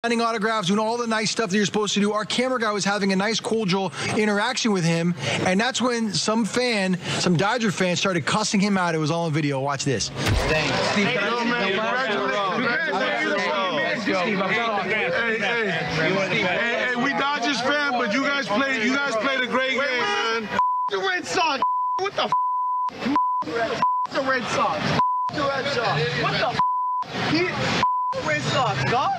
signing autographs, doing all the nice stuff that you're supposed to do. Our camera guy was having a nice, cordial interaction with him, and that's when some Dodger fan, started cussing him out. It was all on video. Watch this. Thanks. Steve, Hey, we Dodgers fan, but you guys played a great game, man. The Red Sox. What the the Red Sox. The Red Sox. What the Red Sox, God?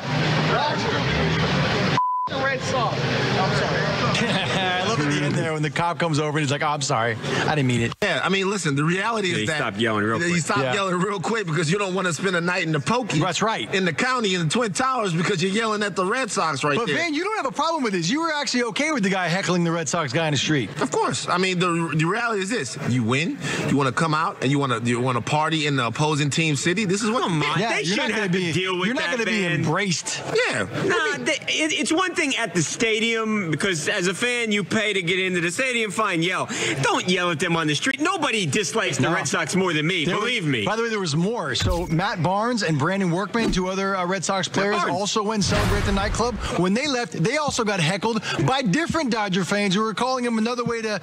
The Red Sox. I'm sorry. I love at the end there when the cop comes over and he's like, oh, I'm sorry. I didn't mean it. Yeah, I mean, listen, the reality is that stop yelling real quick. You stop yelling real quick because you don't want to spend a night in the pokey. That's right. In the county, in the Twin Towers, because you're yelling at the Red Sox right there. But, Van, you don't have a problem with this. You were actually okay with the guy heckling the Red Sox guy in the street. Of course. I mean, the reality is this. You win. You want to come out and you want to party in the opposing team city. This is what they shouldn't have to deal with that. You're not going to be embraced. Yeah. Nah, it's one thing at the stadium, because as a fan, you pay to get into the stadium. Fine, yell. Don't yell at them on the street. Nobody dislikes the Red Sox more than me, believe me. By the way, there was more. So Matt Barnes and Brandon Workman, two other Red Sox players, also went and celebrate the nightclub. When they left, they also got heckled by different Dodger fans who were calling him another way to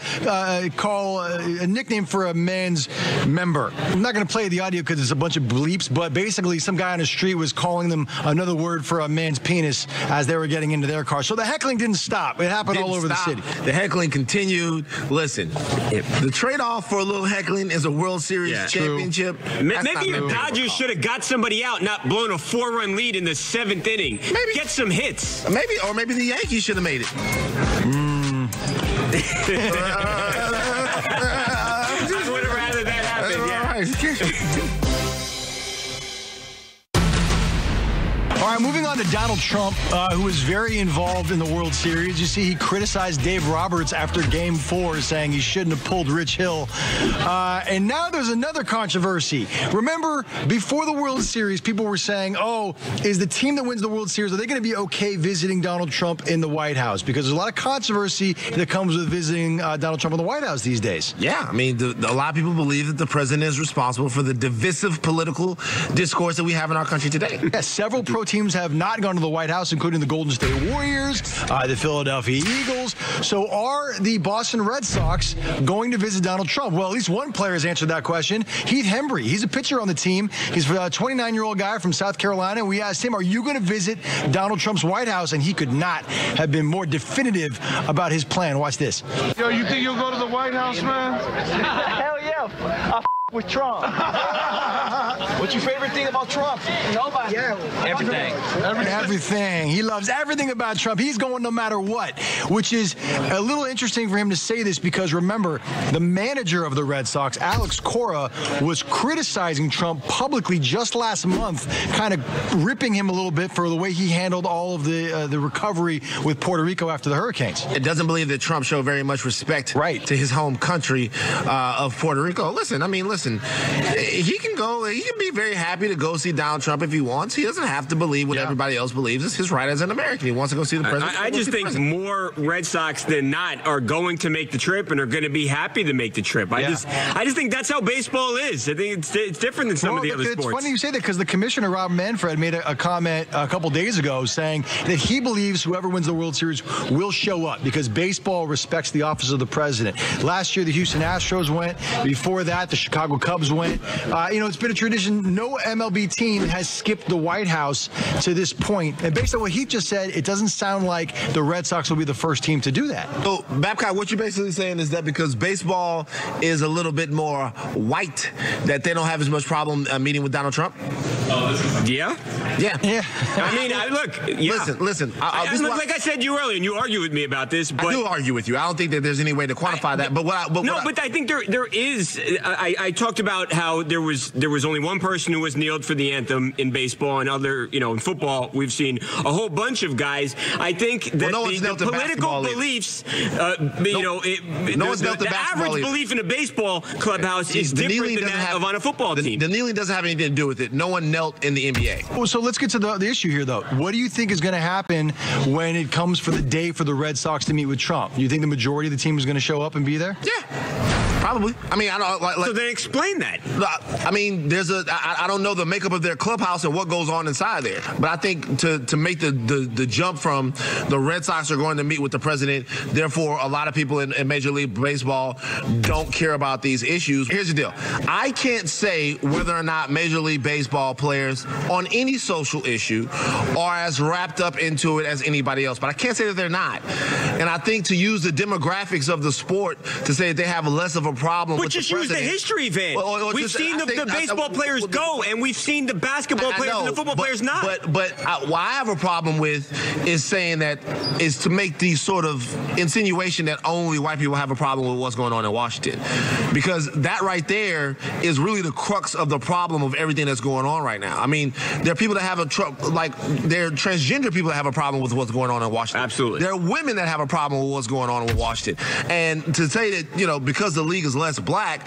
call a nickname for a man's member. I'm not going to play the audio because it's a bunch of bleeps, but basically some guy on the street was calling them another word for a man's penis as they were getting into their car. So the heckling didn't stop. It happened all over the city. The heckling continued. Listen, the trade-off for a little heckling is a World Series championship. Maybe the Dodgers should have got somebody out, not blown a 4-run lead in the 7th inning. Maybe get some hits. Or maybe the Yankees should have made it. I would have rather that happen. All right, moving on to Donald Trump, who was very involved in the World Series. You see, he criticized Dave Roberts after Game 4, saying he shouldn't have pulled Rich Hill. And now there's another controversy. Remember, before the World Series, people were saying, oh, is the team that wins the World Series, are they going to be okay visiting Donald Trump in the White House? Because there's a lot of controversy that comes with visiting Donald Trump in the White House these days. Yeah, I mean, a lot of people believe that the president is responsible for the divisive political discourse that we have in our country today. Yeah, several teams have not gone to the White House, including the Golden State Warriors, the Philadelphia Eagles. So are the Boston Red Sox going to visit Donald Trump? Well, at least one player has answered that question. Heath Hembry. He's a pitcher on the team. He's a 29-year-old guy from South Carolina. We asked him, are you going to visit Donald Trump's White House? And he could not have been more definitive about his plan. Watch this. Yo, you think you'll go to the White House, man? Hell yeah. With Trump. What's your favorite thing about Trump? Nobody. Yeah, everything. Everything. He loves everything about Trump. He's going no matter what, which is a little interesting for him to say this because, remember, the manager of the Red Sox, Alex Cora, was criticizing Trump publicly just last month, kind of ripping him a little bit for the way he handled all of the recovery with Puerto Rico after the hurricanes. It doesn't believe that Trump showed very much respect to his home country of Puerto Rico. Listen, he can go. He can be very happy to go see Donald Trump if he wants. He doesn't have to believe what everybody else believes. It's his right as an American. He wants to go see the president. I just think more Red Sox than not are going to make the trip and are going to be happy to make the trip. I just think that's how baseball is. I think it's different than some of the other sports. It's funny you say that because the commissioner, Rob Manfred, made a comment a couple days ago saying that he believes whoever wins the World Series will show up because baseball respects the office of the president. Last year, the Houston Astros went. Before that, the Chicago Cubs went. It's been a tradition. No MLB team has skipped the White House to this point. And based on what he just said, it doesn't sound like the Red Sox will be the first team to do that. So, Babcock, what you're basically saying is that because baseball is a little bit more white, that they don't have as much problem meeting with Donald Trump? Yeah. I mean, look. Yeah. Listen. Like I said to you earlier, and you argue with me about this. But I do argue with you. I don't think that there's any way to quantify that. But I think there is. I talked about how there was only one person who was kneeled for the anthem in baseball, and in football we've seen a whole bunch of guys. I think that the political beliefs, the average belief in a baseball clubhouse is different than that of on a football team. The kneeling doesn't have anything to do with it. No one knelt in the NBA. Well, so let's get to the issue here, though. What do you think is going to happen when it comes for the day for the Red Sox to meet with Trump? Do you think the majority of the team is going to show up and be there? Yeah. Probably. I mean, I don't like. So then explain that. I mean, I don't know the makeup of their clubhouse and what goes on inside there, but I think to make the jump from the Red Sox are going to meet with the president, therefore a lot of people in Major League Baseball don't care about these issues. Here's the deal. I can't say whether or not Major League Baseball players on any social issue are as wrapped up into it as anybody else, but I can't say that they're not. And I think to use the demographics of the sport to say that they have less of a problem with the president. But just use the history, Van. We've seen the baseball players go, and we've seen the basketball players and the football players not. But what I have a problem with is saying that is to make the sort of insinuation that only white people have a problem with what's going on in Washington. Because that right there is really the crux of the problem of everything that's going on right now. I mean, there are people that have there are transgender people that have a problem with what's going on in Washington. Absolutely. There are women that have a problem with what's going on with Washington. And to say that, because the league is less black,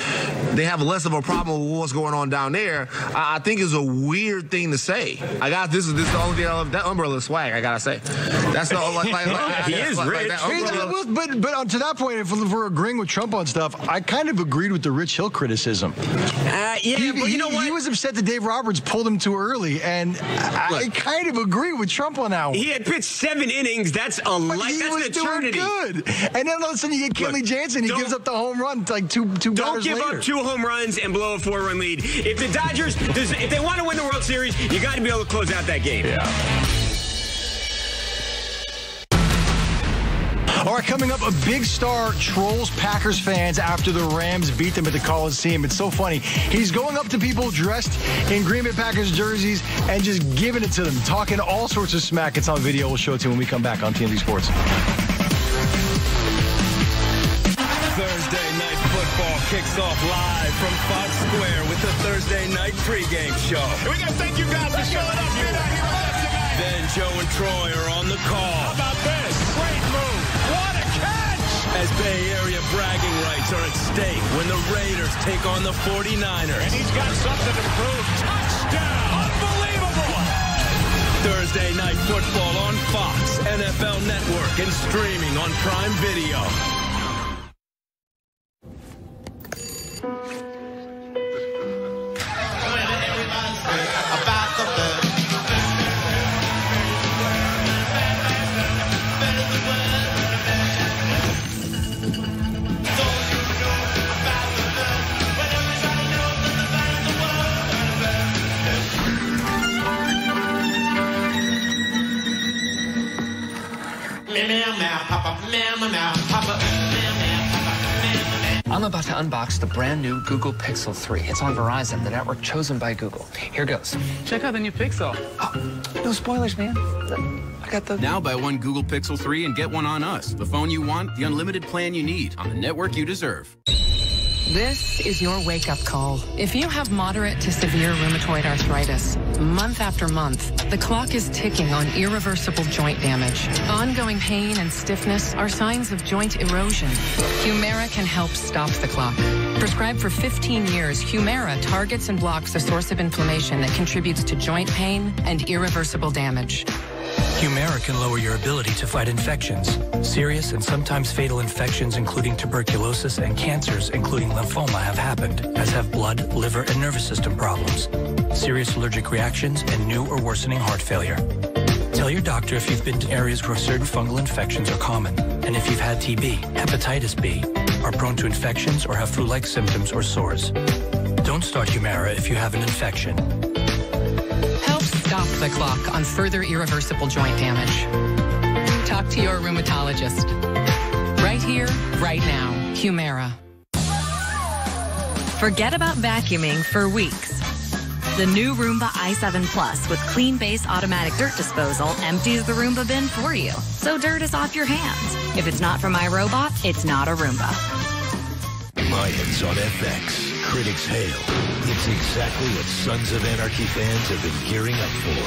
they have less of a problem with what's going on down there, I think is a weird thing to say. This is the only thing I love. That umbrella swag, I gotta say. That's the he is rich. But to that point, if we're agreeing with Trump on stuff, I kind of agreed with the Rich Hill criticism. But you know what? He was upset that Dave Roberts pulled him too early, and I kind of agree with Trump on that one. He had pitched 7 innings. That's a life. That's an eternity. Good. And then all of a sudden you get Kenley Jansen. He gives up the home run like two batters later. Don't give up 2 home runs and blow a 4-run lead. If the Dodgers, if they want to win the World Series, you got to be able to close out that game. Yeah. All right, coming up, a big star trolls Packers fans after the Rams beat them at the Coliseum. It's so funny. He's going up to people dressed in Green Bay Packers jerseys and just giving it to them, talking all sorts of smack. It's on video. We'll show it to you when we come back on TMZ Sports. Thursday Night Football kicks off live from Fox Square with the Thursday Night pregame show. We got to thank you guys for showing up here tonight. Then Joe and Troy are on the call. How about this? Great move. What a catch! As Bay Area bragging rights are at stake when the Raiders take on the 49ers. And he's got something to prove. Touchdown! Unbelievable! Thursday Night Football on Fox, NFL Network, and streaming on Prime Video. I'm about to unbox the brand new Google Pixel 3. It's on Verizon, the network chosen by Google. Here goes. Check out the new Pixel. Oh, no spoilers, man. I got the... Now buy one Google Pixel 3 and get one on us. The phone you want, the unlimited plan you need, on the network you deserve. This is your wake-up call. If you have moderate to severe rheumatoid arthritis, month after month, the clock is ticking on irreversible joint damage. Ongoing pain and stiffness are signs of joint erosion. Humira can help stop the clock. Prescribed for 15 years, Humira targets and blocks the source of inflammation that contributes to joint pain and irreversible damage. Humira can lower your ability to fight infections. Serious and sometimes fatal infections, including tuberculosis and cancers, including lymphoma, have happened, as have blood, liver, and nervous system problems, serious allergic reactions, and new or worsening heart failure. Tell your doctor if you've been to areas where certain fungal infections are common, and if you've had TB, hepatitis B, are prone to infections, or have flu-like symptoms or sores. Don't start Humira if you have an infection. Stop the clock on further irreversible joint damage. Talk to your rheumatologist. Right here, right now. Humira. Forget about vacuuming for weeks. The new Roomba i7 Plus with clean base automatic dirt disposal empties the Roomba bin for you. So dirt is off your hands. If it's not from iRobot, it's not a Roomba. Mayans on FX. Critics hail. It's exactly what Sons of Anarchy fans have been gearing up for.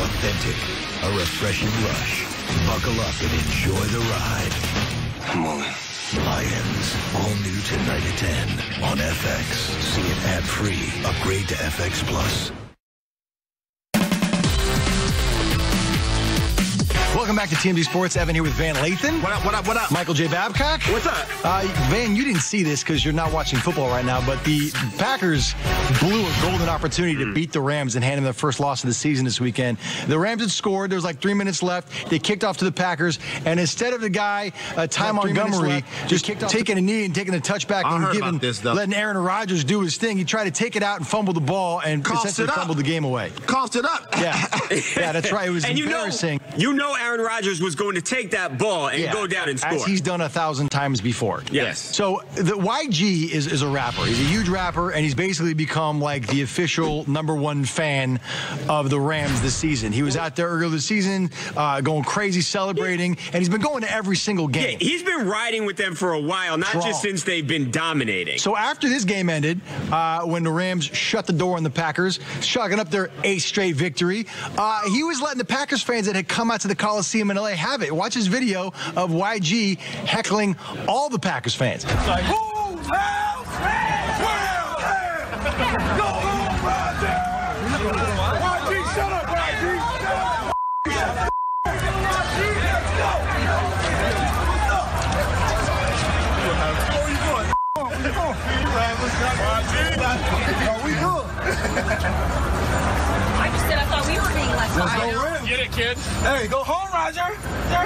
Authentic, a refreshing rush. Buckle up and enjoy the ride. I'm all in. Mayans, all new tonight at 10 on FX. See it ad-free. Upgrade to FX Plus. Welcome back to TMZ Sports. Evan here with Van Lathan. What up? Michael J. Babcock. What's up? Van, you didn't see this because you're not watching football right now, but the Packers blew a golden opportunity to beat the Rams and hand them their first loss of the season this weekend. The Rams had scored. There was like 3 minutes left. They kicked off to the Packers, and instead of the guy, Ty Montgomery, just taking a knee and taking the touchback and letting Aaron Rodgers do his thing, he tried to take it out and fumble the ball and essentially fumbled the game away. Coughed it up. Yeah, that's right. It was embarrassing. You know Aaron Rodgers was going to take that ball and go down and score. As he's done 1,000 times before. Yes. So the YG is a rapper. He's a huge rapper, and he's basically become like the official #1 fan of the Rams this season. He was out there earlier this season going crazy, celebrating, and he's been going to every single game. Yeah, he's been riding with them for a while, not just since they've been dominating. So after this game ended, when the Rams shut the door on the Packers, chalking up their 8th straight victory, he was letting the Packers fans that had come out to the Coliseum in LA have it. Watch his video of YG heckling all the Packers fans. Like, who's house? Go home, Roger! YG, shut up, YG! I just said I thought we were being left behind. Get it, kid. Hey, go home, Roger.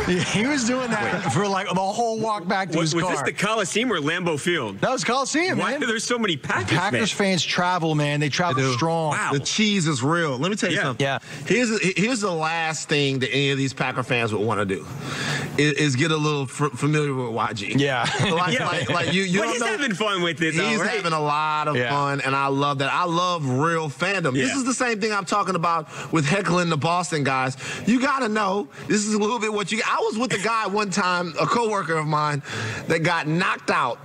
Yeah, he was doing that for like the whole walk back to his car. Was this the Coliseum or Lambeau Field? That was Coliseum, Why man. are there so many Packers fans travel, man. They travel strong. Wow. The cheese is real. Let me tell you something. Yeah. Here's the last thing that any of these Packer fans would want to do is get a little familiar with YG. Yeah. Like you but don't he's know. having fun with it, though, He's right? having a lot of fun, and I love that. I love real fandom. This is the same thing I'm talking about with heckling the Boston guys. You got to know, this is a little bit what you... I was with a guy one time, a coworker of mine, that got knocked out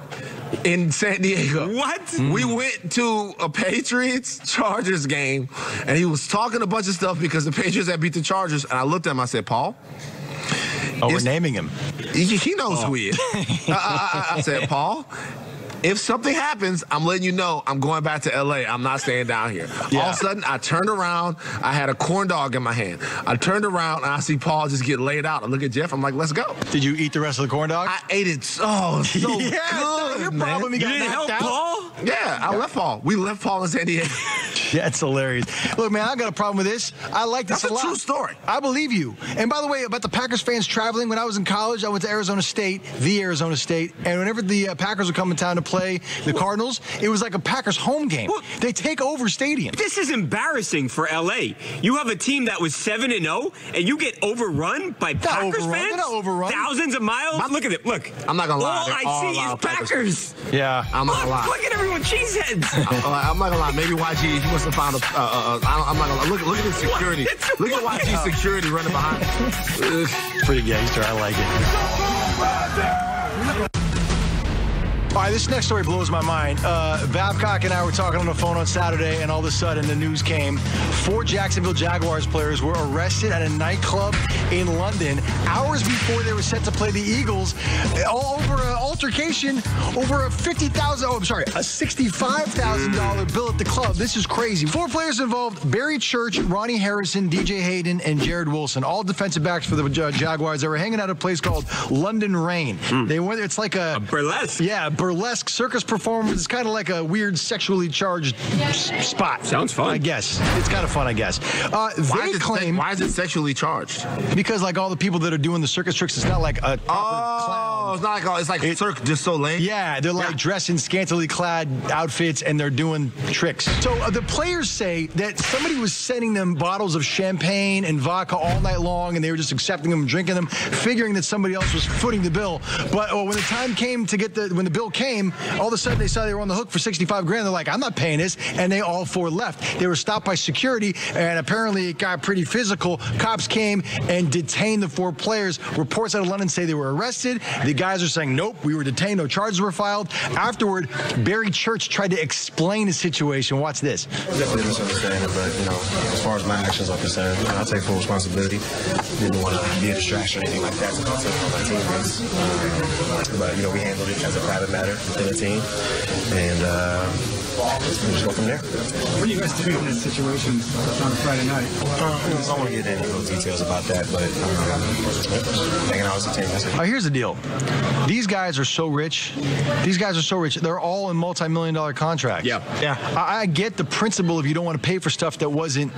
in San Diego. What? We went to a Patriots-Chargers game, and he was talking a bunch of stuff because the Patriots had beat the Chargers, and I looked at him, I said, Paul... we're naming him. He knows who he is. I said, Paul... If something happens, I'm letting you know I'm going back to L.A. I'm not staying down here. All of a sudden, I turned around. I had a corn dog in my hand. I turned around, and I see Paul just get laid out. I look at Jeff. I'm like, let's go. Did you eat the rest of the corn dog? I ate it so good, your problem. man. You didn't help Paul? Yeah, I left Paul. We left Paul in San Diego. Yeah, it's hilarious. Look, man, I got a problem with this. I like this a lot. That's a true story. I believe you. And by the way, about the Packers fans traveling, when I was in college, I went to Arizona State, and whenever the Packers would come in town to play the Cardinals, it was like a Packers home game. Well, they take over stadiums. This is embarrassing for L.A. You have a team that was 7-0, and you get overrun by Packers fans? They're not overrun. Thousands of miles? Look at it. Look. I'm not going to lie. All I see is Packers. Yeah. I'm not going to lie. Look at everyone cheeseheads. I'm not going to lie. Maybe YG, he must have found I'm not going to lie. Look at his security. Look at YG's security running behind him. Pretty gangster. I like it. All right, this next story blows my mind. Babcock and I were talking on the phone on Saturday, and all of a sudden the news came. 4 Jacksonville Jaguars players were arrested at a nightclub in London hours before they were set to play the Eagles, all over an altercation over a $65,000 bill at the club. This is crazy. 4 players involved: Barry Church, Ronnie Harrison, DJ Hayden, and Jared Wilson, all defensive backs for the Jaguars. They were hanging out at a place called London Rain. They went. It's like a burlesque. Yeah, burlesque circus performance. It's kind of like a weird sexually charged spot. Sounds fun. I guess. It's kind of fun, I guess. They claim... Why is it sexually charged? Because like all the people that are doing the circus tricks, it's not like a proper clown. It's not like it's like Cirque du Soleil. Yeah, they're like dressed in scantily clad outfits and they're doing tricks. So the players say that somebody was sending them bottles of champagne and vodka all night long, and they were just accepting them, drinking them, figuring that somebody else was footing the bill. But when the time came to get when the bill came, all of a sudden they saw they were on the hook for $65,000. They're like, I'm not paying this, and they all 4 left. They were stopped by security, and apparently it got pretty physical. Cops came and detained the 4 players. Reports out of London say they were arrested. The The guys are saying, nope, we were detained, no charges were filed. Afterward, Barry Church tried to explain the situation. Watch this. Definitely misunderstanding, but, as far as my actions are concerned, I take full responsibility. Didn't want to be a distraction or anything like that to my teammates. But, we handled it as a private matter within the team. And we just go from there. What are you guys doing in this situation on Friday night? I don't want to get into those details about that, but hanging out as a team. Here's the deal. These guys are so rich. They're all in multi-million-dollar contracts. Yeah. I get the principle if you don't want to pay for stuff that wasn't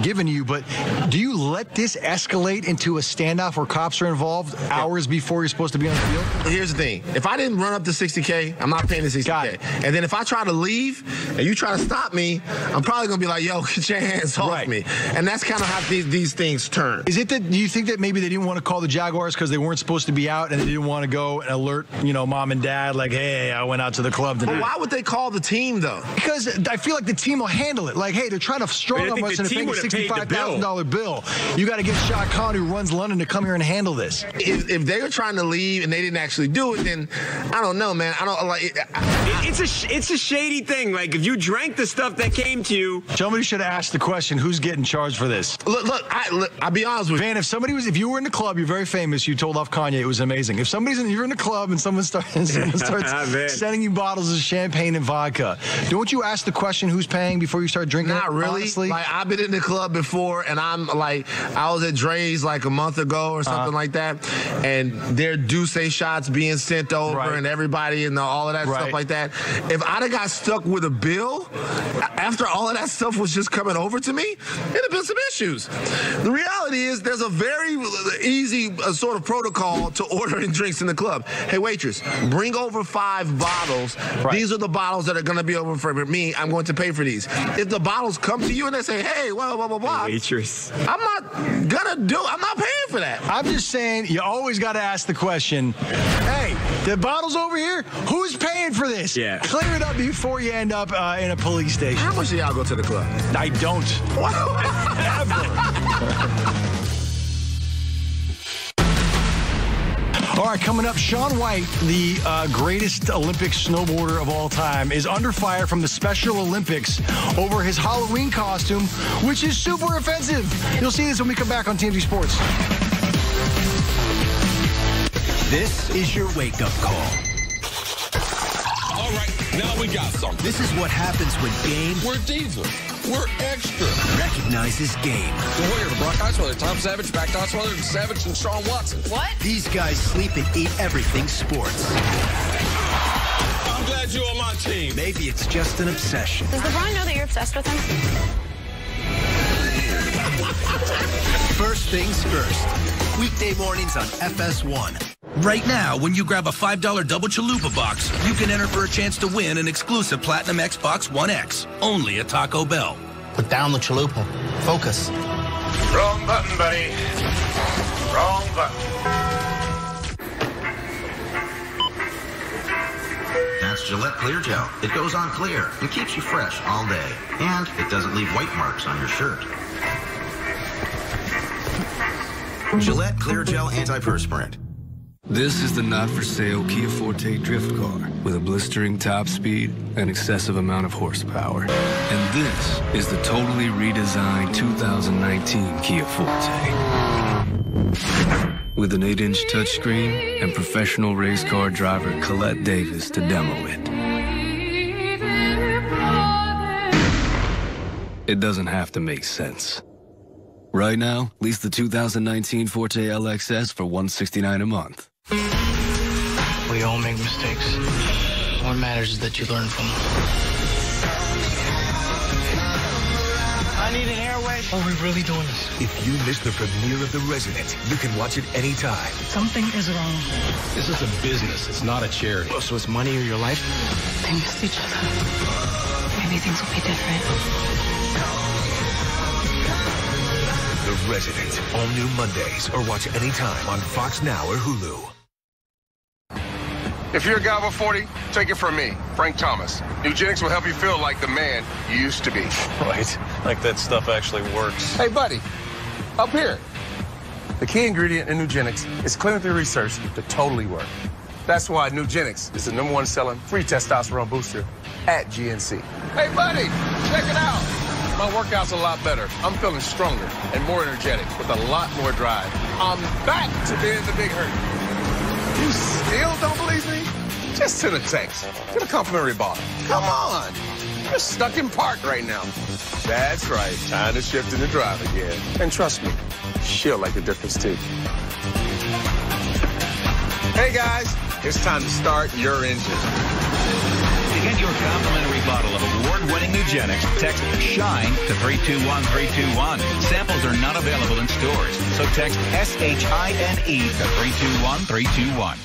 given to you, but do you let this escalate into a standoff where cops are involved hours before you're supposed to be on the field? Here's the thing. If I didn't run up to 60K, I'm not paying the 60K. And then if I try to leave and you try to stop me, I'm probably going to be like, yo, get your hands off me. And that's kind of how these things turn. Is it that, do you think that maybe they didn't want to call the Jaguars because they weren't supposed to be out and they didn't want to go and alert, mom and dad, like, hey, I went out to the club tonight? But why would they call the team, though? Because I feel like the team will handle it. Like, hey, they're trying to strong arm us and pay a $65,000 bill. You got to get Shad Khan, who runs London, to come here and handle this. If they were trying to leave and they didn't actually do it, then I don't know, man. I don't like it. It's a shady thing. Like, if you drank the stuff that came to you. Somebody should have asked the question, who's getting charged for this? Look, I'll be honest with you. Van, if you were in the club, you're very famous, you told off Kanye, it was amazing. If you're in the club and someone starts sending you bottles of champagne and vodka, don't you ask the question, who's paying, before you start drinking? Not really. Honestly? Like, I've been in the club before, and I'm like, I was at Dre's like a month ago or something like that, and there do say shots being sent over and everybody and all of that stuff like that. If I'd have got stuck with a bill after all of that stuff was just coming over to me, it'd have been some issues. The reality is there's a very easy sort of protocol to ordering drinks in the club. Hey, waitress, bring over 5 bottles. These are the bottles that are going to be over for me. I'm going to pay for these. If the bottles come to you and they say, hey, blah, blah, blah, blah. Waitress. I'm not paying for that. I'm just saying, you always got to ask the question, hey, the bottles over here, who's paying for this? Yeah. Clear it up before you end up in a police station. How much do y'all go to the club? I don't. Ever. All right, coming up, Shaun White, the greatest Olympic snowboarder of all time, is under fire from the Special Olympics over his Halloween costume, which is super offensive. You'll see this when we come back on TMZ Sports. This is your wake-up call. All right, now we got something. This is what happens when game... We're diesel. We're extra. Recognizes game. The Warrior, the Brock Osweiler, Tom Savage, Mac Osweiler, and Savage, and Sean Watson. What? These guys sleep and eat everything sports. I'm glad you're on my team. Maybe it's just an obsession. Does LeBron know that you're obsessed with him? First things first. Weekday mornings on FS1. Right now, when you grab a $5 double chalupa box, you can enter for a chance to win an exclusive Platinum Xbox One X, only at Taco Bell. Put down the chalupa. Focus. Wrong button, buddy. Wrong button. That's Gillette Clear Gel. It goes on clear and keeps you fresh all day. And it doesn't leave white marks on your shirt. Gillette Clear Gel Antiperspirant. This is the not-for-sale Kia Forte drift car with a blistering top speed and excessive amount of horsepower. And this is the totally redesigned 2019 Kia Forte. With an 8-inch touchscreen and professional race car driver Colette Davis to demo it. It doesn't have to make sense. Right now, lease the 2019 Forte LXS for $169 a month. We all make mistakes. What matters is that you learn from them. I need an airway. Are we really doing this? If you missed the premiere of The Resident, you can watch it anytime. Something is wrong. This is a business. It's not a charity. Oh, so it's money or your life? They missed each other. Maybe things will be different. The Resident, all new Mondays, or watch anytime on Fox Now or Hulu. If you're a guy over 40, take it from me, Frank Thomas. Eugenics will help you feel like the man you used to be. Right. Like that stuff actually works. Hey, buddy. Up here. The key ingredient in Nugenics is clinically researched to totally work. That's why Nugenics is the #1 selling free testosterone booster at GNC. Hey, buddy, check it out. My workout's a lot better. I'm feeling stronger and more energetic with a lot more drive. I'm back to being the big hurt. You still don't believe me? Just send a text. Get a complimentary bottle. Come on. You're stuck in park right now. That's right. Time to shift into drive again. And trust me, she'll like the difference too. Hey guys, it's time to start your engine. To get your complimentary bottle of award-winning Nugenics, text SHINE to 321-321. Samples are not available in stores, so text SHINE to 321-321.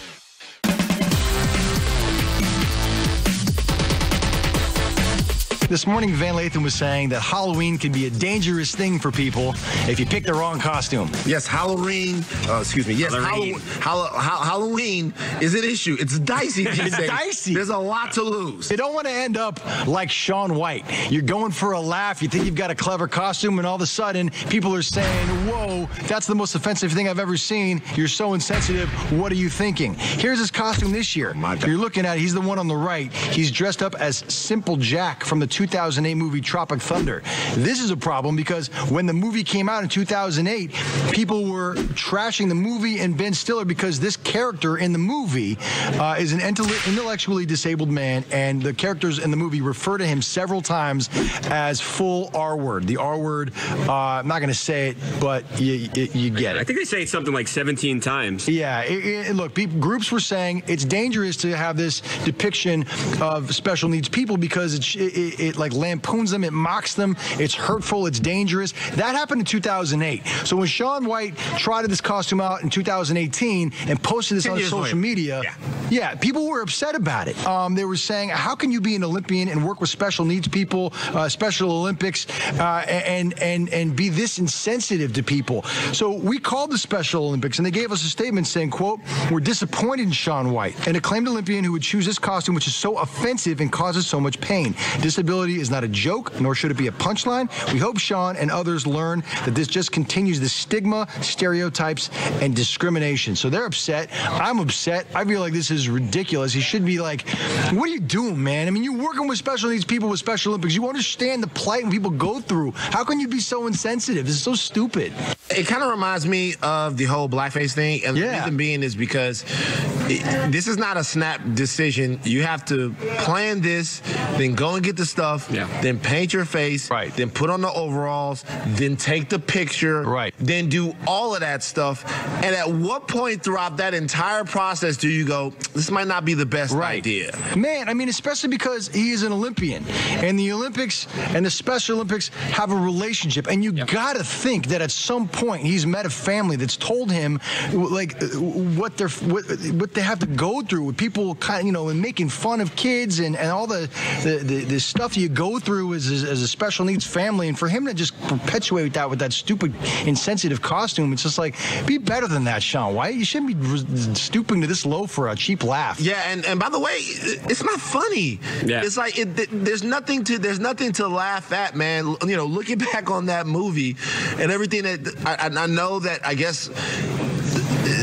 This morning, Van Lathan was saying that Halloween can be a dangerous thing for people if you pick the wrong costume. Yes, Halloween. Excuse me. Yes, Halloween is an issue. It's dicey. It's dicey. There's a lot to lose. You don't want to end up like Shaun White. You're going for a laugh. You think you've got a clever costume, and all of a sudden, people are saying, "Whoa, that's the most offensive thing I've ever seen. You're so insensitive. What are you thinking?" Here's his costume this year. You're looking at it. He's the one on the right. He's dressed up as Simple Jack from the 2008 movie Tropic Thunder. This is a problem because when the movie came out in 2008, people were trashing the movie and Ben Stiller because this character in the movie is an intellectually disabled man, and the characters in the movie refer to him several times as full R word. The R word, I'm not going to say it, but you get it. I think they say it something like 17 times. Yeah, look, groups were saying it's dangerous to have this depiction of special needs people because it like lampoons them, it mocks them, it's hurtful, it's dangerous. That happened in 2008. So when Shaun White tried this costume out in 2018 and posted this on social media, people were upset about it. They were saying, how can you be an Olympian and work with special needs people, Special Olympics, and be this insensitive to people? So we called the Special Olympics and they gave us a statement saying, quote, "We're disappointed in Shaun White, an acclaimed Olympian who would choose this costume which is so offensive and causes so much pain. Disability is not a joke, nor should it be a punchline. We hope Shaun and others learn that this just continues the stigma, stereotypes, and discrimination." So they're upset. I'm upset. I feel like this is ridiculous. He should be like, what are you doing, man? I mean, you're working with special needs people with Special Olympics. You understand the plight people go through. How can you be so insensitive? This is so stupid. It kind of reminds me of the whole blackface thing. And the reason being is because this is not a snap decision. You have to plan this, then go and get the stuff, then paint your face, then put on the overalls, then take the picture, then do all of that stuff. And at what point throughout that entire process do you go, this might not be the best idea? Man, I mean, especially because he is an Olympian. And the Olympics and the Special Olympics have a relationship. And you got to think that at some point he's met a family that's told him, like, what they have to go through with people kind of, and making fun of kids and all the stuff you go through as a special needs family. And for him to just perpetuate that with that stupid, insensitive costume, it's just like, be better than that, Shaun White. You shouldn't be stooping to this low for a cheap laugh. Yeah, and by the way, it's not funny. Yeah. It's like there's nothing to laugh at, man. Looking back on that movie and everything that I know that I guess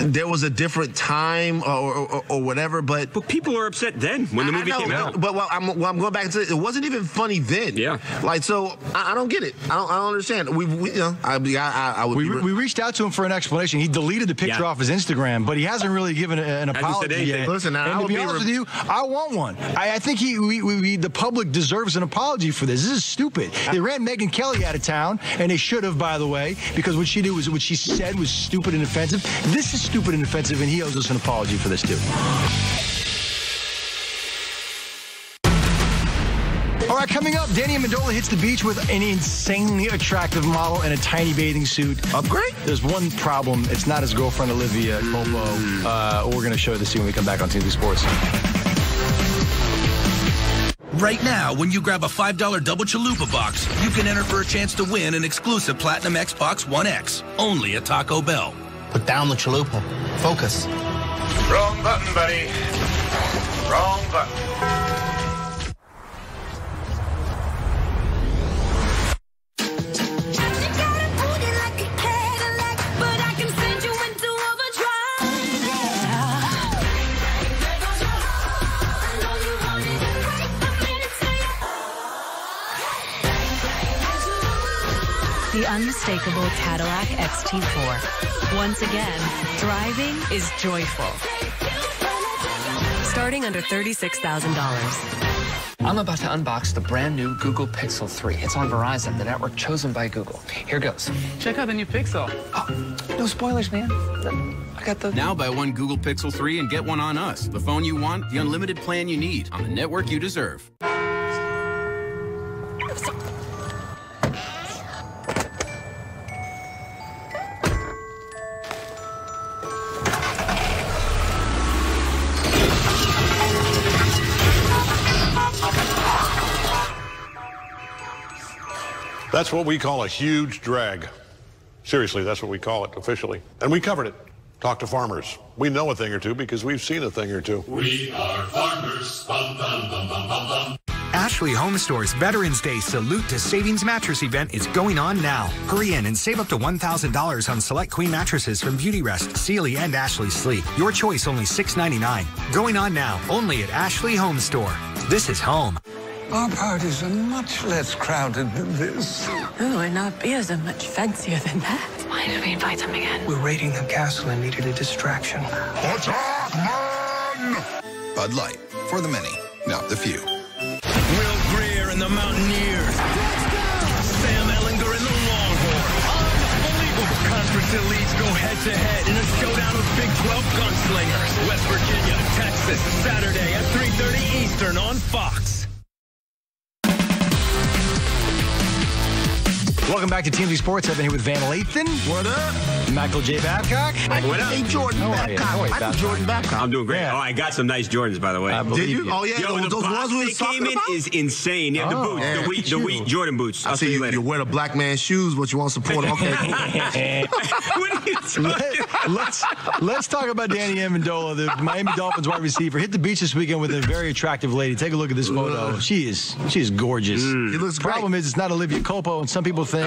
there was a different time or whatever, but people were upset then when the movie came out. But I'm going back and say it wasn't even funny then. Yeah, like so I don't get it. I don't understand. We reached out to him for an explanation. He deleted the picture off his Instagram, but he hasn't really given an apology yet. Listen, and to be honest with you, I want one. I think the public deserves an apology for this. This is stupid. They ran Megyn Kelly out of town, and they should have, by the way, because what she said was stupid and offensive. This is stupid and offensive, and he owes us an apology for this too. All right, coming up, Danny Amendola hits the beach with an insanely attractive model in a tiny bathing suit. Upgrade? There's one problem. It's not his girlfriend, Olivia Culpo. We're going to show you this when we come back on TNT Sports. Right now, when you grab a $5 double chalupa box, you can enter for a chance to win an exclusive Platinum Xbox One X, only at Taco Bell. Put down the chalupa. Focus. Wrong button, buddy. Wrong button. But I can send the unmistakable Cadillac XT4. Once again, driving is joyful. Starting under $36,000. I'm about to unbox the brand new Google Pixel 3. It's on Verizon, the network chosen by Google. Here goes. Check out the new Pixel. Oh, no spoilers, man. I got the... Now buy one Google Pixel 3 and get one on us. The phone you want, the unlimited plan you need, on the network you deserve. That's what we call a huge drag. Seriously, that's what we call it officially. And we covered it. Talked to farmers. We know a thing or two because we've seen a thing or two. We are farmers. Bum, bum, bum, bum, bum, bum. Ashley Home Store's Veterans Day Salute to Savings Mattress event is going on now. Hurry in and save up to $1,000 on select queen mattresses from Beautyrest, Sealy, and Ashley Sleep. Your choice only $6.99. Going on now, only at Ashley Home Store. This is home. Our parties are much less crowded than this. Oh, and our beers are much fancier than that. Why did we invite them again? We're raiding the castle and needed a distraction. Attack, man! Bud Light, for the many, not the few. Will Greer and the Mountaineers. Sam Ellinger and the Longhorns. Unbelievable conference elites go head-to-head in a showdown of Big 12 gunslingers. West Virginia, Texas, Saturday at 3:30 Eastern on Fox. Welcome back to TMZ Sports. I've been here with Van Lathan. What up? Michael J. Babcock. What up? Hey, Jordan Babcock. Michael Jordan Babcock. I'm doing great. Yeah. Oh, I got some nice Jordans, by the way. Did you? Oh, yeah. Yo, those box ones we they was talking came in about? is insane. Yeah, the boots, yeah. the wheat Jordan boots. I see you wear the black man's shoes, but you want to support them. Okay. What are you talking about? Let's talk about Danny Amendola, the Miami Dolphins wide receiver. Hit the beach this weekend with a very attractive lady. Take a look at this photo. She is gorgeous. He looks great. Problem is, it's not Olivia Culpo, and some people think,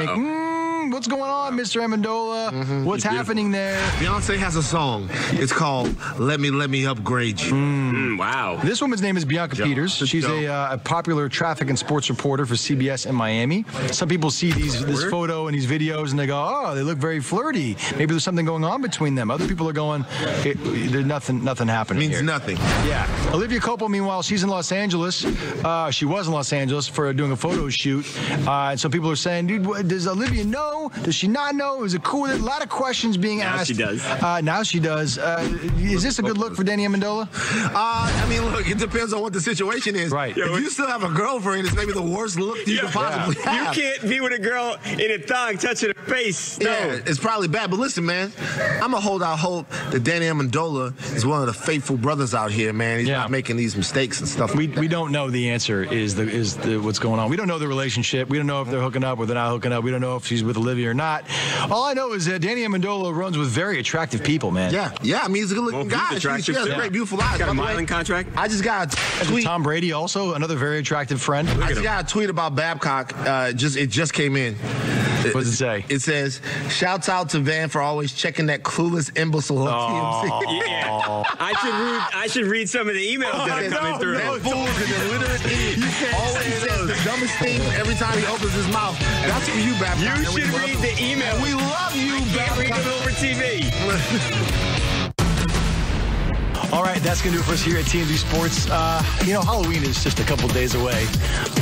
what's going on, Mr. Amendola? What's happening there? Beyonce has a song. It's called "Let Me Upgrade You." Wow. This woman's name is Bianca Peters. She's a popular traffic and sports reporter for CBS in Miami. Some people see this photo and these videos and they go, oh, they look very flirty. Maybe there's something going on between them. Other people are going, there's nothing happening Means here. nothing. Yeah. Olivia Culpo, meanwhile, she's in Los Angeles. She was in Los Angeles for doing a photo shoot. And so people are saying, dude, does Olivia know? Does she not know? Is it cool? There's a lot of questions being asked. Now she does. Now she does. Is this a good look for Danny Amendola? I mean, look, it depends on what the situation is. Right. If you still have a girlfriend, it's maybe the worst look you could possibly have. You can't be with a girl in a thong touching her face. No. Yeah, it's probably bad. But listen, man, I'm going to hold out hope that Danny Amendola is one of the faithful brothers out here, man. He's not making these mistakes and stuff. We don't know the answer is what's going on. We don't know the relationship. We don't know if they're hooking up or they're not hooking up. We don't know if she's with Olivia or not. All I know is that Danny Amendola runs with very attractive people, man. Yeah. I mean, he's a good-looking guy. He has great, beautiful eyes. Got a modeling contract. I just got a tweet. Tom Brady, also another very attractive friend. I just got a tweet about Babcock. It just came in. What does it say? It says, shouts out to Van for always checking that clueless imbecile on TMZ. Yeah. I should read some of the emails that are coming through. That fool is an illiterate idiot. Always says the dumbest thing every time he opens his mouth. That's for you, Babcock. You should read the email. We love you, Babcock. Read them over TV. All right, that's going to do it for us here at TMZ Sports. Halloween is just a couple days away.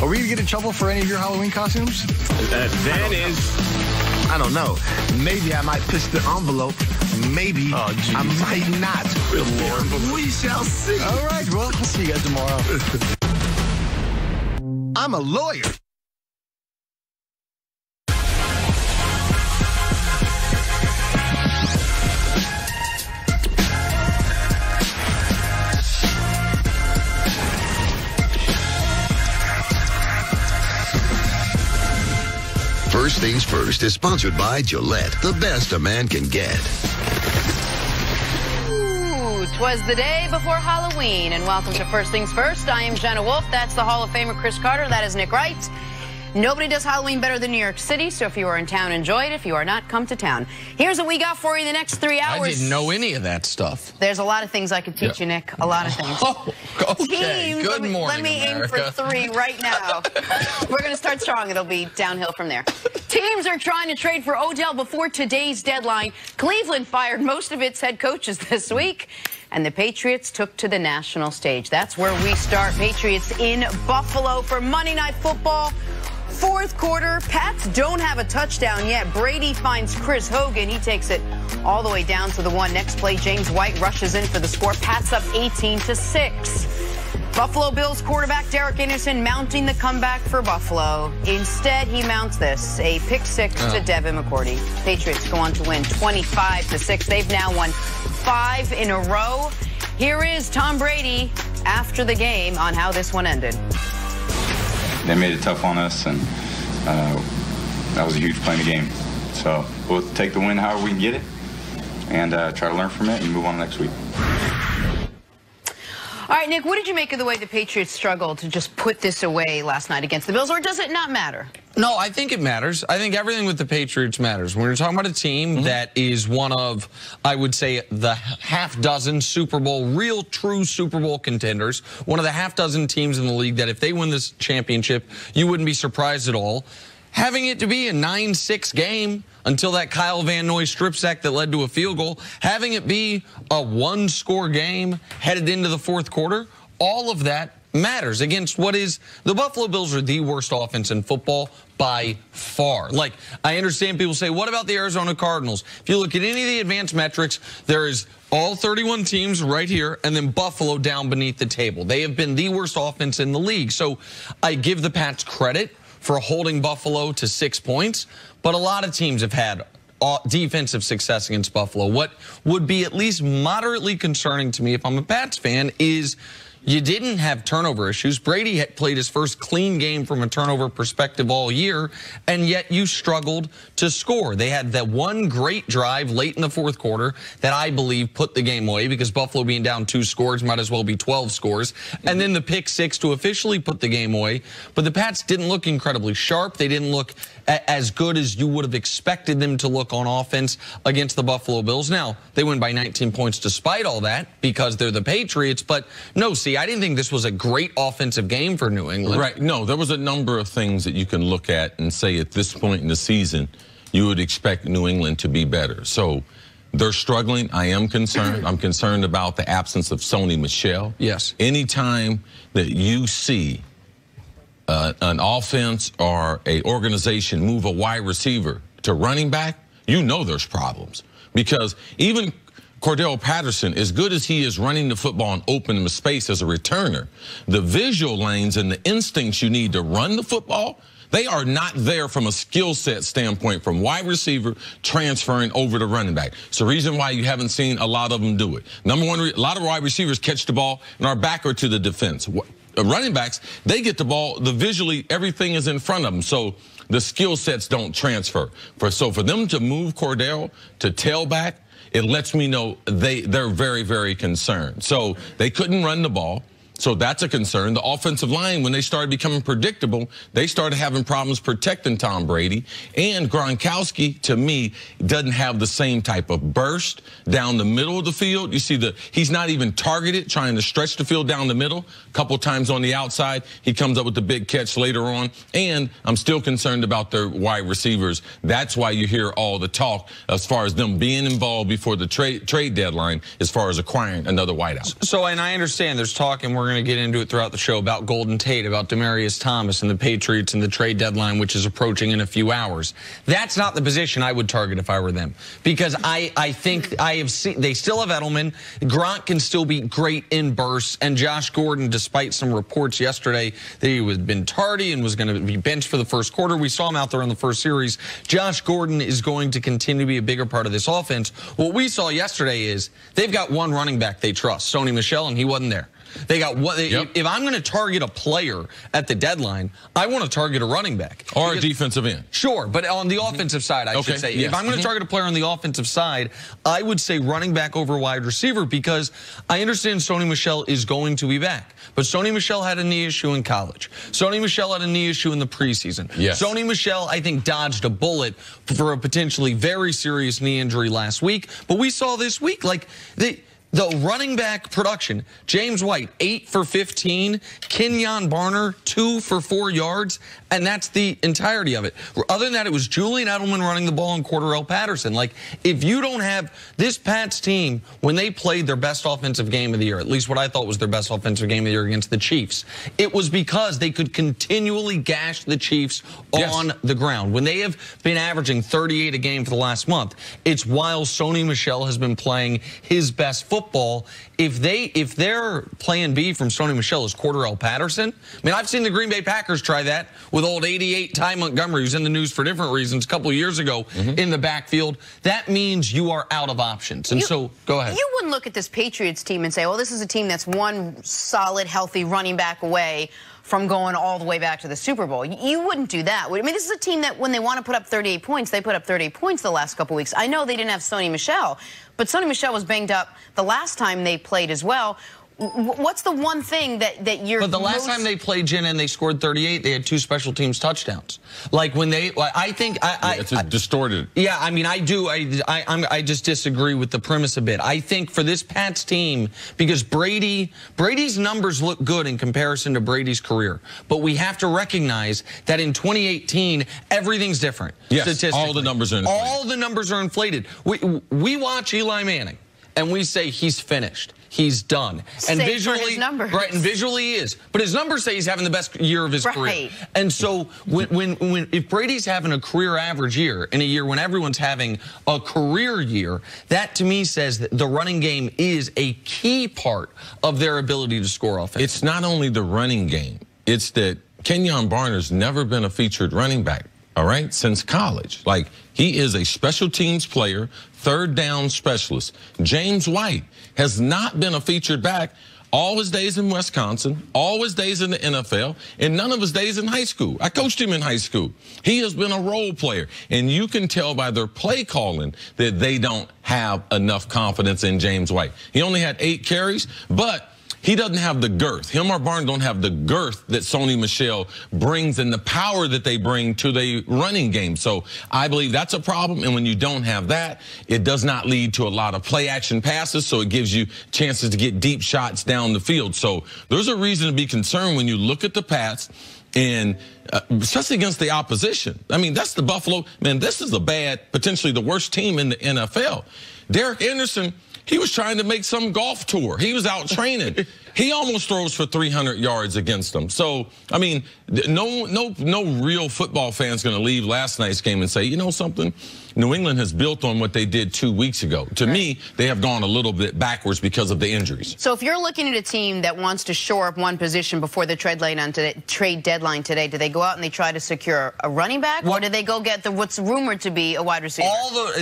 Are we going to get in trouble for any of your Halloween costumes? That is... I don't know. Maybe I might push the envelope. Maybe I might not. We shall see. All right, well, I'll see you guys tomorrow. I'm a lawyer. First Things First is sponsored by Gillette, the best a man can get. Ooh, 'twas the day before Halloween, and welcome to First Things First. I am Jenna Wolf. That's the Hall of Famer Chris Carter. That is Nick Wright. Nobody does Halloween better than New York City, so if you are in town, enjoy it. If you are not, come to town. Here's what we got for you in the next 3 hours. I didn't know any of that stuff. There's a lot of things I could teach you, Nick. A lot of things. Oh, okay. Teams, Good morning, let me America. aim for 3 right now. We're going to start strong. It'll be downhill from there. Teams are trying to trade for Odell before today's deadline. Cleveland fired most of its head coaches this week, and the Patriots took to the national stage. That's where we start. Patriots in Buffalo for Monday Night Football. Fourth quarter, Pats don't have a touchdown yet. Brady finds Chris Hogan. He takes it all the way down to the 1. Next play, James White rushes in for the score. Pats up 18-6. Buffalo Bills quarterback Derek Anderson mounting the comeback for Buffalo. Instead, he mounts this, a pick 6 to Devin McCourty. Patriots go on to win 25-6. They've now won 5 in a row. Here is Tom Brady after the game on how this one ended. They made it tough on us, and that was a huge play in the game. So we'll take the win however we can get it and try to learn from it and move on next week. All right, Nick, what did you make of the way the Patriots struggled to just put this away last night against the Bills, or does it not matter? No, I think it matters. I think everything with the Patriots matters. When you're talking about a team that is one of, I would say, the half-dozen Super Bowl, real, true Super Bowl contenders, one of the half-dozen teams in the league that if they win this championship, you wouldn't be surprised at all. Having it to be a 9-6 game until that Kyle Van Noy strip sack that led to a field goal, having it be a 1-score game headed into the fourth quarter, all of that matters against what is the Buffalo Bills are the worst offense in football by far. Like, I understand people say, what about the Arizona Cardinals? If you look at any of the advanced metrics, there is all 31 teams right here and then Buffalo down beneath the table. They have been the worst offense in the league. So I give the Pats credit for holding Buffalo to 6 points, but a lot of teams have had defensive success against Buffalo. What would be at least moderately concerning to me if I'm a Pats fan is you didn't have turnover issues. Brady had played his first clean game from a turnover perspective all year, and yet you struggled to score. They had that one great drive late in the fourth quarter that I believe put the game away because Buffalo being down 2 scores might as well be 12 scores. And then the pick 6 to officially put the game away. But the Pats didn't look incredibly sharp. They didn't look as good as you would have expected them to look on offense against the Buffalo Bills. Now, they win by 19 points despite all that because they're the Patriots. But no, see, I didn't think this was a great offensive game for New England. Right. No, there was a number of things that you can look at and say at this point in the season, you would expect New England to be better. So they're struggling. I am concerned. I'm concerned about the absence of Sony Michel. Yes. Anytime that you see an offense or a organization move a wide receiver to running back, you know there's problems. Because even Cordell Patterson, as good as he is running the football and opening the space as a returner, the visual lanes and the instincts you need to run the football, they are not there from a skill set standpoint from wide receiver transferring over to running back. It's the reason why you haven't seen a lot of them do it. Number one, a lot of wide receivers catch the ball and are backer to the defense. Running backs, they get the ball, visually everything is in front of them. So the skill sets don't transfer. So for them to move Cordell to tailback, it lets me know they're very, very concerned. So they couldn't run the ball. So that's a concern. The offensive line, when they started becoming predictable, they started having problems protecting Tom Brady. And Gronkowski, to me, doesn't have the same type of burst down the middle of the field. You see, he's not even targeted, trying to stretch the field down the middle. A couple times on the outside, he comes up with the big catch later on. And I'm still concerned about their wide receivers. That's why you hear all the talk as far as them being involved before the trade deadline as far as acquiring another wideout. So, and I understand there's talk, and we're going to get into it throughout the show, about Golden Tate, about Demaryius Thomas and the Patriots and the trade deadline, which is approaching in a few hours. That's not the position I would target if I were them, because I think I have seen they still have Edelman. Gronk can still be great in bursts, and Josh Gordon, despite some reports yesterday that he was been tardy and was going to be benched for the first quarter, we saw him out there in the first series. Josh Gordon is going to continue to be a bigger part of this offense. What we saw yesterday is they've got one running back they trust, Sony Michel, and he wasn't there. They got what? If I'm going to target a player at the deadline, I want to target a running back or a defensive end. Sure, but on the offensive side, I should say, if I'm going to target a player on the offensive side, I would say running back over wide receiver, because I understand Sony Michel is going to be back. But Sony Michel had a knee issue in college. Sony Michel had a knee issue in the preseason. Yes. Sony Michel, I think, dodged a bullet for a potentially very serious knee injury last week. But we saw this week, like, the running back production, James White, 8 for 15, Kenyon Barner, 2 for 4 yards, and that's the entirety of it. Other than that, it was Julian Edelman running the ball and Cordarrelle Patterson. Like, if you don't have this Pats team, when they played their best offensive game of the year, at least what I thought was their best offensive game of the year against the Chiefs, it was because they could continually gash the Chiefs on the ground. When they have been averaging 38 a game for the last month, it's while Sony Michel has been playing his best football. If their plan B from Sony Michel is Cordarrelle Patterson, I mean, I've seen the Green Bay Packers try that with old 88 Ty Montgomery, who's in the news for different reasons a couple of years ago in the backfield. That means you are out of options. And so, go ahead. You wouldn't look at this Patriots team and say, well, this is a team that's one solid, healthy running back away from going all the way back to the Super Bowl. You wouldn't do that. I mean, this is a team that when they want to put up 38 points, they put up 38 points the last couple weeks. I know they didn't have Sony Michel, but Sony Michel was banged up the last time they played as well. What's the one thing that you're... But the last time they played, Jen, and they scored 38, they had 2 special teams touchdowns. Like, when they... I think... it's distorted. Yeah, I mean, I do. I just disagree with the premise a bit. I think for this Pats team, because Brady's numbers look good in comparison to Brady's career, but we have to recognize that in 2018, everything's different. Yes, all the numbers are inflated. All the numbers are inflated. We watch Eli Manning, and we say he's finished. He's done. And visually, right? And visually he is. But his numbers say he's having the best year of his career. And so if Brady's having a career average year in a year when everyone's having a career year, that to me says that the running game is a key part of their ability to score offense. It's not only the running game. It's that Kenyon Barner's never been a featured running back, all right, since college. Like, he is a special teams player, third down specialist. James White has not been a featured back all his days in Wisconsin, all his days in the NFL, and none of his days in high school. I coached him in high school. He has been a role player, and you can tell by their play calling that they don't have enough confidence in James White. He only had 8 carries, but he doesn't have the girth. Him or Barnes don't have the girth that Sony Michel brings and the power that they bring to the running game. So I believe that's a problem. And when you don't have that, it does not lead to a lot of play action passes. So it gives you chances to get deep shots down the field. So there's a reason to be concerned when you look at the Pats, and especially against the opposition. I mean, that's the Buffalo. Man, this is a bad, potentially the worst team in the NFL. Derek Anderson, he was trying to make some golf tour. He was out training. He almost throws for 300 yards against them. So, I mean, no real football fan's going to leave last night's game and say, you know something? New England has built on what they did 2 weeks ago. To me, they have gone a little bit backwards because of the injuries. So if you're looking at a team that wants to shore up one position before the trade deadline today, do they go out and they try to secure a running back, or do they go get what's rumored to be a wide receiver?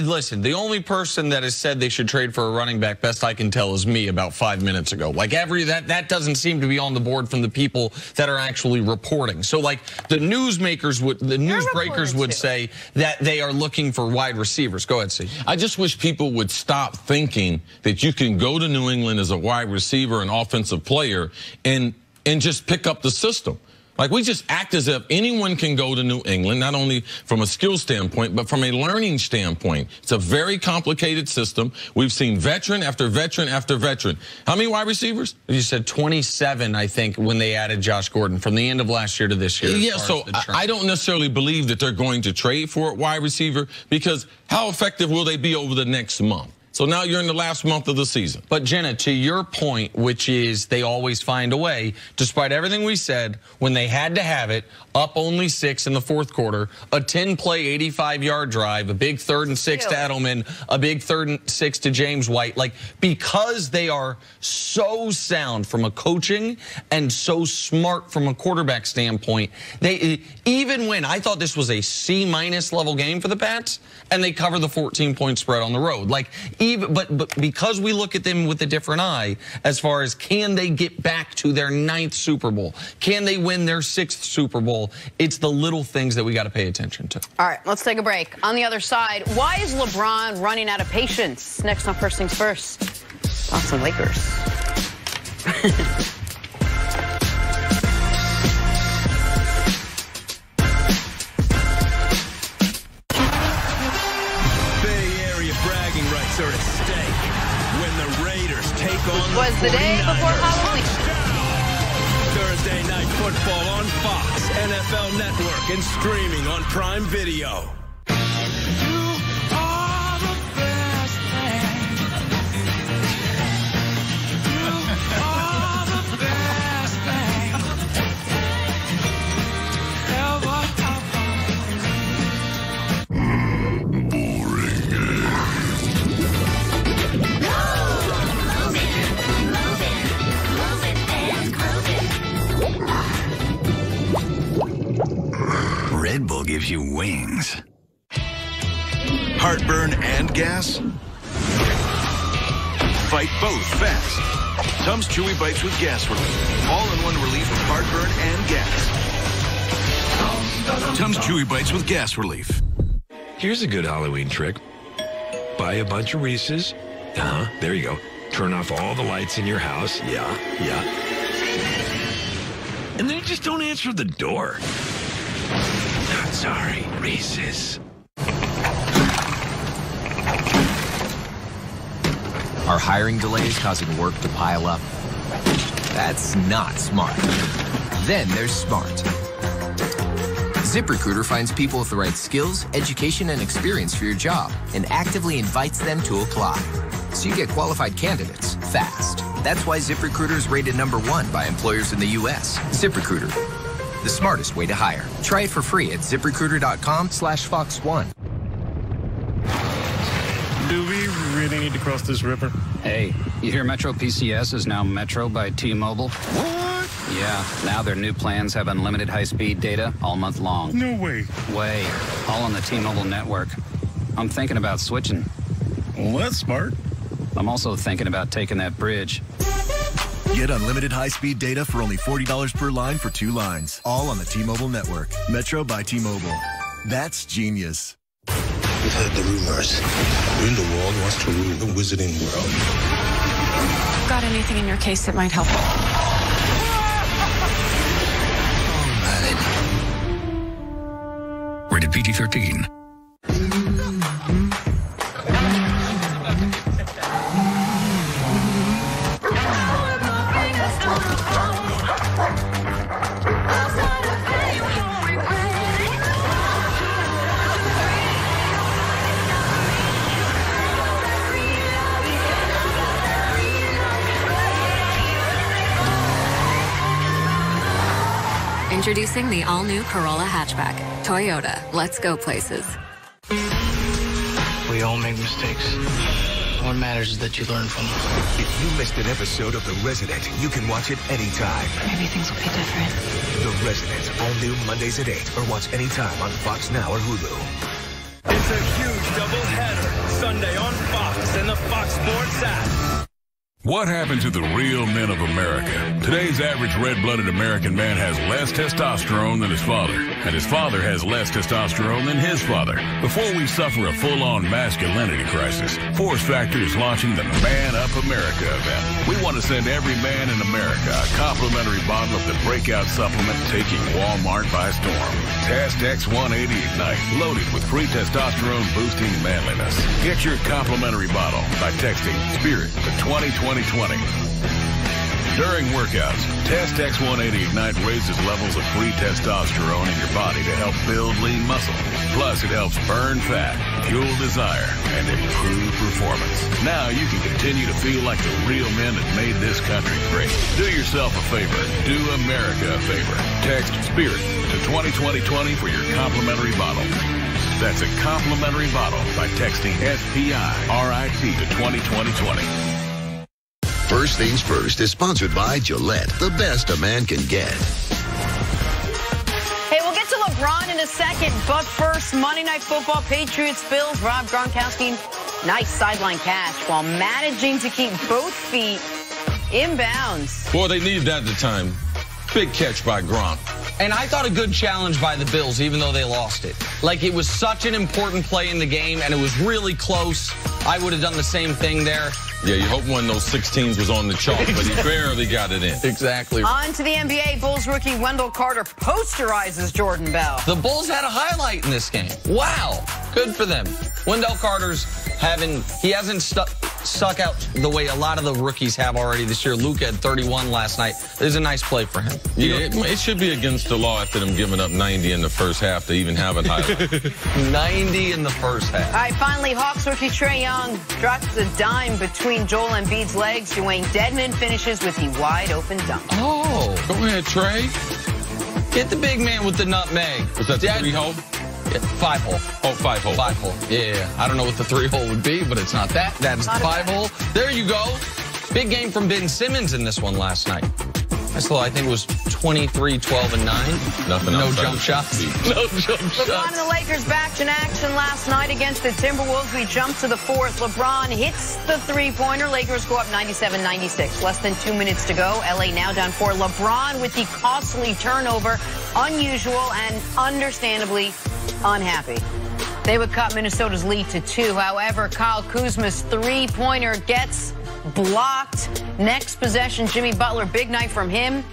Listen, the only person that has said they should trade for a running back, best I can tell, is me about 5 minutes ago. Like, that doesn't seem to be on the board from the people that are actually reporting. So, like, the newsmakers the newsbreakers would say that they are looking for wide receivers. Go ahead, C. I just wish people would stop thinking that you can go to New England as a wide receiver, an offensive player, and just pick up the system. Like, we just act as if anyone can go to New England, not only from a skill standpoint, but from a learning standpoint. It's a very complicated system. We've seen veteran after veteran after veteran. How many wide receivers? You said 27, I think, when they added Josh Gordon from the end of last year to this year. Yeah, so I don't necessarily believe that they're going to trade for a wide receiver, because how effective will they be over the next month? So now you're in the last month of the season. But, Jenna, to your point, which is they always find a way, despite everything we said, when they had to have it, up only 6 in the fourth quarter, a 10-play, 85-yard drive, a big 3rd and 6 to Edelman, a big 3rd and 6 to James White. Like, because they are so sound from a coaching and so smart from a quarterback standpoint, even when I thought this was a C- level game for the Pats, and they cover the 14-point spread on the road. Like, But because we look at them with a different eye, as far as can they get back to their 9th Super Bowl? Can they win their 6th Super Bowl? It's the little things that we got to pay attention to. All right, let's take a break. On the other side, why is LeBron running out of patience? Next on First Things First, thoughts on Lakers. Are at stake when the Raiders take on the 49ers. Was the day before Halloween. Thursday Night Football on Fox, NFL Network, and streaming on Prime Video. Red Bull gives you wings. Heartburn and gas? Fight both fast. Tums Chewy Bites with gas relief. All-in-one relief of heartburn and gas. Tums Chewy Bites with gas relief. Here's a good Halloween trick. Buy a bunch of Reese's. There you go. Turn off all the lights in your house. Yeah. And then you just don't answer the door. Not sorry, Reese's. Are hiring delays causing work to pile up? That's not smart. Then there's smart. ZipRecruiter finds people with the right skills, education, and experience for your job and actively invites them to apply. So you get qualified candidates fast. That's why ZipRecruiter is rated #1 by employers in the U.S. ZipRecruiter, the smartest way to hire. Try it for free at ZipRecruiter.com/Fox1. Do we really need to cross this river? Hey, you hear Metro PCS is now Metro by T-Mobile? What? Yeah, now their new plans have unlimited high-speed data all month long. No way. All on the T-Mobile network. I'm thinking about switching. Well, that's smart. I'm also thinking about taking that bridge. Get unlimited high-speed data for only $40 per line for 2 lines. All on the T-Mobile network. Metro by T-Mobile. That's genius. We've heard the rumors. Grindelwald wants to rule the wizarding world. Got anything in your case that might help? Rated PG-13. Introducing the all-new Corolla hatchback. Toyota, let's go places. We all make mistakes. What matters is that you learn from them. If you missed an episode of The Resident, you can watch it anytime. Maybe things will be different. The Resident, all new Mondays at 8, or watch anytime on Fox Now or Hulu. It's a huge doubleheader Sunday on Fox and the Fox Sports app. What happened to the real men of America? Today's average red-blooded American man has less testosterone than his father, and his father has less testosterone than his father. Before we suffer a full-on masculinity crisis, Force Factor is launching the Man Up America event. We want to send every man in America a complimentary bottle of the breakout supplement taking Walmart by storm. Test X180 Ignite, loaded with free testosterone-boosting manliness. Get your complimentary bottle by texting SPIRIT to 2020. During workouts, Test X180 Ignite raises levels of free testosterone in your body to help build lean muscle. Plus, it helps burn fat, fuel desire, and improve performance. Now you can continue to feel like the real men that made this country great. Do yourself a favor. Do America a favor. Text SPIRIT to 2020 for your complimentary bottle. That's a complimentary bottle by texting SPIRIT to 2020. First Things First is sponsored by Gillette, the best a man can get. Hey, we'll get to LeBron in a second, but first, Monday Night Football, Patriots, Bills, Rob Gronkowski Nice sideline catch while managing to keep both feet in bounds. Boy, they needed that at the time. Big catch by Gronk. And I thought a good challenge by the Bills, even though they lost it. Like, it was such an important play in the game, and it was really close. I would have done the same thing there. Yeah, you hope one of those 16s was on the chalk, but he barely got it in. Exactly. On to the NBA. Bulls rookie Wendell Carter posterizes Jordan Bell. The Bulls had a highlight in this game. Wow. Good for them. Wendell Carter's he hasn't stuck out the way a lot of the rookies have already this year. Luka had 31 last night. It was a nice play for him. Yeah, it should be against the law after them giving up 90 in the first half to even have a highlight. 90 in the first half. All right, finally, Hawks rookie Trae Young drops a dime between Joel Embiid's legs. Dwayne Dedmon finishes with the wide-open dunk. Oh. Go ahead, Trae. Hit the big man with the nutmeg. Was that the 3-hole? Yeah, 5-hole. Oh, 5-hole. 5-hole. Yeah. I don't know what the 3-hole would be, but it's not that. That's the 5-hole. There you go. Big game from Ben Simmons in this one last night. I think it was 23, 12, and 9. Nothing No else. jump shots. No jump shots. LeBron and the Lakers back in action last night against the Timberwolves. We jump to the fourth. LeBron hits the three-pointer. Lakers go up 97-96. Less than 2 minutes to go. LA now down 4. LeBron with the costly turnover. Unusual and understandably unhappy. They would cut Minnesota's lead to 2. However, Kyle Kuzma's three-pointer gets blocked. Next possession, Jimmy Butler, big night from him.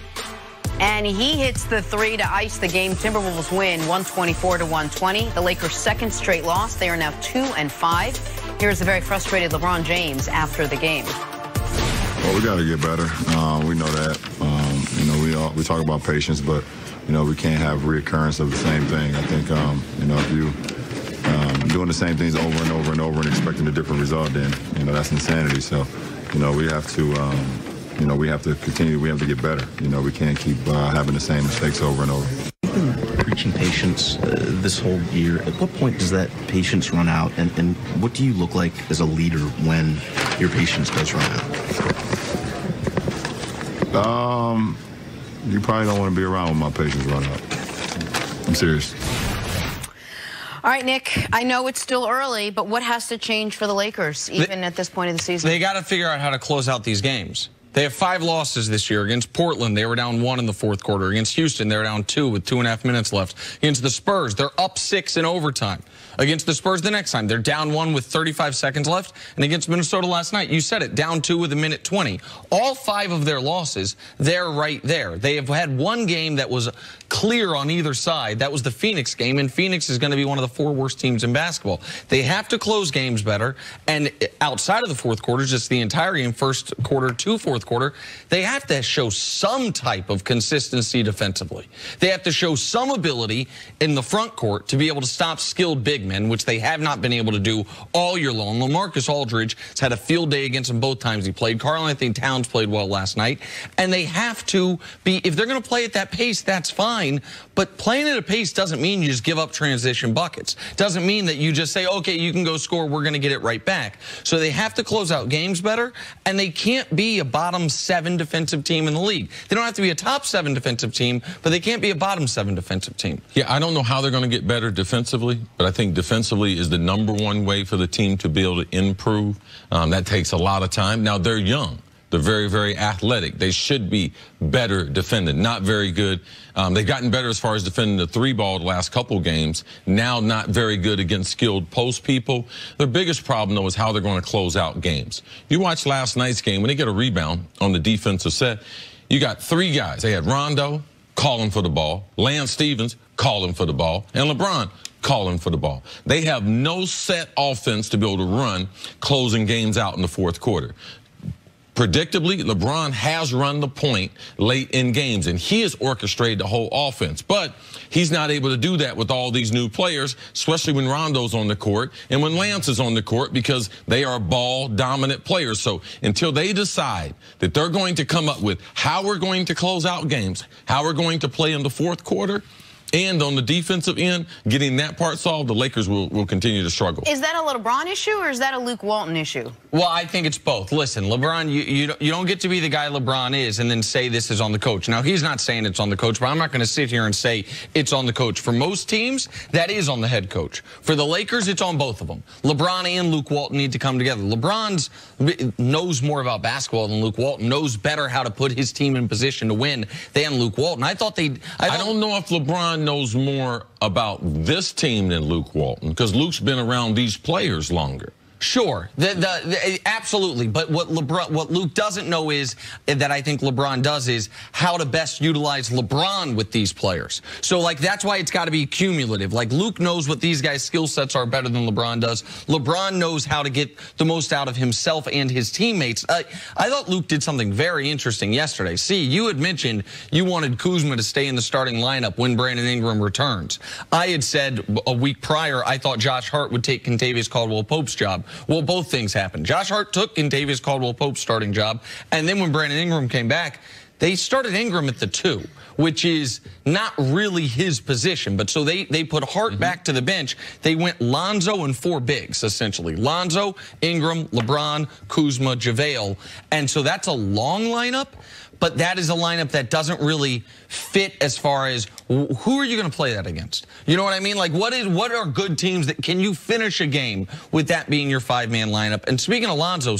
And he hits the 3 to ice the game. Timberwolves win 124-120. The Lakers' second straight loss. They are now 2-5. Here's the very frustrated LeBron James after the game. Well, we got to get better. We know that. We talk about patience, but we can't have reoccurrence of the same thing. I think if you doing the same things over and over and over and expecting a different result, then that's insanity. So we have to we have to continue. We have to get better. We can't keep having the same mistakes over and over. You've been preaching patience this whole year. At what point does that patience run out, and what do you look like as a leader when your patience does run out? You probably don't want to be around when my patience run out. I'm serious. All right, Nick, I know it's still early, but what has to change for the Lakers, even at this point of the season? They got to figure out how to close out these games. They have 5 losses this year. Against Portland, they were down 1 in the fourth quarter. Against Houston, they were down 2 with 2.5 minutes left. Against the Spurs, they're up 6 in overtime. Against the Spurs the next time, they're down 1 with 35 seconds left. And against Minnesota last night, you said it, down 2 with 1:20. All 5 of their losses, they're right there. They have had one game that was clear on either side. That was the Phoenix game, and Phoenix is going to be one of the 4 worst teams in basketball. They have to close games better, and outside of the fourth quarter, just the entire game, first quarter to fourth quarter, they have to show some type of consistency defensively. They have to show some ability in the front court to be able to stop skilled big men, which they have not been able to do all year long. LaMarcus Aldridge has had a field day against them both times he played. Karl-Anthony Towns played well last night. And they have to be, if they're going to play at that pace, that's fine. But playing at a pace doesn't mean you just give up transition buckets. Doesn't mean that you just say, okay, you can go score, we're going to get it right back. So they have to close out games better, and they can't be a bottom 7 defensive team in the league. They don't have to be a top 7 defensive team, but they can't be a bottom 7 defensive team. Yeah, I don't know how they're going to get better defensively, but I think defensively is the #1 way for the team to be able to improve. That takes a lot of time. Now, they're young. They're very, very athletic. They should be better defended. Not very good. They've gotten better as far as defending the 3-ball the last couple games. Now not very good against skilled post people. Their biggest problem, though, is how they're going to close out games. You watched last night's game. When they get a rebound on the defensive set, you got 3 guys. They had Rondo calling for the ball, Lance Stevens calling for the ball, and LeBron calling for the ball. They have no set offense to be able to run closing games out in the fourth quarter. Predictably, LeBron has run the point late in games, and he has orchestrated the whole offense. But he's not able to do that with all these new players, especially when Rondo's on the court and when Lance is on the court, because they are ball-dominant players. So until they decide that they're going to come up with how we're going to close out games, how we're going to play in the fourth quarter, And on the defensive end, getting that part solved, the Lakers will continue to struggle. Is that a LeBron issue or is that a Luke Walton issue? Well, I think it's both. Listen, LeBron, you don't get to be the guy LeBron is and then say this is on the coach. Now, he's not saying it's on the coach, but I'm not going to sit here and say it's on the coach. For most teams, that is on the head coach. For the Lakers, it's on both of them. LeBron and Luke Walton need to come together. LeBron knows more about basketball than Luke Walton, knows better how to put his team in position to win than Luke Walton. I don't know if LeBron knows more about this team than Luke Walton, because Luke's been around these players longer. Sure, absolutely. But what Luke doesn't know is that I think LeBron does is how to best utilize LeBron with these players. So, like, that's why it's got to be cumulative. Like, Luke knows what these guys' skill sets are better than LeBron does. LeBron knows how to get the most out of himself and his teammates. I thought Luke did something very interesting yesterday. See, you had mentioned you wanted Kuzma to stay in the starting lineup when Brandon Ingram returns. I had said a week prior I thought Josh Hart would take Kentavious Caldwell-Pope's job. Well, both things happened. Josh Hart took Kentavious Caldwell-Pope's starting job, and then when Brandon Ingram came back, they started Ingram at the 2, which is not really his position. But so they put Hart back to the bench. They went Lonzo and 4 bigs, essentially. Lonzo, Ingram, LeBron, Kuzma, JaVale. And so that's a long lineup, but that is a lineup that doesn't really fit as far as who are you going to play that against? You know what I mean? Like, what are good teams that can you finish a game with that being your 5-man lineup? And speaking of Lonzo,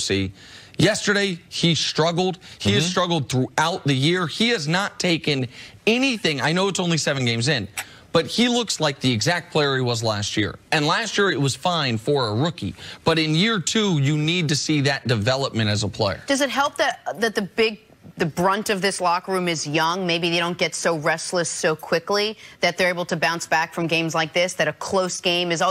yesterday he struggled. He has struggled throughout the year. He has not taken anything. I know it's only 7 games in, but he looks like the exact player he was last year. And last year it was fine for a rookie. But in year 2, you need to see that development as a player. Does it help that the brunt of this locker room is young? Maybe they don't get so restless so quickly that they're able to bounce back from games like this, that a close game is,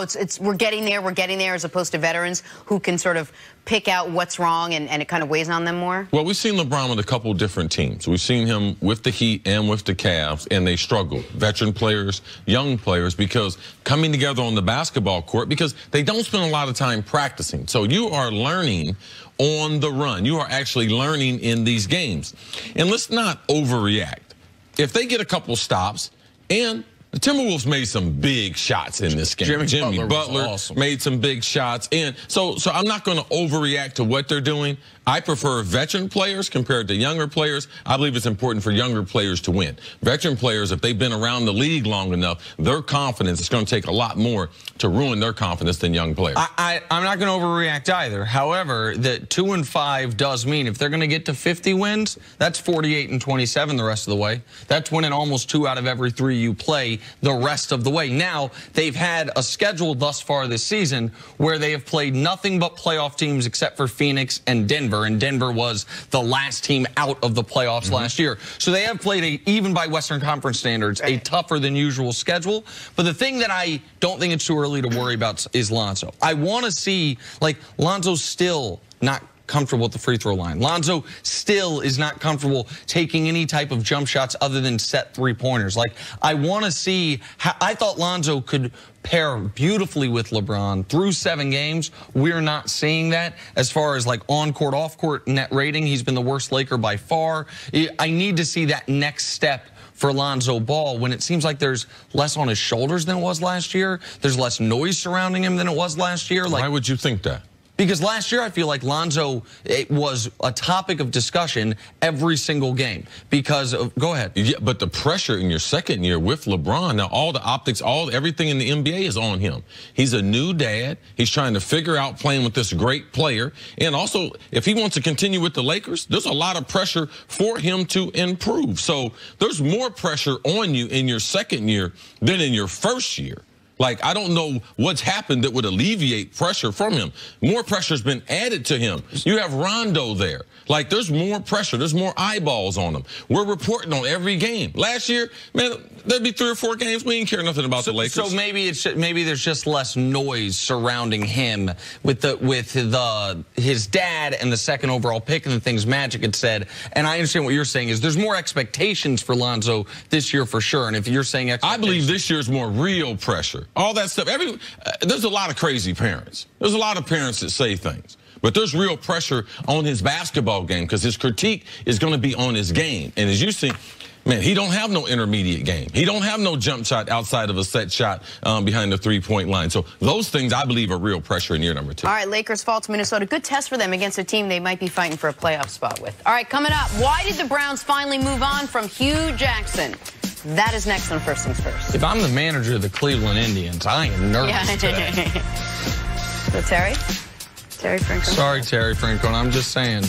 we're getting there, as opposed to veterans who can sort of pick out what's wrong and it kind of weighs on them more? Well, we've seen LeBron with a couple different teams. We've seen him with the Heat and with the Cavs, and they struggle. Veteran players, young players, because coming together on the basketball court, because they don't spend a lot of time practicing. So you are learning on the run. You are actually learning in these games. And let's not overreact. If they get a couple stops, and the Timberwolves made some big shots in this game. Jimmy Butler awesome. Made some big shots. And so I'm not going to overreact to what they're doing. I prefer veteran players compared to younger players. I believe it's important for younger players to win. Veteran players, if they've been around the league long enough, their confidence is going to take a lot more to ruin their confidence than young players. I'm not going to overreact either. However, the 2-5 does mean if they're going to get to 50 wins, that's 48-27 the rest of the way. That's winning almost 2 out of every 3 you play the rest of the way. Now, they've had a schedule thus far this season where they have played nothing but playoff teams except for Phoenix and Denver. And Denver was the last team out of the playoffs last year. So they have played, even by Western Conference standards, a tougher than usual schedule. But the thing that I don't think it's too early to worry about is Lonzo. I want to see, like, Lonzo's still not comfortable at the free throw line. Lonzo still is not comfortable taking any type of jump shots other than set 3-pointers. Like, I want to see how, I thought Lonzo could pair beautifully with LeBron through 7 games. We're not seeing that as far as like on-court, off-court net rating. He's been the worst Laker by far. I need to see that next step for Lonzo Ball when it seems like there's less on his shoulders than it was last year. There's less noise surrounding him than it was last year. Like, why would you think that? Because last year, I feel like Lonzo, it was a topic of discussion every single game. Because of, go ahead. Yeah, but the pressure in your second year with LeBron, now all the optics, everything in the NBA is on him. He's a new dad. He's trying to figure out playing with this great player. And also, if he wants to continue with the Lakers, there's a lot of pressure for him to improve. So there's more pressure on you in your second year than in your first year. Like, I don't know what's happened that would alleviate pressure from him. More pressure's been added to him. You have Rondo there. Like, there's more pressure. There's more eyeballs on him. We're reporting on every game. Last year, man, there'd be 3 or 4 games. We didn't care nothing about the Lakers. So maybe there's just less noise surrounding him with his dad and the 2nd overall pick and the things Magic had said. And I understand what you're saying is there's more expectations for Lonzo this year for sure. And if you're saying I believe this year's more real pressure. All that stuff. There's a lot of crazy parents. There's a lot of parents that say things. But there's real pressure on his basketball game because his critique is going to be on his game. And as you see, man, he don't have no intermediate game. He don't have no jump shot outside of a set shot behind the three-point line. So those things, I believe, are real pressure in year number 2. All right, Lakers fall to Minnesota. Good test for them against a team they might be fighting for a playoff spot with. All right, coming up, why did the Browns finally move on from Hugh Jackson? That is next on First Things First. If I'm the manager of the Cleveland Indians, I am nervous today. So, Terry? Terry Franco? Sorry, Terry Franco, I'm just saying.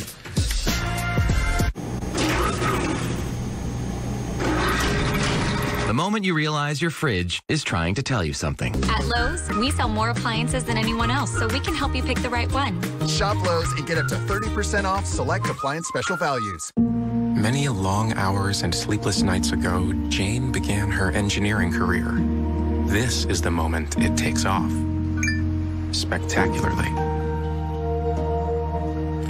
The moment you realize your fridge is trying to tell you something. At Lowe's, we sell more appliances than anyone else, so we can help you pick the right one. Shop Lowe's and get up to 30% off select appliance special values. Many long hours and sleepless nights ago, Jane began her engineering career. This is the moment it takes off. Spectacularly.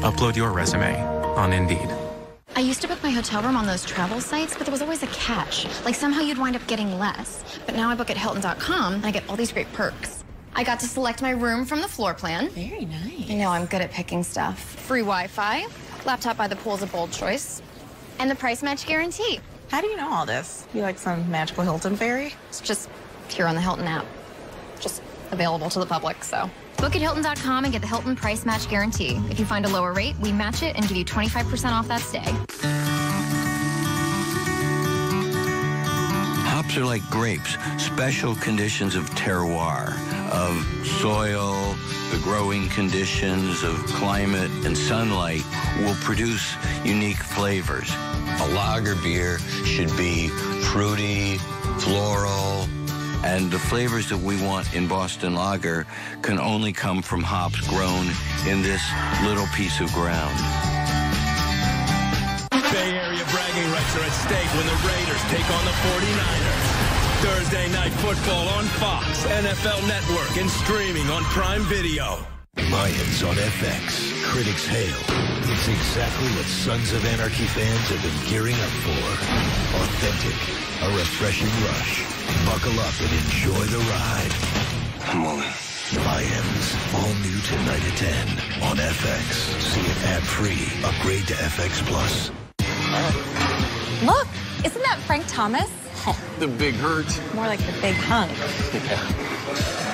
Upload your resume on Indeed. I used to book my hotel room on those travel sites, but there was always a catch. Like somehow you'd wind up getting less. But now I book at Hilton.com and I get all these great perks. I got to select my room from the floor plan. Very nice. I know, I'm good at picking stuff. Free Wi-Fi, laptop by the pool is a bold choice, and the price match guarantee. How do you know all this? You like some magical Hilton fairy? It's just here on the Hilton app. Just available to the public, so. Book at Hilton.com and get the Hilton price match guarantee. If you find a lower rate, we match it and give you 25% off that stay. Hops are like grapes, special conditions of terroir, of soil, the growing conditions of climate and sunlight will produce unique flavors. A lager beer should be fruity, floral, and the flavors that we want in Boston Lager can only come from hops grown in this little piece of ground. Bay Area bragging rights are at stake when the Raiders take on the 49ers. Thursday Night Football on Fox, NFL Network, and streaming on Prime Video. Mayans on FX. Critics hail. It's exactly what Sons of Anarchy fans have been gearing up for. Authentic. A refreshing rush. Buckle up and enjoy the ride. I'm all in. Mayans. All new tonight at 10 on FX. See it ad-free. Upgrade to FX Plus. Look, isn't that Frank Thomas? The big hurt. More like the big hunk.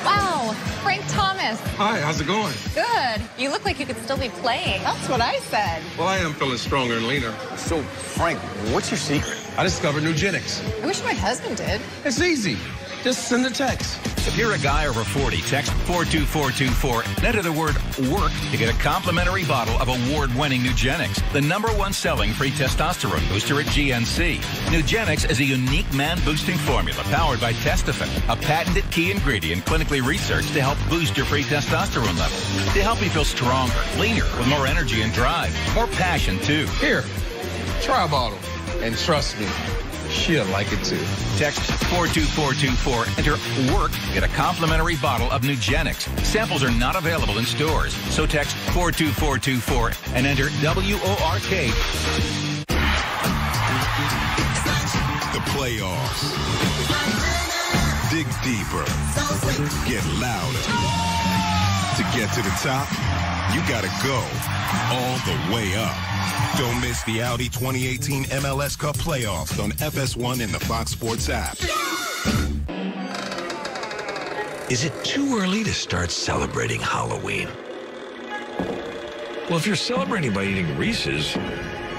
Wow, Frank Thomas. Hi, how's it going? Good. You look like you could still be playing. That's what I said. Well, I am feeling stronger and leaner. So, Frank, what's your secret? I discovered Nugenics. I wish my husband did. It's easy. Just send a text. If you're a guy over 40, text 42424 and enter the word WORK to get a complimentary bottle of award-winning Nugenics, the #1 selling free testosterone booster at GNC. Nugenics is a unique man-boosting formula powered by Testofen, a patented key ingredient clinically researched to help boost your free testosterone levels, to help you feel stronger, leaner, with more energy and drive, more passion, too. Here, try a bottle. And trust me, she'll like it too. Text 42424, enter WORK, get a complimentary bottle of Nugenics. Samples are not available in stores, so text 42424 and enter WORK. The playoffs. Dig deeper. Get louder. To get to the top, you gotta go all the way up. Don't miss the Audi 2018 MLS Cup playoffs on FS1 and the Fox Sports app. Is it too early to start celebrating Halloween? Well, if you're celebrating by eating Reese's,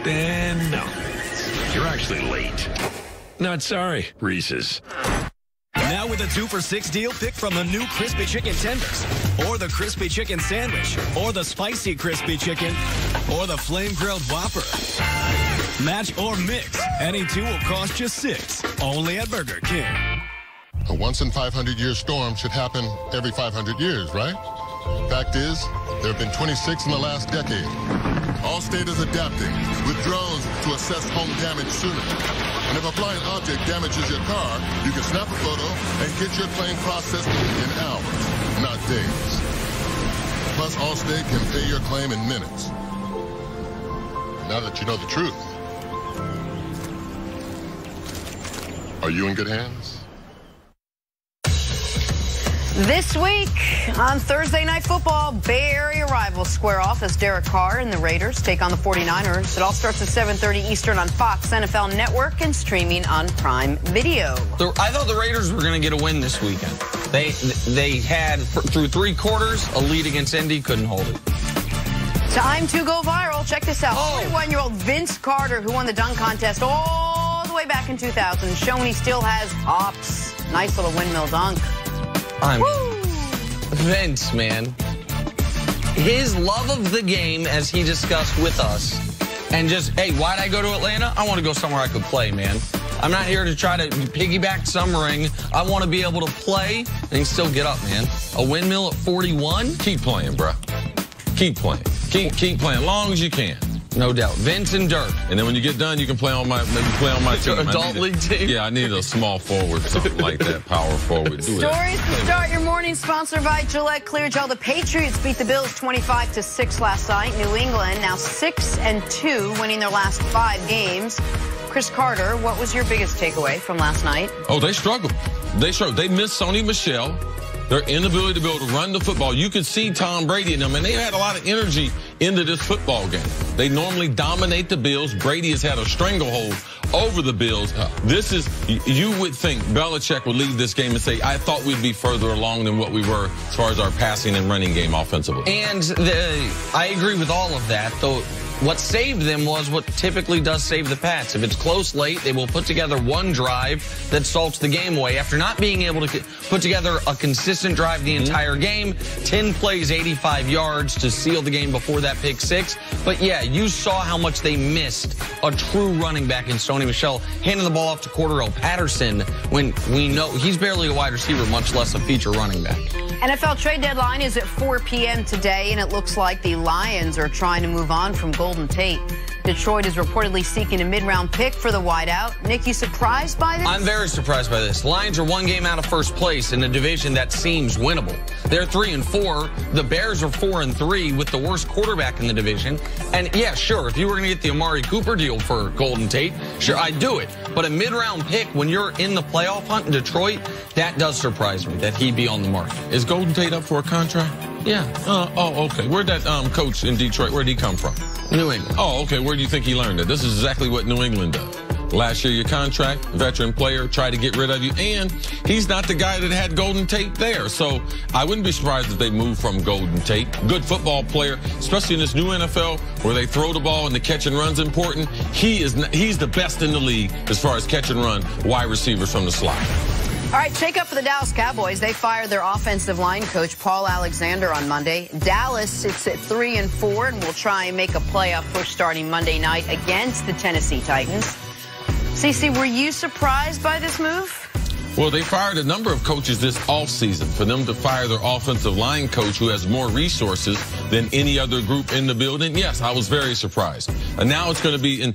then no. You're actually late. Not sorry, Reese's. Now with a 2 for $6 deal, pick from the new Crispy Chicken Tenders, or the Crispy Chicken Sandwich, or the Spicy Crispy Chicken, or the Flame Grilled Whopper. Match or mix. Any two will cost you $6. Only at Burger King. A once-in-500-year storm should happen every 500 years, right? Fact is, there have been 26 in the last decade. Allstate is adapting with drones to assess home damage sooner. And if a flying object damages your car, you can snap a photo and get your claim processed in hours, not days. Plus, Allstate can pay your claim in minutes. Now that you know the truth, are you in good hands? This week on Thursday Night Football, Bay Area rivals square off as Derek Carr and the Raiders take on the 49ers. It all starts at 7:30 Eastern on Fox NFL Network and streaming on Prime Video. I thought the Raiders were going to get a win this weekend. They had, through 3 quarters, a lead against Indy, couldn't hold it. Time to go viral. Check this out. 41-year-old Vince Carter, who won the dunk contest all the way back in 2000, showing he still has hops. Nice little windmill dunk. Vince, man. His love of the game, as he discussed with us, and just, hey, why'd I go to Atlanta? I want to go somewhere I could play, man. I'm not here to try to piggyback some ring. I want to be able to play and still get up, man. A windmill at 41? Keep playing, bro. Keep playing. Keep playing as long as you can. No doubt. Vince and Dirk. And then when you get done, you can play on my team. Adult league team? Yeah, I need a small forward, something like that, power forward. Stories to start your morning, sponsored by Gillette Clear Gel. The Patriots beat the Bills 25-6 last night. New England now 6-2, winning their last 5 games. Chris Carter, what was your biggest takeaway from last night? Oh, they struggled. They missed Sony Michel. Their inability to be able to run the football. You could see Tom Brady in them, and they had a lot of energy into this football game. They normally dominate the Bills. Brady has had a stranglehold over the Bills. You would think Belichick would leave this game and say, I thought we'd be further along than what we were as far as our passing and running game offensively. And I agree with all of that, though. What saved them was what typically does save the Pats. If it's close late, they will put together one drive that salts the game away. After not being able to put together a consistent drive the entire game, 10 plays, 85 yards to seal the game before that pick 6. But yeah, you saw how much they missed a true running back in Sony Michel, handing the ball off to Cordarrelle Patterson when we know he's barely a wide receiver, much less a feature running back. NFL trade deadline is at 4 p.m. today, and it looks like the Lions are trying to move on from Golden Tate. Detroit is reportedly seeking a mid-round pick for the wideout. Nick, you surprised by this? I'm very surprised by this. Lions are 1 game out of first place in a division that seems winnable. They're 3-4. The Bears are 4-3 with the worst quarterback in the division. And yeah, sure, if you were going to get the Amari Cooper deal for Golden Tate, sure, I'd do it. But a mid-round pick when you're in the playoff hunt in Detroit, that does surprise me that he'd be on the market. Is Golden Tate up for a contract? Yeah. Oh, okay. Where'd that coach in Detroit, where'd he come from? New England. Oh, okay. Where do you think he learned it? This is exactly what New England does. Last year, your contract, veteran player, try to get rid of you, and he's not the guy that had Golden Tate there. So I wouldn't be surprised if they move from Golden Tate. Good football player, especially in this new NFL where they throw the ball and the catch and run's important. He's the best in the league as far as catch and run wide receivers from the slot. All right, shake up for the Dallas Cowboys. They fired their offensive line coach, Paul Alexander, on Monday. Dallas sits at 3-4 and will try and make a playoff push starting Monday night against the Tennessee Titans. CeCe, were you surprised by this move? Well, they fired a number of coaches this offseason. For them to fire their offensive line coach who has more resources than any other group in the building, yes, I was very surprised. And now it's going to be in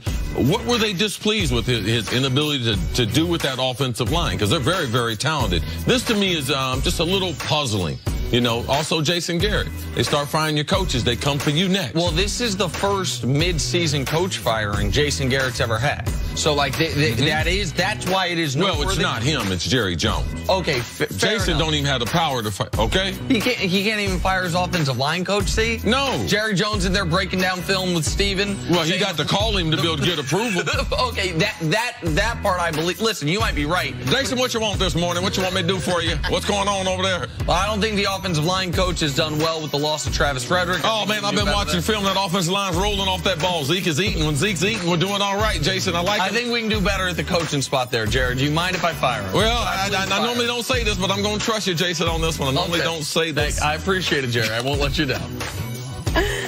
what were they displeased with his inability to do with that offensive line? Because they're very, very talented. This to me is just a little puzzling. You know, also Jason Garrett. They start firing your coaches. They come for you next. Well, this is the first mid-season coach firing Jason Garrett's ever had. So, like, that's why it is noteworthy. Well, it's not him. It's Jerry Jones. Okay, Jason don't even have the power to fight, okay? He can't even fire his offensive line coach, see? No. Jerry Jones in there breaking down film with Steven. Well, he got to call him to be able to get approval. Okay, that part I believe. Listen, you might be right. Jason, what you want this morning? What you want me to do for you? What's going on over there? Well, I don't think the offensive line coach has done well with the loss of Travis Frederick. Oh, man, I've been watching film. That offensive line's rolling off that ball. Zeke is eating. When Zeke's eating, we're doing all right, Jason. I like it. I think we can do better at the coaching spot there, Jared. Do you mind if I fire him? Well, I normally don't say this, but I'm going to trust you, Jason, on this one. I normally don't say this. I appreciate it, Jared. I won't let you down.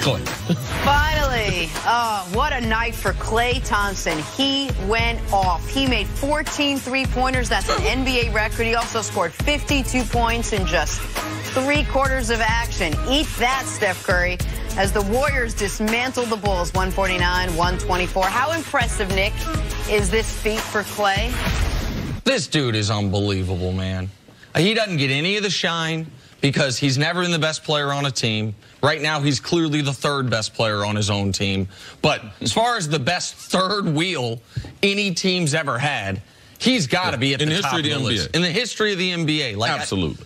Clay. Finally, what a night for Klay Thompson. He went off. He made 14 three-pointers. That's an NBA record. He also scored 52 points in just 3 quarters of action. Eat that, Steph Curry, as the Warriors dismantled the Bulls 149-124. How impressive, Nick, is this feat for Klay? This dude is unbelievable, man. He doesn't get any of the shine because he's never been the best player on a team. Right now, he's clearly the 3rd best player on his own team. But as far as the best 3rd wheel any team's ever had, he's got to be at the top of the list. In the history of the NBA. Like, absolutely.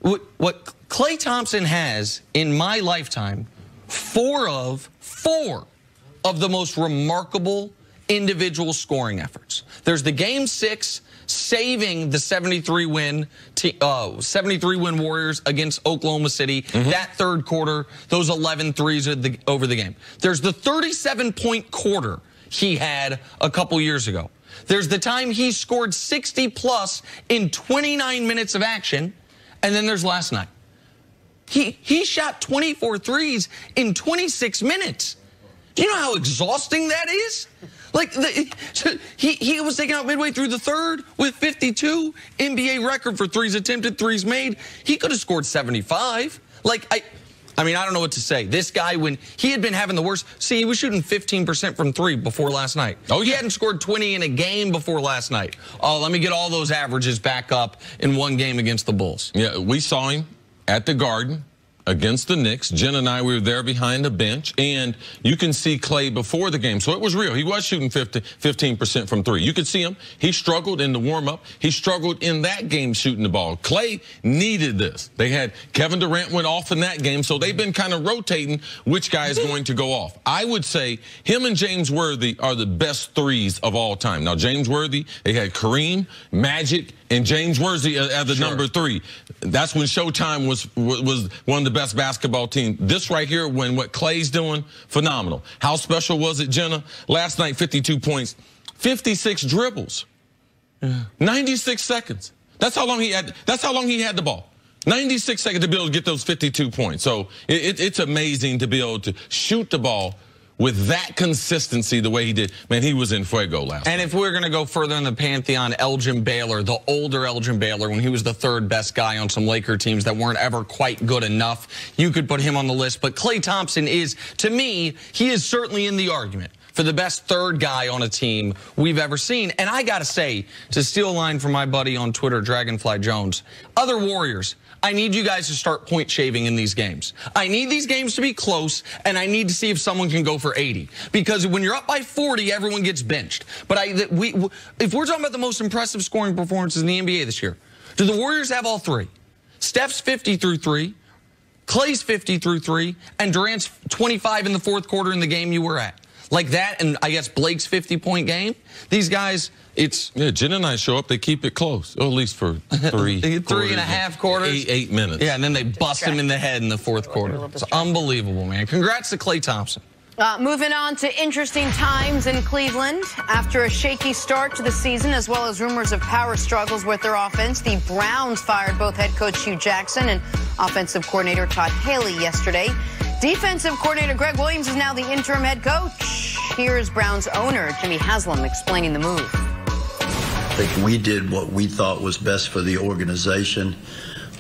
what Klay Thompson has in my lifetime, four of the most remarkable individual scoring efforts. There's the Game 6 saving the 73-win Warriors against Oklahoma City. That third quarter, those 11 threes over the game. There's the 37-point quarter he had a couple years ago. There's the time he scored 60-plus in 29 minutes of action. And then there's last night. He shot 24 threes in 26 minutes. Do you know how exhausting that is? Like, he was taken out midway through the third with 52, NBA record for threes attempted, threes made. He could have scored 75. Like, I mean, I don't know what to say. This guy, when he had been having the worst, he was shooting 15% from three before last night. Oh, he hadn't scored 20 in a game before last night. Oh, let me get all those averages back up in one game against the Bulls. Yeah, we saw him at the Garden against the Knicks. Jen and I, we were there behind the bench, and you can see Klay before the game. So it was real. He was shooting 15% from three. You could see him. He struggled in the warm-up. He struggled in that game shooting the ball. Klay needed this. They had Kevin Durant went off in that game, so they've been kind of rotating which guy is going to go off. I would say him and James Worthy are the best threes of all time. Now, James Worthy, they had Kareem, Magic, and James Worthy as the number 3. That's when Showtime was one of the best basketball teams. This right here, when what Klay's doing, phenomenal. How special was it, Jenna? Last night, 52 points, 56 dribbles, 96 seconds. That's how long he had. That's how long he had the ball. 96 seconds to be able to get those 52 points. So it's amazing to be able to shoot the ball with that consistency the way he did. Man, he was in fuego last night. And if we're going to go further in the pantheon, Elgin Baylor, the older Elgin Baylor, when he was the third best guy on some Laker teams that weren't ever quite good enough, you could put him on the list. But Klay Thompson is, to me, he is certainly in the argument for the best third guy on a team we've ever seen. And I got to say, to steal a line from my buddy on Twitter, Dragonfly Jones, other Warriors, I need you guys to start point shaving in these games. I need these games to be close, and I need to see if someone can go for 80. Because when you're up by 40, everyone gets benched. But if we're talking about the most impressive scoring performances in the NBA this year, do the Warriors have all three? Steph's 50 through 3, Klay's 50 through 3, and Durant's 25 in the fourth quarter in the game you were at. Like that, and I guess Blake's 50-point game. These guys, it's... Yeah, Jen and I show up, they keep it close, or at least for 3.5 quarters. 8 minutes. Yeah, and then they bust him in the head in the fourth quarter. It's unbelievable, man. Congrats to Klay Thompson. Moving on to interesting times in Cleveland. After a shaky start to the season, as well as rumors of power struggles with their offense, the Browns fired both head coach Hugh Jackson and offensive coordinator Todd Haley yesterday. Defensive coordinator Greg Williams is now the interim head coach. Here's Browns owner Jimmy Haslam explaining the move. I think we did what we thought was best for the organization.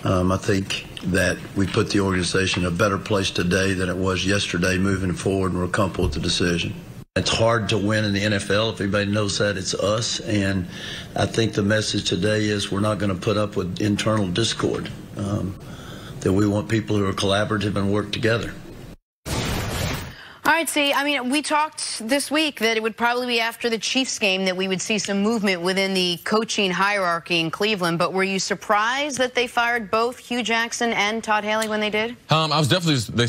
I think that we put the organization in a better place today than it was yesterday moving forward, and we're comfortable with the decision. It's hard to win in the NFL. If anybody knows that, it's us. And I think the message today is we're not going to put up with internal discord, that we want people who are collaborative and work together. All right, see, I mean, we talked this week that it would probably be after the Chiefs game that we would see some movement within the coaching hierarchy in Cleveland. But were you surprised that they fired both Hugh Jackson and Todd Haley when they did? I was definitely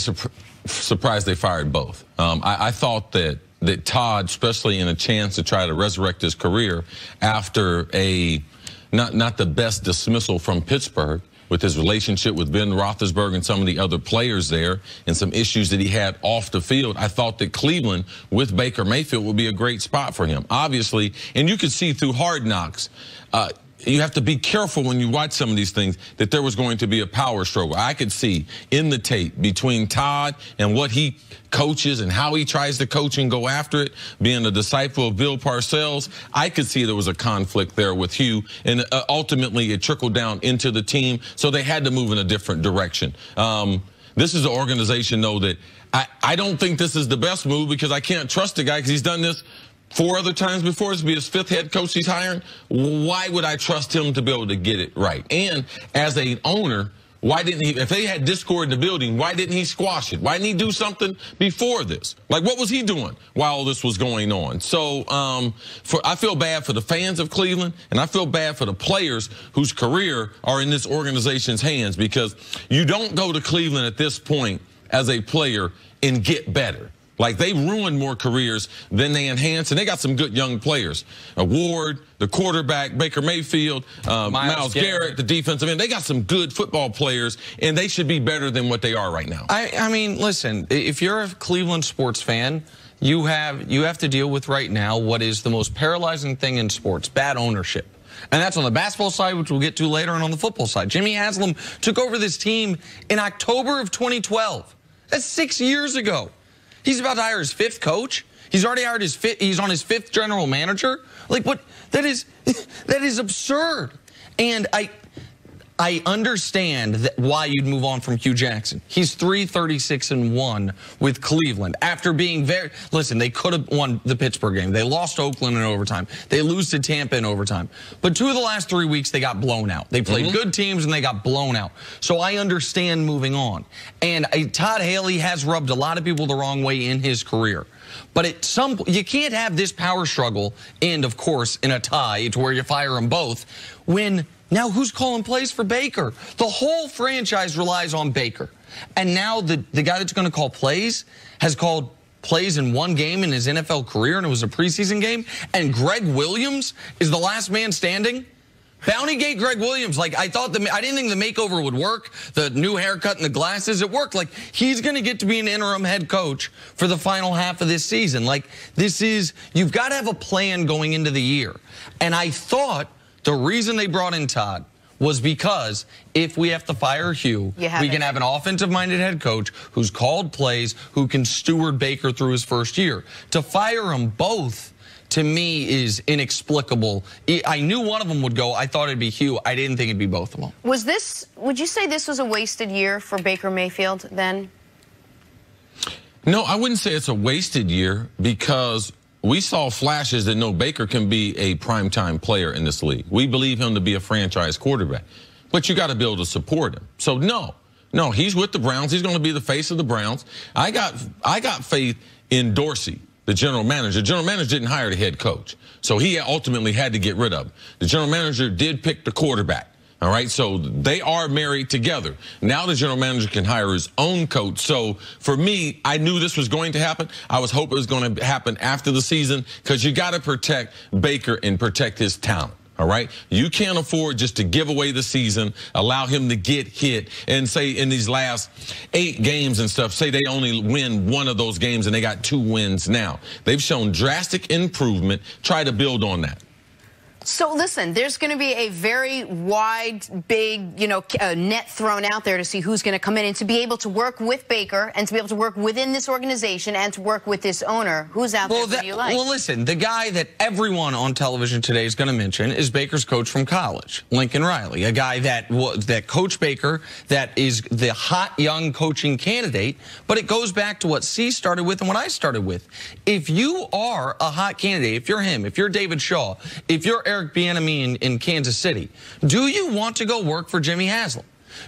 surprised they fired both. I thought that Todd, especially in a chance to try to resurrect his career after a not the best dismissal from Pittsburgh, with his relationship with Ben Roethlisberger and some of the other players there and some issues that he had off the field, I thought that Cleveland with Baker Mayfield would be a great spot for him. Obviously, and you could see through Hard Knocks, you have to be careful when you watch some of these things that there was going to be a power struggle. I could see in the tape between Todd and what he coaches and how he tries to coach and go after it, being a disciple of Bill Parcells, I could see there was a conflict there with Hugh, and ultimately it trickled down into the team, so they had to move in a different direction. This is an organization, though, that I don't think this is the best move because I can't trust the guy because he's done this 4 other times before. This will be his 5th head coach he's hiring. Why would I trust him to be able to get it right? And as an owner, Why didn't he, if they had discord in the building, why didn't he squash it? Why didn't he do something before this? Like, what was he doing while all this was going on? So I feel bad for the fans of Cleveland, and I feel bad for the players whose career are in this organization's hands, because you don't go to Cleveland at this point as a player and get better. Like, they ruined more careers than they enhanced, and they got some good young players. Ward, the quarterback, Baker Mayfield, Myles Garrett, the defensive end. They got some good football players, and they should be better than what they are right now. I mean, listen, if you're a Cleveland sports fan, you have to deal with right now what is the most paralyzing thing in sports: bad ownership. And that's on the basketball side, which we'll get to later, and on the football side. Jimmy Haslam took over this team in October of 2012. That's 6 years ago. He's about to hire his 5th coach. He's already hired his 5th. He's on his 5th general manager. Like, what? That is absurd. And I understand why you'd move on from Hugh Jackson. He's 3-36-1 with Cleveland after being listen, they could have won the Pittsburgh game. They lost Oakland in overtime. They lose to Tampa in overtime. But 2 of the last 3 weeks, they got blown out. They played good teams, and they got blown out. So I understand moving on. And Todd Haley has rubbed a lot of people the wrong way in his career. But at some point, you can't have this power struggle end, of course, in a tie to where you fire them both when now who's calling plays for Baker? The whole franchise relies on Baker. And now the guy that's going to call plays has called plays in 1 game in his NFL career, and it was a preseason game. And Greg Williams is the last man standing. Bountygate Greg Williams, like, I didn't think the makeover would work, the new haircut and the glasses, it worked. Like, he's going to get to be an interim head coach for the final half of this season. Like, you've got to have a plan going into the year. And I thought the reason they brought in Todd was because if we have to fire Hugh, we can have an offensive-minded head coach who's called plays, who can steward Baker through his first year. To fire them both, to me, is inexplicable. I knew one of them would go. I thought it'd be Hugh. I didn't think it'd be both of them. Would you say this was a wasted year for Baker Mayfield then? No, I wouldn't say it's a wasted year, because we saw flashes that Baker can be a primetime player in this league. We believe him to be a franchise quarterback. But you got to be able to support him. So no, he's with the Browns. He's going to be the face of the Browns. I got faith in Dorsey, the general manager. The general manager didn't hire the head coach, so he ultimately had to get rid of him. The general manager did pick the quarterback. All right, so they are married together. Now the general manager can hire his own coach. So for me, I knew this was going to happen. I was hoping it was going to happen after the season, because you got to protect Baker and protect his talent. All right, you can't afford just to give away the season, allow him to get hit, and say in these last 8 games and stuff, say they only win 1 of those games and they got 2 wins now. They've shown drastic improvement. Try to build on that. So listen, there's going to be a very wide, big, net thrown out there to see who's going to come in, and to be able to work with Baker and to be able to work within this organization and to work with this owner. Who's out there that you like? Well, listen, the guy that everyone on television today is going to mention is Baker's coach from college, Lincoln Riley, a guy that Coach Baker, that is the hot young coaching candidate. But it goes back to what C started with and what I started with. If you are a hot candidate, if you're him, if you're David Shaw, if you're Eric Bieniemy in Kansas City, do you want to go work for Jimmy Haslam?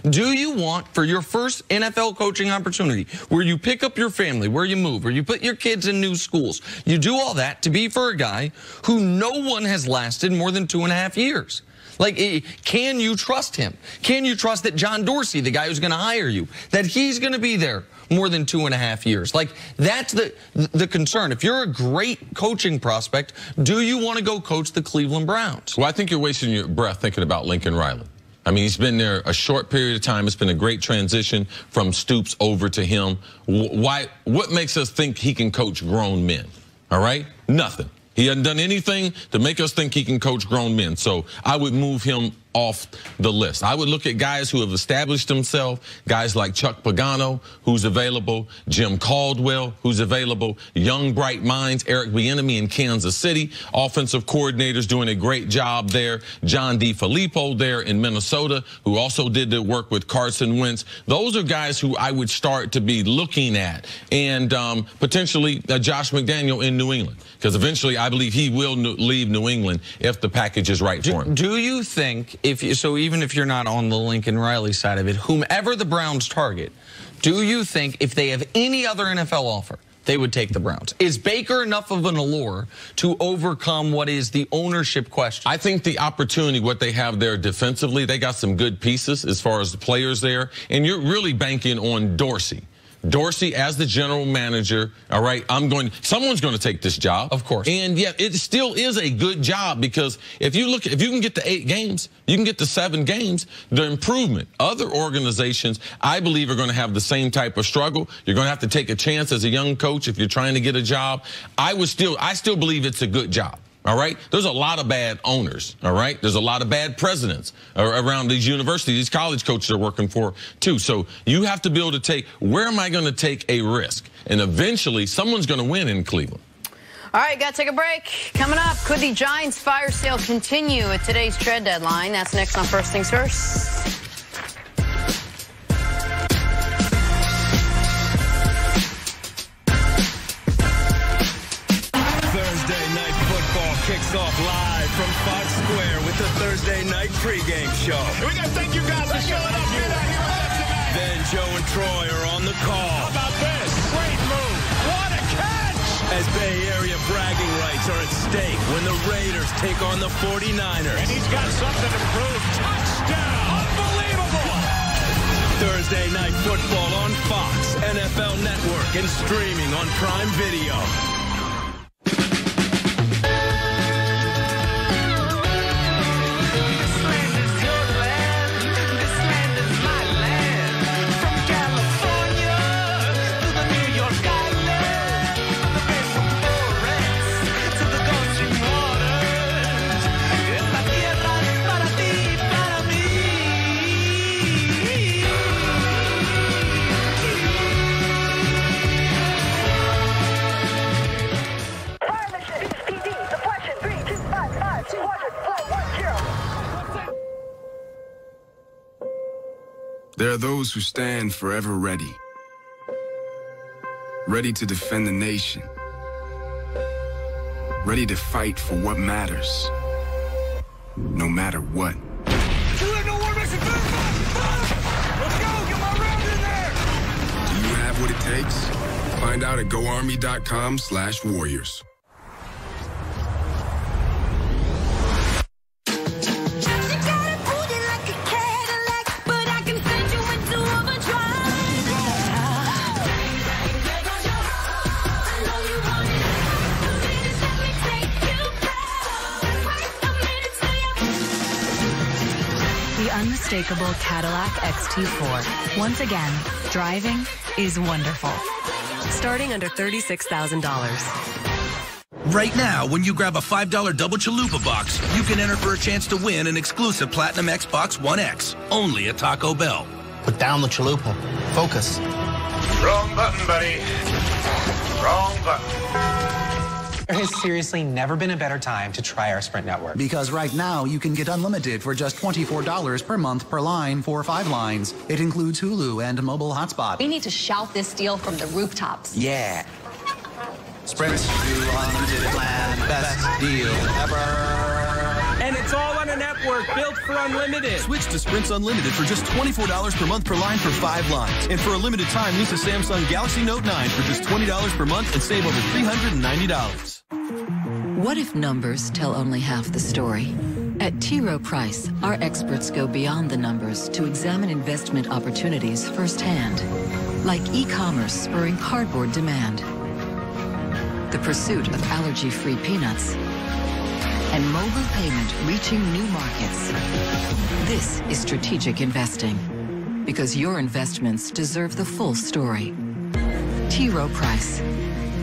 Do you want, for your first NFL coaching opportunity, where you pick up your family, where you move, where you put your kids in new schools, you do all that to be for a guy who no one has lasted more than 2.5 years? Like, can you trust him? Can you trust that John Dorsey, the guy who's going to hire you, that he's going to be there more than 2.5 years? Like, that's the concern. If you're a great coaching prospect, do you want to go coach the Cleveland Browns? Well, I think you're wasting your breath thinking about Lincoln Riley. I mean, he's been there a short period of time. It's been a great transition from Stoops over to him. What makes us think he can coach grown men? All right? Nothing. He hasn't done anything to make us think he can coach grown men. So I would move him off the list. I would look at guys who have established themselves, guys like Chuck Pagano, who's available, Jim Caldwell, who's available, young, bright minds, Eric Bieniemy in Kansas City, offensive coordinators doing a great job there, John DeFilippo there in Minnesota, who also did the work with Carson Wentz. Those are guys who I would start to be looking at, and potentially Josh McDaniel in New England, because eventually I believe he will leave New England if the package is right for him. Do you think even if you're not on the Lincoln Riley side of it, whomever the Browns target, do you think if they have any other NFL offer, they would take the Browns? Is Baker enough of an allure to overcome what is the ownership question? I think the opportunity, what they have there defensively, they got some good pieces as far as the players there, and you're really banking on Dorsey. Dorsey as the general manager, all right, someone's going to take this job. Of course. And yet it still is a good job, because if you can get to 8 games, you can get to 7 games, the improvement. Other organizations, I believe, are going to have the same type of struggle. You're going to have to take a chance as a young coach if you're trying to get a job. I still believe it's a good job. All right. There's a lot of bad owners. All right. There's a lot of bad presidents around these universities, these college coaches are working for too. So you have to be able to take, where am I going to take a risk? And eventually someone's going to win in Cleveland. All right, got to take a break. Coming up, could the Giants fire sale continue at today's trade deadline? That's next on First Things First. Kicks off live from Fox Square with the Thursday night pregame show. We got to thank you guys for showing up here tonight. Then Joe and Troy are on the call. How about this? Great move. What a catch! As Bay Area bragging rights are at stake when the Raiders take on the 49ers. And he's got something to prove. Touchdown! Unbelievable! Thursday night football on Fox, NFL Network, and streaming on Prime Video. There are those who stand forever ready. Ready to defend the nation. Ready to fight for what matters. No matter what. Let's go! Get my round in there! Do you have what it takes? Find out at goarmy.com/warriors. Unmistakable Cadillac XT4. Once again, driving is wonderful. Starting under $36,000. Right now, when you grab a $5 double chalupa box, you can enter for a chance to win an exclusive Platinum Xbox One X, only at Taco Bell. Put down the chalupa. Focus. Wrong button, buddy. Wrong button. There has seriously never been a better time to try our Sprint network. Because right now, you can get unlimited for just $24 per month per line for 5 lines. It includes Hulu and mobile hotspot. We need to shout this deal from the rooftops. Yeah. Sprint's new unlimited plan. Best deal ever. And it's all on a network built for unlimited. Switch to Sprint's Unlimited for just $24 per month per line for 5 lines. And for a limited time, lease a Samsung Galaxy Note 9 for just $20 per month and save over $390. What if numbers tell only half the story? At T. Rowe Price, our experts go beyond the numbers to examine investment opportunities firsthand, like e-commerce spurring cardboard demand, the pursuit of allergy-free peanuts, and mobile payment reaching new markets. This is strategic investing, because your investments deserve the full story. T. Rowe Price.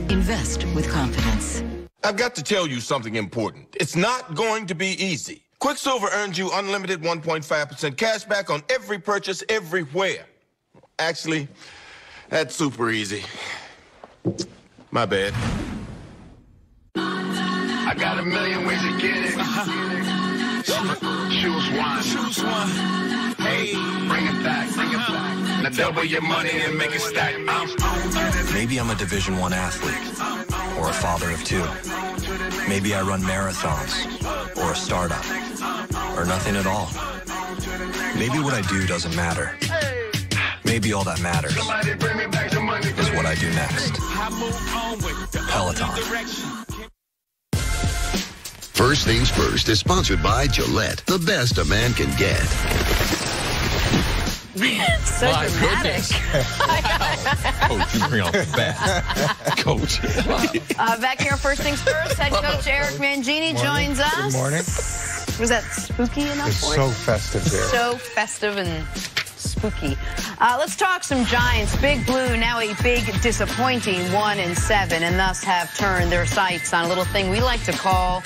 Invest with confidence. I've got to tell you something important. It's not going to be easy. Quicksilver earns you unlimited 1.5% cash back on every purchase everywhere. Actually, that's super easy. My bad. I got a million ways to get it. Choose one. Choose one. Hey, bring it back. Bring it back. Now double your money and make it stack. Maybe I'm a Division I athlete, or a father of 2. Maybe I run marathons, or a startup. or nothing at all. Maybe what I do doesn't matter. Maybe all that matters is what I do next. Peloton. First Things First is sponsored by Gillette, the best a man can get. Man, so dramatic. Coach, you bring on the bat. Coach. Back here, First Things First, head coach Eric Mangini joins us. Good morning. Was that spooky enough it's for so you? festive here. So festive and spooky. Let's talk some Giants. Big Blue now a big disappointing 1-7, and thus have turned their sights on a little thing we like to call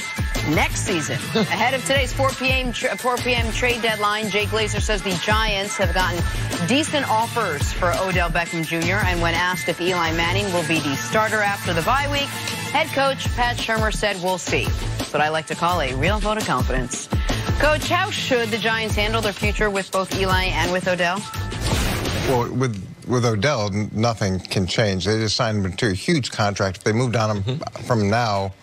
next season. Ahead of today's 4 p.m. trade deadline, Jay Glazer says the Giants have gotten decent offers for Odell Beckham Jr., and when asked if Eli Manning will be the starter after the bye week, head coach Pat Shurmur said, "We'll see." That's what I like to call a real vote of confidence. Coach, how should the Giants handle their future with both Eli and with Odell? Well, with Odell, nothing can change. They just signed him to a huge contract. If they moved on him from now,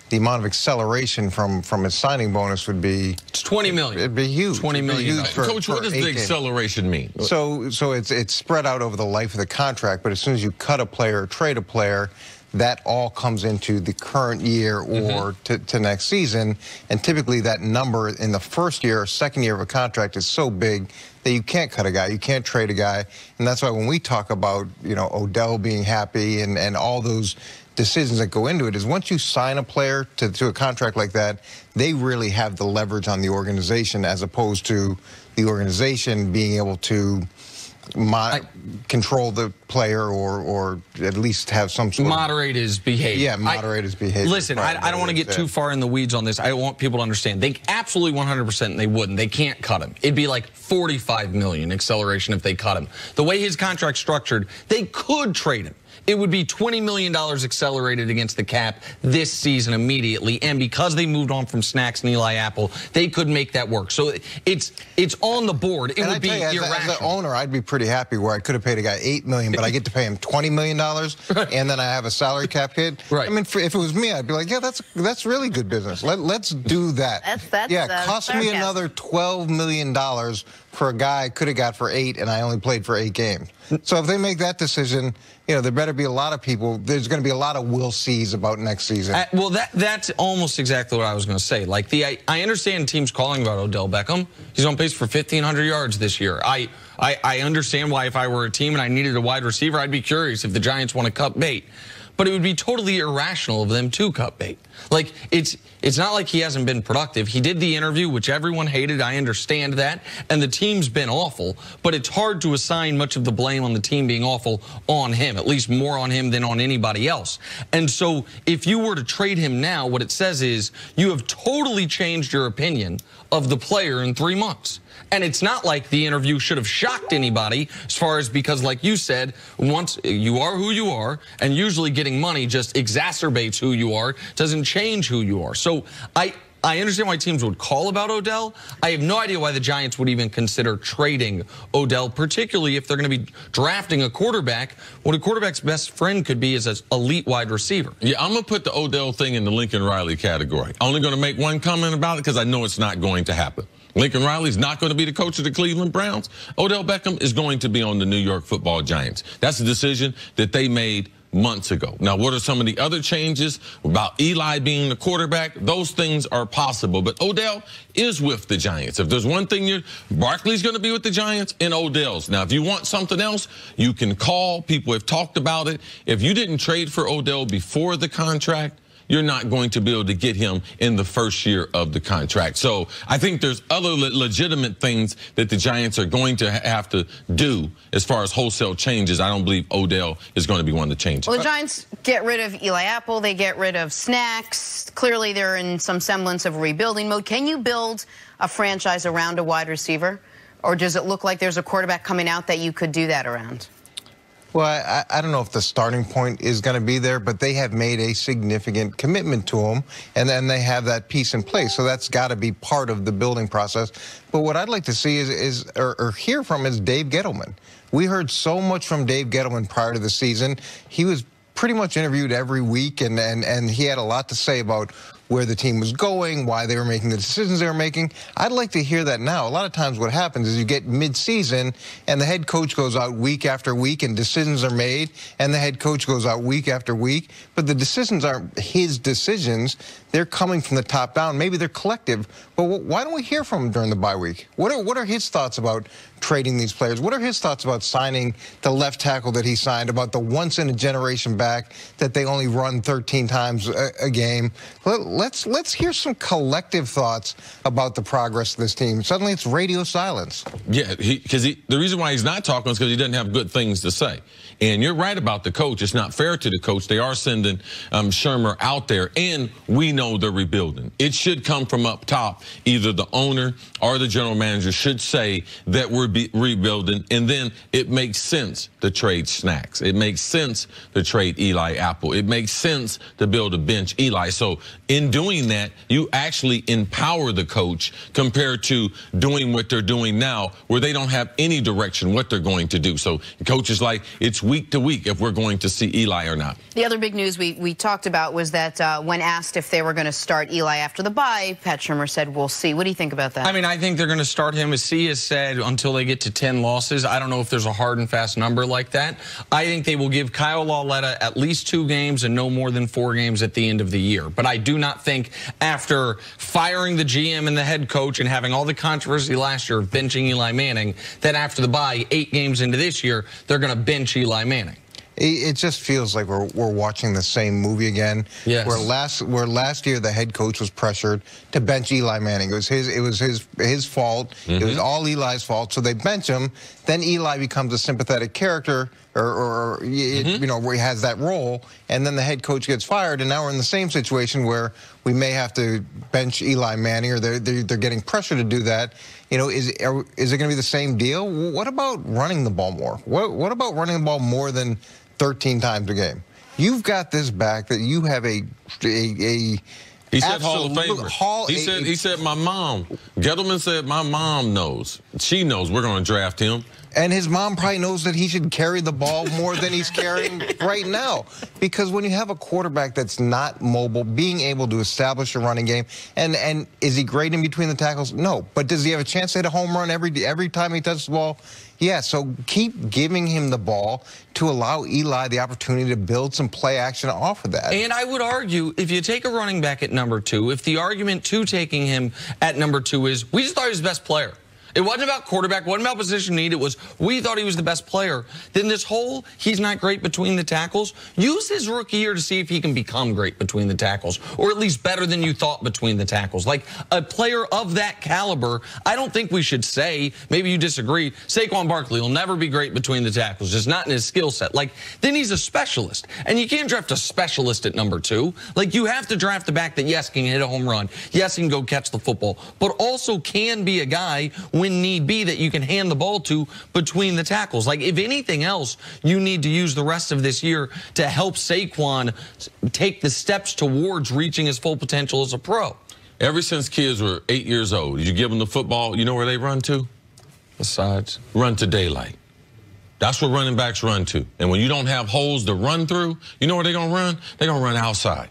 the amount of acceleration from his signing bonus would be... It's $20 million. It'd be huge. $20 million. Coach, what does the acceleration mean? So it's spread out over the life of the contract, but as soon as you cut a player or trade a player, that all comes into the current year or to next season. And typically that number in the first year or second year of a contract is so big that you can't cut a guy, you can't trade a guy. And that's why when we talk about, you know, Odell being happy and all those decisions that go into it, is once you sign a player to a contract like that, they really have the leverage on the organization, as opposed to the organization being able to control the player or at least have some sort moderate his behavior. Yeah, moderate his behavior. Listen, I don't want to get too far in the weeds on this. I want people to understand. They absolutely 100% they wouldn't. They can't cut him. It'd be like $45 million acceleration if they cut him. The way his contract's structured, they could trade him. It would be $20 million accelerated against the cap this season immediately, and because they moved on from Snacks and Eli Apple, they could make that work. So it's on the board. It would be irrational. As an owner, I'd be pretty happy where I could have paid a guy $8 million, but I get to pay him $20 million, and then I have a salary cap hit. Right. I mean, if it was me, I'd be like, yeah, that's really good business. Let's do that. That's cost me another $12 million for a guy I could have got for 8, and I only played for 8 games. So if they make that decision, you know, there better be a lot of people. There's going to be a lot of will sees about next season. Well, that's almost exactly what I was going to say. Like, I understand teams calling about Odell Beckham. He's on pace for 1,500 yards this year. I understand why if I were a team and I needed a wide receiver, I'd be curious if the Giants want to cut bait. But it would be totally irrational of them to cut bait. Like, it's not like he hasn't been productive. He did the interview, which everyone hated. I understand that. And the team's been awful. But it's hard to assign much of the blame on the team being awful on him, at least more on him than on anybody else. And so if you were to trade him now, what it says is you have totally changed your opinion of the player in 3 months. And it's not like the interview should have shocked anybody, as far as, because like you said, once you are who you are, and usually getting money just exacerbates who you are, doesn't change who you are. So I understand why teams would call about Odell. I have no idea why the Giants would even consider trading Odell, particularly if they're going to be drafting a quarterback. What a quarterback's best friend could be is an elite wide receiver. Yeah, I'm going to put the Odell thing in the Lincoln Riley category. Only going to make one comment about it because I know it's not going to happen. Lincoln Riley's not going to be the coach of the Cleveland Browns. Odell Beckham is going to be on the New York Football Giants. That's a decision that they made months ago. Now, what are some of the other changes about Eli being the quarterback? Those things are possible, but Odell is with the Giants. If there's one thing, Barkley's going to be with the Giants and Odell's. Now, if you want something else, you can call. People have talked about it. If you didn't trade for Odell before the contract, you're not going to be able to get him in the first year of the contract. So I think there's other legitimate things that the Giants are going to have to do as far as wholesale changes. I don't believe Odell is going to be one of the changes. Well, the Giants get rid of Eli Apple. They get rid of Snacks. Clearly, they're in some semblance of rebuilding mode. Can you build a franchise around a wide receiver? Or does it look like there's a quarterback coming out that you could do that around? Well, I don't know if the starting point is going to be there, but they have made a significant commitment to him, and then they have that piece in place. So that's got to be part of the building process. But what I'd like to see or hear from is Dave Gettleman. We heard so much from Dave Gettleman prior to the season. He was pretty much interviewed every week, and he had a lot to say about where the team was going, why they were making the decisions they were making. I'd like to hear that now. A lot of times what happens is you get mid-season and the head coach goes out week after week and decisions are made, and the head coach goes out week after week, but the decisions aren't his decisions. They're coming from the top down. Maybe they're collective, but why don't we hear from him during the bye week? What are his thoughts about trading these players? What are his thoughts about signing the left tackle that he signed, about the once-in-a-generation back that they only run 13 times a game? Let's hear some collective thoughts about the progress of this team. Suddenly it's radio silence. Yeah, because the reason why he's not talking is because he doesn't have good things to say. And you're right about the coach. It's not fair to the coach. They are sending Shermer out there, and we know they're rebuilding. It should come from up top. Either the owner or the general manager should say that we're rebuilding, and then it makes sense to trade Snacks. It makes sense to trade Eli Apple. It makes sense to build a bench Eli. So in doing that, you actually empower the coach compared to doing what they're doing now, where they don't have any direction what they're going to do. So the coach is like, it's week to week if we're going to see Eli or not. The other big news we talked about was that when asked if they were going to start Eli after the bye, Pat Shurmur said, we'll see. What do you think about that? I mean, I think they're going to start him, as C has said, until they get to 10 losses. I don't know if there's a hard and fast number like that. I think they will give Kyle Lauletta at least 2 games and no more than 4 games at the end of the year. But I do not think after firing the GM and the head coach and having all the controversy last year of benching Eli Manning, that after the bye, 8 games into this year, they're going to bench Eli Manning. It just feels like we're watching the same movie again. Yes. Where last year the head coach was pressured to bench Eli Manning. It was his fault. It was all Eli's fault. So they bench him. Then Eli becomes a sympathetic character, you know, where he has that role, and then the head coach gets fired, and now we're in the same situation where we may have to bench Eli Manning, or they're getting pressure to do that. You know, is it going to be the same deal? What about running the ball more? What about running the ball more than 13 times a game? You've got this back that you have he said Hall of Famer. He said my mom. Gettleman said my mom knows. She knows we're going to draft him. And his mom probably knows that he should carry the ball more than he's carrying right now. Because when you have a quarterback that's not mobile, being able to establish a running game, and is he great in between the tackles? No. But does he have a chance to hit a home run every time he touches the ball? Yeah, so keep giving him the ball to allow Eli the opportunity to build some play action off of that. And I would argue, if you take a running back at number 2, if the argument to taking him at number 2 is, we just thought he was the best player. It wasn't about quarterback, wasn't about position need. It was, we thought he was the best player. Then this whole, he's not great between the tackles, use his rookie year to see if he can become great between the tackles, or at least better than you thought between the tackles. Like a player of that caliber, I don't think we should say, maybe you disagree, Saquon Barkley will never be great between the tackles, just not in his skill set. Like, then he's a specialist. And you can't draft a specialist at number 2. Like, you have to draft the back that, yes, can hit a home run, yes, he can go catch the football, but also can be a guy when need be that you can hand the ball to between the tackles. Like, if anything else, you need to use the rest of this year to help Saquon take the steps towards reaching his full potential as a pro. Ever since kids were 8 years old, you give them the football, you know where they run to? The sides. Run to daylight. That's where running backs run to. And when you don't have holes to run through, you know where they're going to run? They're going to run outside.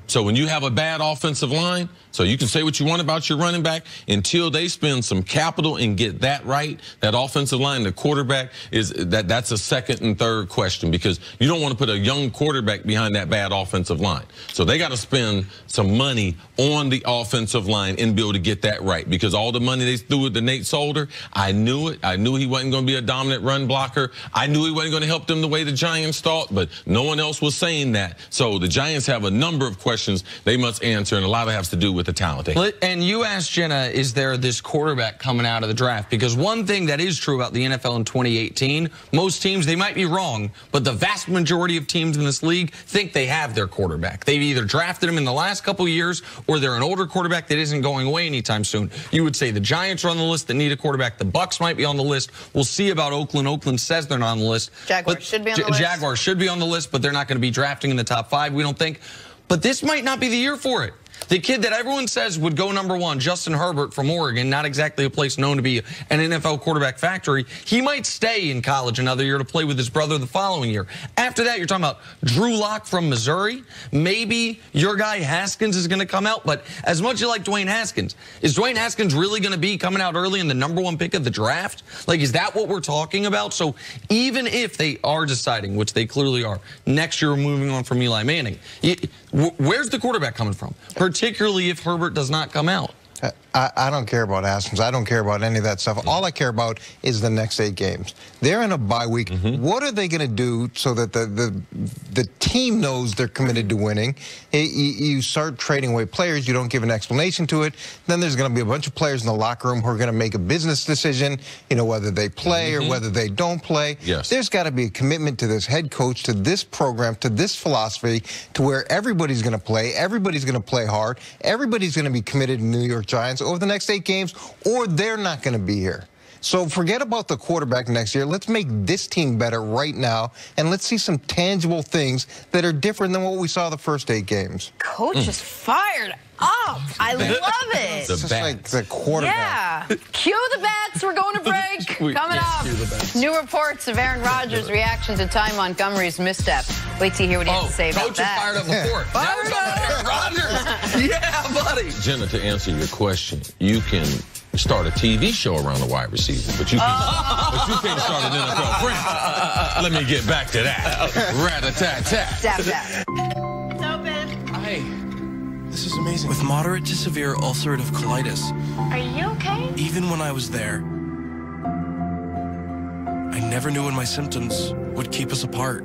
So when you have a bad offensive line, so you can say what you want about your running back, until they spend some capital and get that right, that offensive line, the quarterback, that's a second and third question, because you don't want to put a young quarterback behind that bad offensive line. So they got to spend some money on the offensive line and be able to get that right, because all the money they threw at the Nate Solder, I knew it. I knew he wasn't going to be a dominant run blocker. I knew he wasn't going to help them the way the Giants thought, but no one else was saying that. So the Giants have a number of questions they must answer, and a lot of it has to do with the talent. And you asked Jenna, is there this quarterback coming out of the draft? Because one thing that is true about the NFL in 2018, most teams, they might be wrong, but the vast majority of teams in this league think they have their quarterback. They've either drafted him in the last couple of years, or they're an older quarterback that isn't going away anytime soon. You would say the Giants are on the list that need a quarterback. The Bucs might be on the list. We'll see about Oakland. Oakland says they're not on the list. Jaguars should be on the list. Jaguars should be on the list, but they're not going to be drafting in the top 5, we don't think. But this might not be the year for it. The kid that everyone says would go #1, Justin Herbert from Oregon, not exactly a place known to be an NFL quarterback factory, he might stay in college another year to play with his brother the following year. After that, you're talking about Drew Lock from Missouri. Maybe your guy Haskins is going to come out, but as much as you like Dwayne Haskins, is Dwayne Haskins really going to be coming out early in the #1 pick of the draft? Like, is that what we're talking about? So even if they are deciding, which they clearly are, next year we're moving on from Eli Manning, where's the quarterback coming from, particularly if Herbert does not come out? I don't care about Haskins. I don't care about any of that stuff. All I care about is the next 8 games. They're in a bye week. What are they going to do so that the team knows they're committed to winning? You start trading away players. You don't give an explanation to it. Then there's going to be a bunch of players in the locker room who are going to make a business decision, you know, whether they play or whether they don't play. Yes. There's got to be a commitment to this head coach, to this program, to this philosophy, to where everybody's going to play. Everybody's going to play hard. Everybody's going to be committed to New York Giants over the next 8 games, or they're not going to be here. So forget about the quarterback next year. Let's make this team better right now, and let's see some tangible things that are different than what we saw the first 8 games. Coach is fired up. I love it. It's just like the quarterback. Yeah. Cue the bats. We're going to break. Coming up, new reports of Aaron Rodgers' reaction to Ty Montgomery's misstep. Wait till you hear what he has to say about that. Coach is fired up before. Now we're talking about Aaron Rodgers. Yeah, buddy. Jenna, to answer your question, you can start a TV show around a wide receiver, but you can't start an NFL franchise. Let me get back to that. Rat-a-tat-tat. Dap, dap. It's open. Hi. This is amazing. With moderate to severe ulcerative colitis. Are you okay? Even when I was there, I never knew when my symptoms would keep us apart.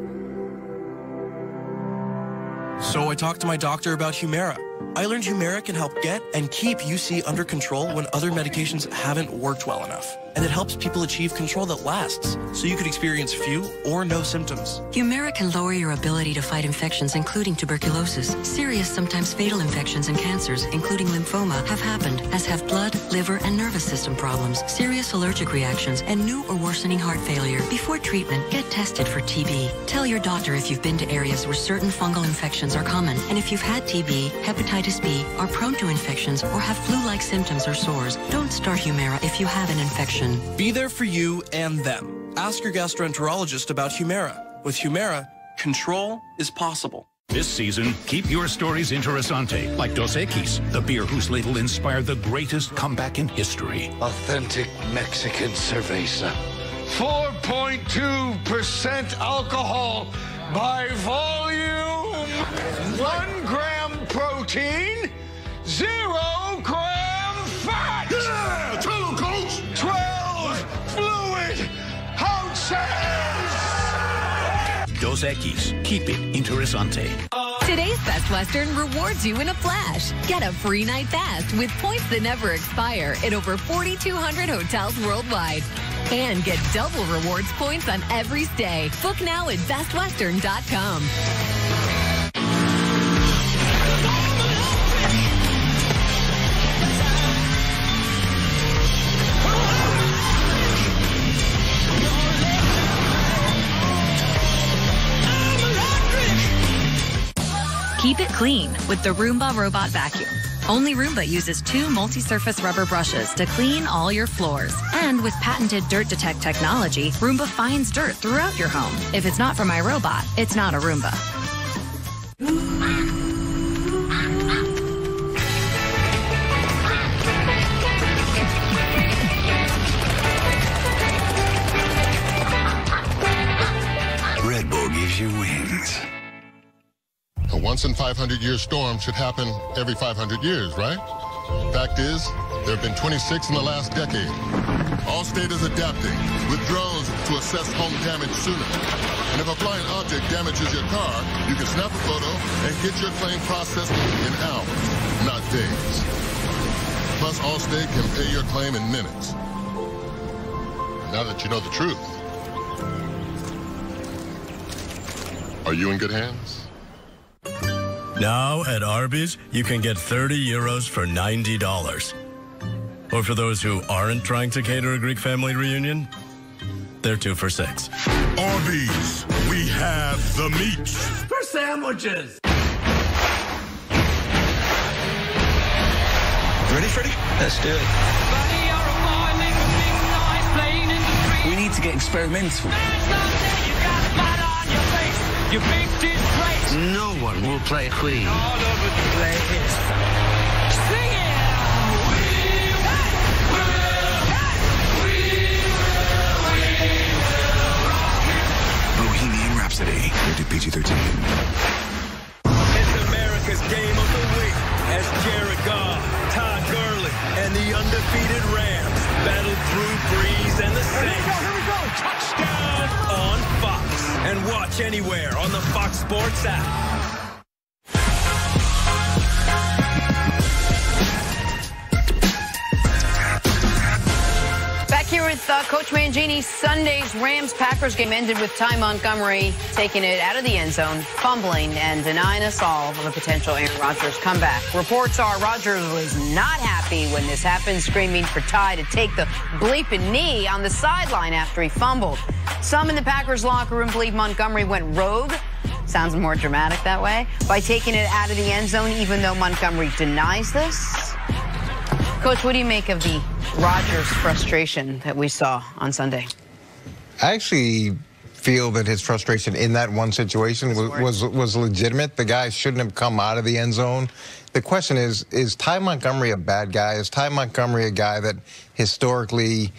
So I talked to my doctor about Humira. I learned Humira can help get and keep UC under control when other medications haven't worked well enough. And it helps people achieve control that lasts, so you could experience few or no symptoms. Humira can lower your ability to fight infections, including tuberculosis. Serious, sometimes fatal infections and cancers, including lymphoma, have happened, as have blood, liver, and nervous system problems, serious allergic reactions, and new or worsening heart failure. Before treatment, get tested for TB. Tell your doctor if you've been to areas where certain fungal infections are common, and if you've had TB, hepatitis B, are prone to infections, or have flu-like symptoms or sores. Don't start Humira if you have an infection. Be there for you and them. Ask your gastroenterologist about Humira. With Humira, control is possible. This season, keep your stories interessante, like Dos Equis, the beer whose label inspired the greatest comeback in history. Authentic Mexican cerveza. 4.2% alcohol by volume. 1 gram protein, 0 gram fat. Yeah! Tell him, Coach! 12 fluid ounces. Dos Equis, keep it interessante. Today's Best Western rewards you in a flash. Get a free night fast with points that never expire at over 4,200 hotels worldwide. And get double rewards points on every stay. Book now at bestwestern.com. Keep it clean with the Roomba Robot Vacuum. Only Roomba uses 2 multi-surface rubber brushes to clean all your floors. And with patented Dirt Detect technology, Roomba finds dirt throughout your home. If it's not for my robot, it's not a Roomba. Red Bull gives you wings. A once-in-500-year storm should happen every 500 years, right? Fact is, there have been 26 in the last decade. Allstate is adapting with drones to assess home damage sooner. And if a flying object damages your car, you can snap a photo and get your claim processed in hours, not days. Plus, Allstate can pay your claim in minutes. Now that you know the truth, are you in good hands? Now at Arby's, you can get 30 euros for $90. Or for those who aren't trying to cater a Greek family reunion, they're 2 for $6. Arby's, we have the meats. For sandwiches. Ready, Freddie? Let's do it. We need to get experimental. No one will play Queen. All over the place. Sing it! Bohemian Rhapsody. Rated PG-13. It's America's game of the week as Jared Goff, Todd Gurley, and the undefeated Rams battle Drew Brees and the Saints. Here we go. Touchdown on Fox. And watch anywhere on the Fox Sports app. Here with Coach Mangini's Sunday's Rams-Packers game ended with Ty Montgomery taking it out of the end zone, fumbling, and denying us all of a potential Aaron Rodgers comeback. Reports are Rodgers was not happy when this happened, screaming for Ty to take the bleeping knee on the sideline after he fumbled. Some in the Packers locker room believe Montgomery went rogue. Sounds more dramatic that way. By taking it out of the end zone, even though Montgomery denies this. Coach, what do you make of the Rodgers frustration that we saw on Sunday? I actually feel that his frustration in that one situation was legitimate. The guy shouldn't have come out of the end zone. The question is Ty Montgomery a bad guy? Is Ty Montgomery a guy that historically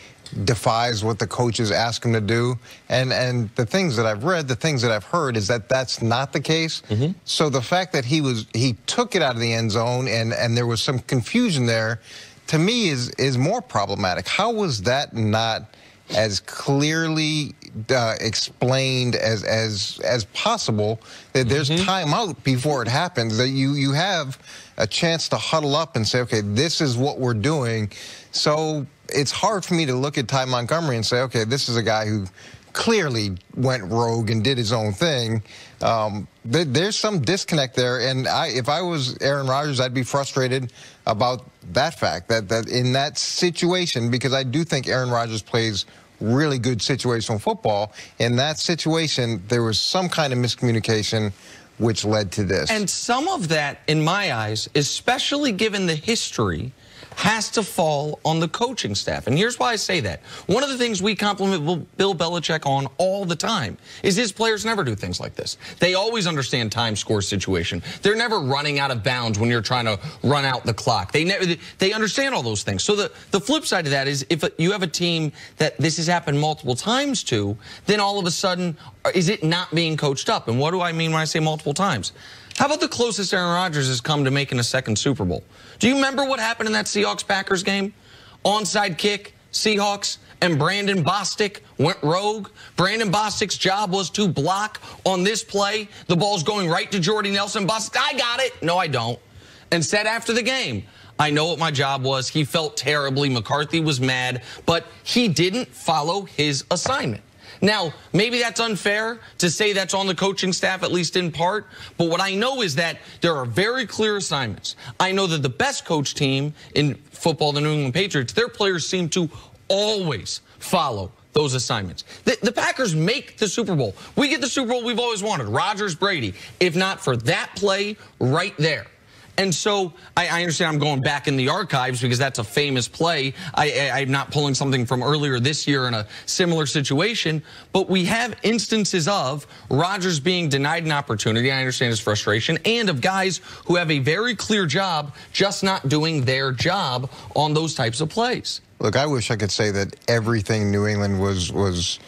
defies what the coaches ask him to do? And the things that I've read, the things that I've heard is that that's not the case. So the fact that he took it out of the end zone and there was some confusion there, to me is more problematic. How was that not as clearly explained as possible, that there's time out before it happens, that you have a chance to huddle up and say, okay, this is what we're doing. So it's hard for me to look at Ty Montgomery and say, okay, this is a guy who clearly went rogue and did his own thing. There's some disconnect there, and if I was Aaron Rodgers, I'd be frustrated about that fact, that in that situation, because I do think Aaron Rodgers plays really good situational football. In that situation, there was some kind of miscommunication which led to this. And some of that, in my eyes, especially given the history, has to fall on the coaching staff. And here's why I say that. One of the things we compliment Bill Belichick on all the time is his players never do things like this. They always understand time score situation. They're never running out of bounds when you're trying to run out the clock. They understand all those things. So the flip side of that is if you have a team that this has happened multiple times to, then all of a sudden, is it not being coached up? And what do I mean when I say multiple times? How about the closest Aaron Rodgers has come to making a second Super Bowl? Do you remember what happened in that Seahawks-Packers game? Onside kick, Seahawks, and Brandon Bostic went rogue. Brandon Bostic's job was to block on this play. The ball's going right to Jordy Nelson. Bostic, I got it. No, I don't. And said after the game, I know what my job was. He felt terribly. McCarthy was mad, but he didn't follow his assignment. Now, maybe that's unfair to say that's on the coaching staff, at least in part. But what I know is that there are very clear assignments. I know that the best coach team in football, the New England Patriots, their players seem to always follow those assignments. The Packers make the Super Bowl. We get the Super Bowl we've always wanted, Rodgers, Brady, if not for that play right there. And so I understand I'm going back in the archives because that's a famous play. I'm not pulling something from earlier this year in a similar situation. But we have instances of Rodgers being denied an opportunity. I understand his frustration. And of guys who have a very clear job just not doing their job on those types of plays. Look, I wish I could say that everything New England was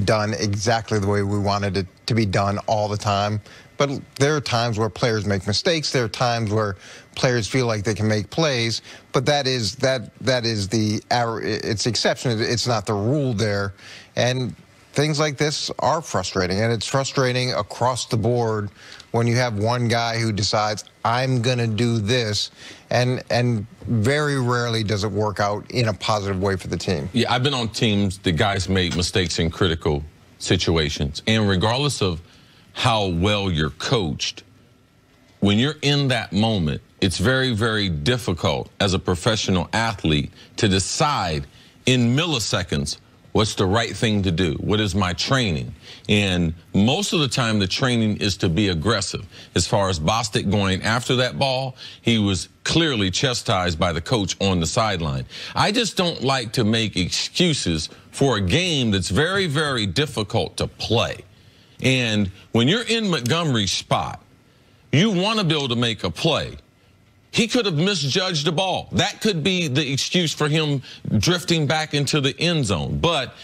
done exactly the way we wanted it to be done all the time. But there are times where players make mistakes. There are times where players feel like they can make plays. But that is the it's the exception. It's not the rule there. And things like this are frustrating. And it's frustrating across the board when you have one guy who decides, I'm going to do this. And very rarely does it work out in a positive way for the team. Yeah, I've been on teams that guys make mistakes in critical situations. And regardless of how well you're coached, when you're in that moment, it's very, very difficult as a professional athlete to decide in milliseconds What's the right thing to do? What is my training? And most of the time, the training is to be aggressive. As far as Bostic going after that ball, he was clearly chastised by the coach on the sideline. I just don't like to make excuses for a game that's very, very difficult to play. And when you're in Montgomery's spot, you want to be able to make a play. He could have misjudged the ball. That could be the excuse for him drifting back into the end zone. But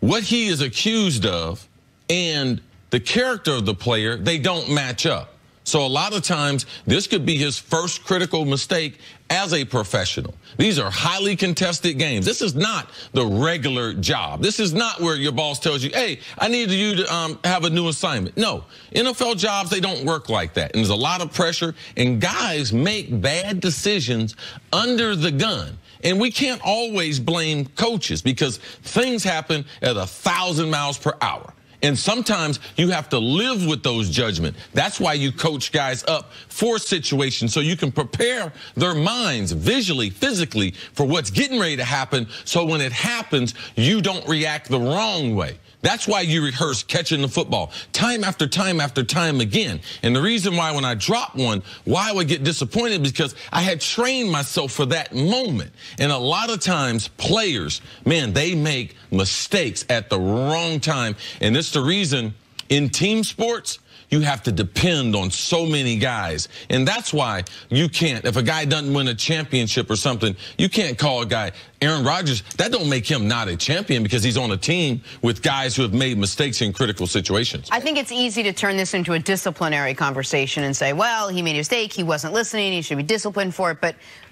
what he is accused of and the character of the player, they don't match up. So a lot of times, this could be his first critical mistake as a professional. These are highly contested games. This is not the regular job. This is not where your boss tells you, hey, I need you to have a new assignment. No, NFL jobs, they don't work like that. And there's a lot of pressure, and guys make bad decisions under the gun. And we can't always blame coaches because things happen at 1,000 miles per hour. And sometimes you have to live with those judgments. That's why you coach guys up for situations so you can prepare their minds visually, physically for what's getting ready to happen. So when it happens, you don't react the wrong way. That's why you rehearse catching the football time after time after time again. And the reason why when I drop one, why I would get disappointed because I had trained myself for that moment. And a lot of times players, man, they make mistakes at the wrong time. And it's the reason in team sports, you have to depend on so many guys. And that's why you can't, if a guy doesn't win a championship or something, you can't call a guy Aaron Rodgers. That don't make him not a champion because he's on a team with guys who have made mistakes in critical situations. I think it's easy to turn this into a disciplinary conversation and say, well, he made a mistake, he wasn't listening, he should be disciplined for it.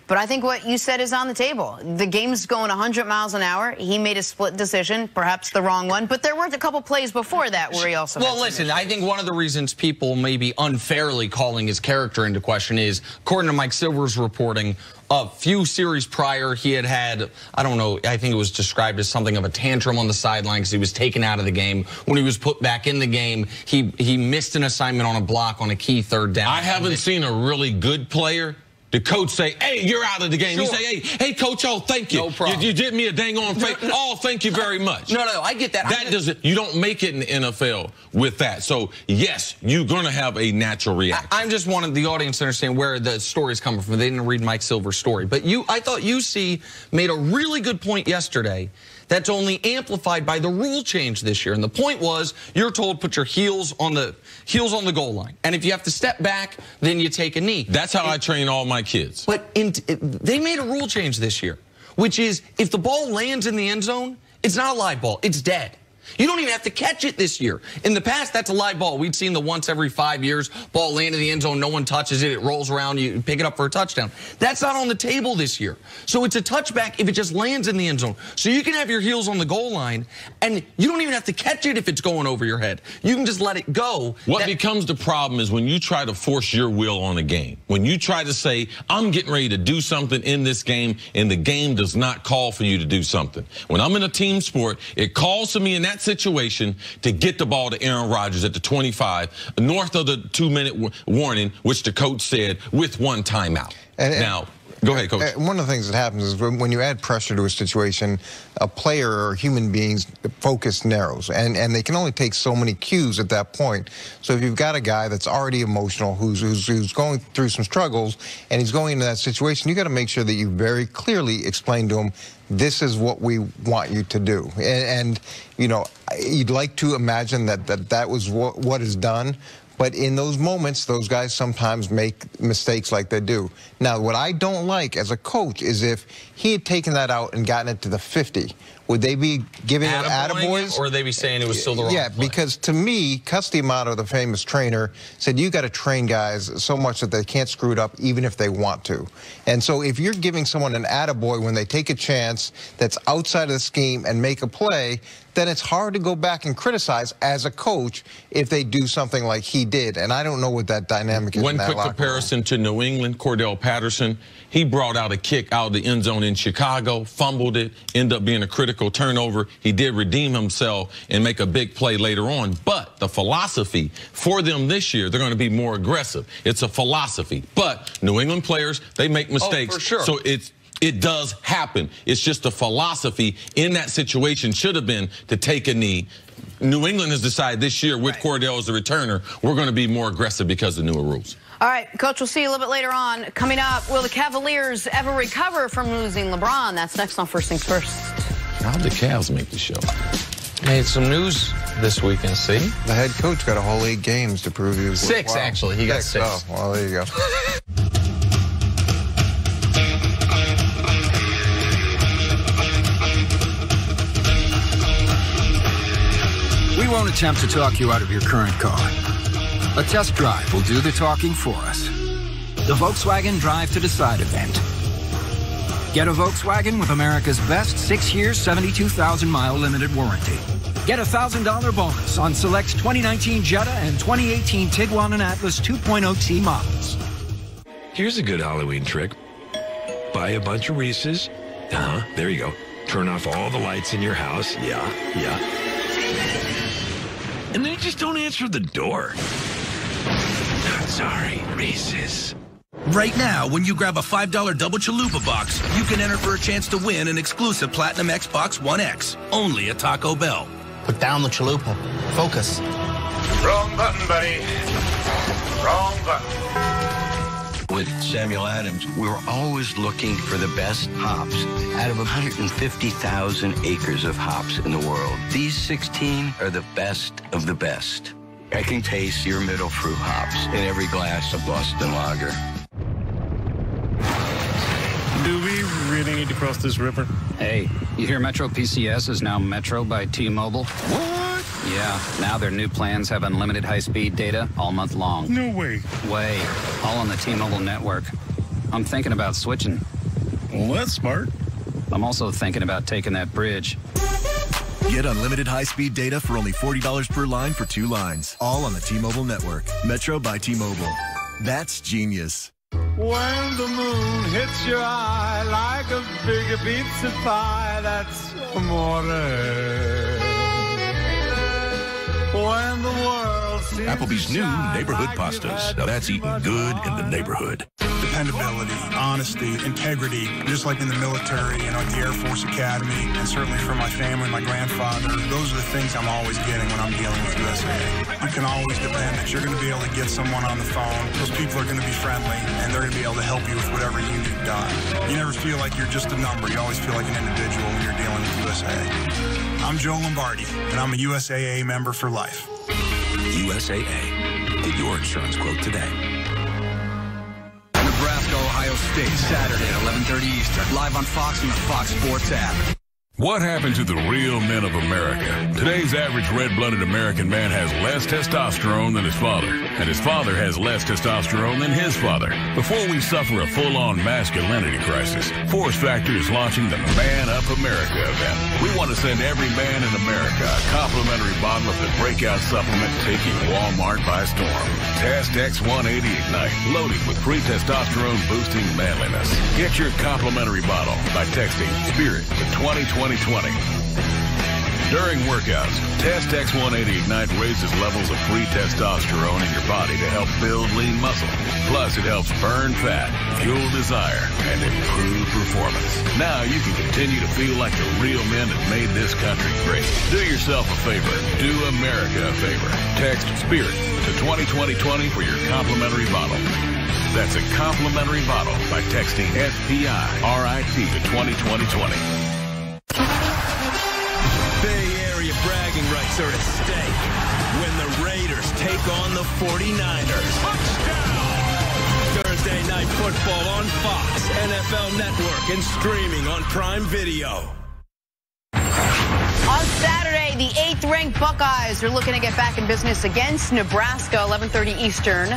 But I think what you said is on the table. The game's going 100 miles an hour. He made a split decision, perhaps the wrong one. But there weren't a couple plays before that where he also Well, listen, I think one of the reasons people may be unfairly calling his character into question is, according to Mike Silver's reporting, a few series prior, he had, I don't know, I think it was described as something of a tantrum on the sideline because he was taken out of the game. When he was put back in the game, he missed an assignment on a block on a key third down. I haven't seen a really good player. The coach say, hey, you're out of the game. Sure. You say, hey, coach, oh, thank you. No problem. You did me a dang on favor. Oh, thank you very much. No, I get that. That doesn't, you don't make it in the NFL with that. So, yes, you're going to have a natural reaction. I'm just wanting the audience to understand where the story's coming from. They didn't read Mike Silver's story. But I thought UC made a really good point yesterday that's only amplified by the rule change this year. And the point was, you're told put your heels on the goal line. And if you have to step back, then you take a knee. That's how I train all my kids. But they made a rule change this year, which is if the ball lands in the end zone, it's not a live ball, it's dead. You don't even have to catch it this year. In the past, that's a live ball. We'd seen the once every 5 years, ball land in the end zone, no one touches it, it rolls around, you pick it up for a touchdown. That's not on the table this year. So it's a touchback if it just lands in the end zone. So you can have your heels on the goal line, and you don't even have to catch it if it's going over your head. You can just let it go. What becomes the problem is when you try to force your will on a game. When you try to say, I'm getting ready to do something in this game, and the game does not call for you to do something. When I'm in a team sport, it calls to me in that situation to get the ball to Aaron Rodgers at the 25, north of the 2-minute warning, which the coach said with one timeout. Now, go ahead, Coach. One of the things that happens is when you add pressure to a situation, a player or human being's focus narrows, and they can only take so many cues at that point. So if you've got a guy that's already emotional, who's going through some struggles, and he's going into that situation, you got to make sure that you very clearly explain to him, this is what we want you to do. And you know, you'd like to imagine that was what is done. But in those moments, those guys sometimes make mistakes like they do. Now, what I don't like as a coach is if he had taken that out and gotten it to the 50, would they be giving it attaboys? Or would they be saying it was still the wrong play? Because to me, Cus D'Amato, the famous trainer, said you got to train guys so much that they can't screw it up even if they want to. And so if you're giving someone an attaboy when they take a chance that's outside of the scheme and make a play, then it's hard to go back and criticize as a coach if they do something like he did. And I don't know what that dynamic is. One quick comparison to New England, Cordell Patterson. He brought out a kick out of the end zone in Chicago, fumbled it, ended up being a critical turnover. He did redeem himself and make a big play later on. But the philosophy for them this year, they're going to be more aggressive. It's a philosophy. But New England players, they make mistakes. Oh, for sure. So It does happen. It's just the philosophy in that situation should have been to take a knee. New England has decided this year with Cordell as the returner, we're going to be more aggressive because of the newer rules. All right, Coach, we'll see you a little bit later on. Coming up, will the Cavaliers ever recover from losing LeBron? That's next on First Things First. How'd the Cavs make the show? Made some news this weekend, see? The head coach got a whole 8 games to prove he was 6, actually. He got 6. Oh, well, there you go. We won't attempt to talk you out of your current car. A test drive will do the talking for us. The Volkswagen Drive to Decide event. Get a Volkswagen with America's best 6-year, 72,000-mile limited warranty. Get a $1,000 bonus on select 2019 Jetta and 2018 Tiguan and Atlas 2.0T models. Here's a good Halloween trick. Buy a bunch of Reese's. There you go. Turn off all the lights in your house. Yeah. And then just don't answer the door. Sorry, Reese's. Right now, when you grab a $5 double chalupa box, you can enter for a chance to win an exclusive Platinum Xbox One X, only at Taco Bell. Put down the chalupa. Focus. Wrong button, buddy. Wrong button. With Samuel Adams, we were always looking for the best hops. Out of 150,000 acres of hops in the world, these 16 are the best of the best. I can taste your middle fruit hops in every glass of Boston Lager. Do we really need to cross this river? Hey, you hear Metro PCS is now Metro by T-Mobile? What? Yeah, now their new plans have unlimited high-speed data all month long. No way. All on the T-Mobile network. I'm thinking about switching. Well, that's smart. I'm also thinking about taking that bridge. Get unlimited high-speed data for only $40 per line for 2 lines. All on the T-Mobile network. Metro by T-Mobile. That's genius. When the moon hits your eye like a big pizza pie, that's amore. When the world seems Applebee's new neighborhood pastas. Now that's eating good in the neighborhood. Dependability, honesty, integrity, just like in the military, at the Air Force Academy, and certainly for my family, my grandfather, those are the things I'm always getting when I'm dealing with USAA. You can always depend that you're going to be able to get someone on the phone. Those people are going to be friendly, and they're going to be able to help you with whatever you need done. You never feel like you're just a number. You always feel like an individual when you're dealing with USAA. I'm Joe Lombardi, and I'm a USAA member for life. USAA. Get your insurance quote today. Nebraska, Ohio State, Saturday at 11:30 Eastern. Live on Fox and the Fox Sports app. What happened to the real men of America? Today's average red-blooded American man has less testosterone than his father, and his father has less testosterone than his father. Before we suffer a full-on masculinity crisis, Force Factor is launching the Man Up America event. We want to send every man in America a complimentary bottle of the breakout supplement taking Walmart by storm. Test X180 Ignite, loaded with free testosterone-boosting manliness. Get your complimentary bottle by texting SPIRIT to 2020. During workouts, Test X180 Ignite raises levels of free testosterone in your body to help build lean muscle. Plus, it helps burn fat, fuel desire, and improve performance. Now you can continue to feel like the real men that made this country great. Do yourself a favor. Do America a favor. Text SPIRIT to 2020 for your complimentary bottle. That's a complimentary bottle by texting SPIRIT to 2020. Bay Area bragging rights are at stake when the Raiders take on the 49ers. Touchdown! Thursday Night Football on Fox, NFL Network, and streaming on Prime Video. On Saturday, the 8th-ranked Buckeyes are looking to get back in business against Nebraska, 11:30 Eastern.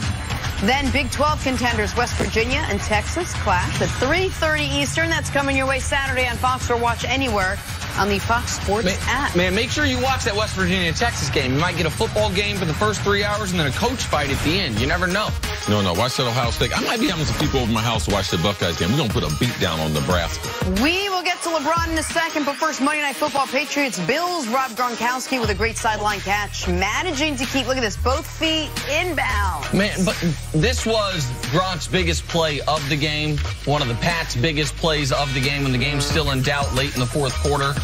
Then Big 12 contenders West Virginia and Texas clash at 3:30 Eastern. That's coming your way Saturday on Fox, or watch anywhere on the Fox Sports app. Man, make sure you watch that West Virginia-Texas game. You might get a football game for the first 3 hours and then a coach fight at the end. You never know. No, watch that Ohio State. I might be having some people over my house to watch the Buckeyes game. We're going to put a beat down on Nebraska. We will get to LeBron in a second, but first, Monday Night Football, Patriots, Bills, Rob Gronkowski with a great sideline catch, managing to keep, look at this, both feet inbound. Man, but this was Gronk's biggest play of the game, one of the Pats' biggest plays of the game when the game's still in doubt late in the fourth quarter.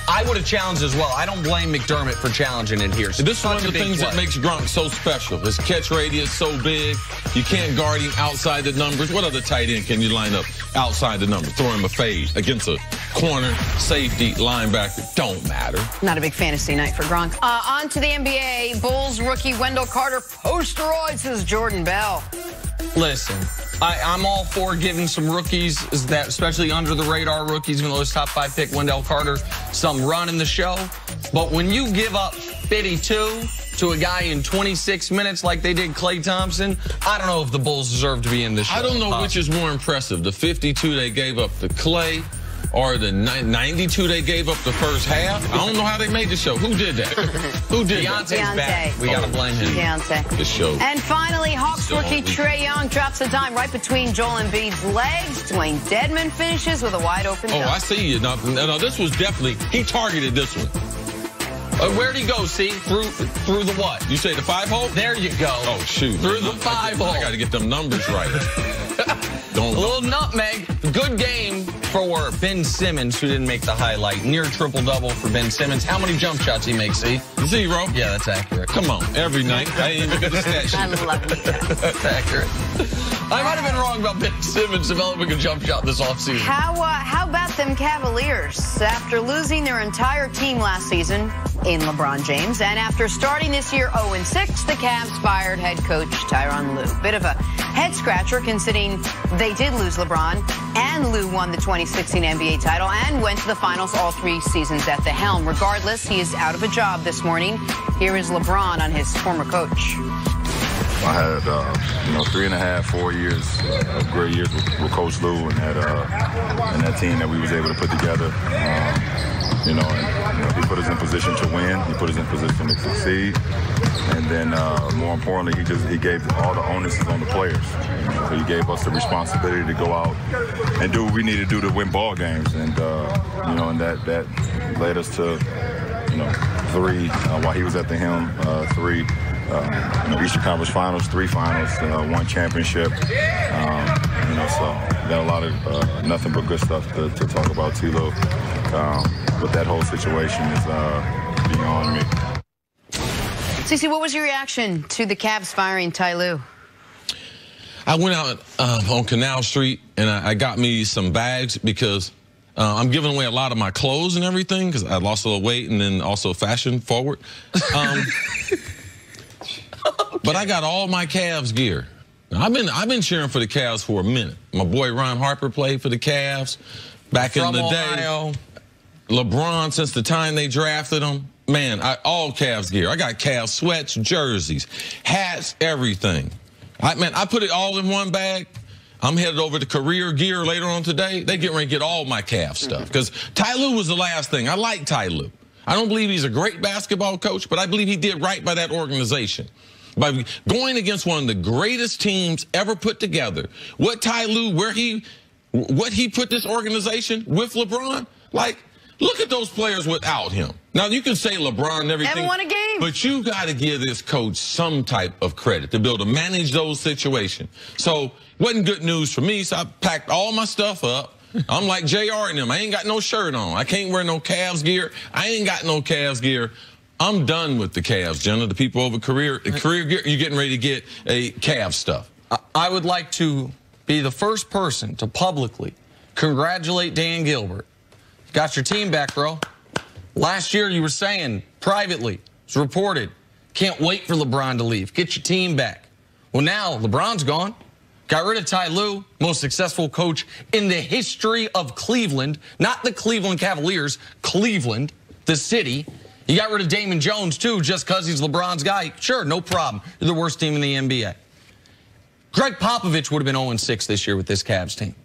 I would have challenged as well. I don't blame McDermott for challenging it here. So this is one of the things that makes Gronk so special. His catch radius so big. You can't guard him outside the numbers. What other tight end can you line up outside the numbers? Throw him a fade against a corner, safety, linebacker. Don't matter. Not a big fantasy night for Gronk. On to the NBA. Bulls rookie Wendell Carter posteroids his Jordan Bell. Listen, I'm all for giving some rookies, that especially under the radar rookies, even though it's top 5 pick Wendell Carter, some run in the show. But when you give up 52 to a guy in 26 minutes like they did Klay Thompson, I don't know if the Bulls deserve to be in this show. I don't know which is more impressive, the 52 they gave up to Klay or the 92 they gave up the first half. I don't know how they made the show. Who did that? Who did that? Beyonce's back. We got to blame him. Beyonce. The show. And finally, Hawks rookie Trae Young drops a dime right between Joel Embiid's legs. Dwayne Dedmon finishes with a wide open dunk. Oh, I see you. No, this was definitely, he targeted this one. Where'd he go, see? Through the what? You say the 5-hole? There you go. Oh, shoot. Through the 5-hole. I got to get them numbers right. A little nutmeg. Good game for Ben Simmons, who didn't make the highlight. Near triple-double for Ben Simmons. How many jump shots he makes, see? 0. Yeah, that's accurate. Come on, every night. I ain't even got a stat sheet. I love it. That's accurate. I might have been wrong about Ben Simmons developing a jump shot this offseason. How about them Cavaliers? After losing their entire team last season in LeBron James, and after starting this year 0-6, the Cavs fired head coach Tyronn Lue. Bit of a head-scratcher considering they did lose LeBron, and Lue won the 2016 NBA title and went to the finals all 3 seasons at the helm. Regardless, he is out of a job this morning. Here is LeBron on his former coach. I had, 3.5, 4 years of great years with Coach Lue and that team that we was able to put together. He put us in position to win. He put us in position to succeed. And then, more importantly, he gave all the onus on the players. So he gave us the responsibility to go out and do what we need to do to win ball games. And and that led us to 3 while he was at the helm. 3. Eastern Conference Finals, 3 finals, 1 championship. So got a lot of nothing but good stuff to talk about, Tilo. But that whole situation is beyond me. Cece, what was your reaction to the Cavs firing Ty Lue? I went out on Canal Street and I got me some bags because I'm giving away a lot of my clothes and everything because I lost a little weight and then also fashion forward. But I got all my Cavs gear. I've been cheering for the Cavs for a minute. My boy Ron Harper played for the Cavs back in the Ohio. day. LeBron, since the time they drafted him, man, all Cavs gear. I got Cavs sweats, jerseys, hats, everything. I put it all in one bag. I'm headed over to Career Gear later on today. They get ready to get all my Cavs stuff because Ty Lue was the last thing. I like Ty Lue. I don't believe he's a great basketball coach, but I believe he did right by that organization. By going against one of the greatest teams ever put together, what Ty Lue, what he put this organization with LeBron, like, look at those players without him. Now, you can say LeBron and everything. Haven't won a game. But you got to give this coach some type of credit to be able to manage those situations. So, wasn't good news for me, so I packed all my stuff up. I'm like JR and them. I ain't got no shirt on. I can't wear no Cavs gear. I ain't got no Cavs gear. I'm done with the Cavs, Jenna. The people over Career Gear, you're getting ready to get a Cavs stuff. I would like to be the first person to publicly congratulate Dan Gilbert. Got your team back, bro. Last year you were saying privately, it's reported, can't wait for LeBron to leave. Get your team back. Well, now LeBron's gone. Got rid of Ty Lue, most successful coach in the history of Cleveland. Not the Cleveland Cavaliers, Cleveland, the city. You got rid of Damon Jones, too, just because he's LeBron's guy. Sure, no problem. You're the worst team in the NBA. Greg Popovich would have been 0-6 this year with this Cavs team.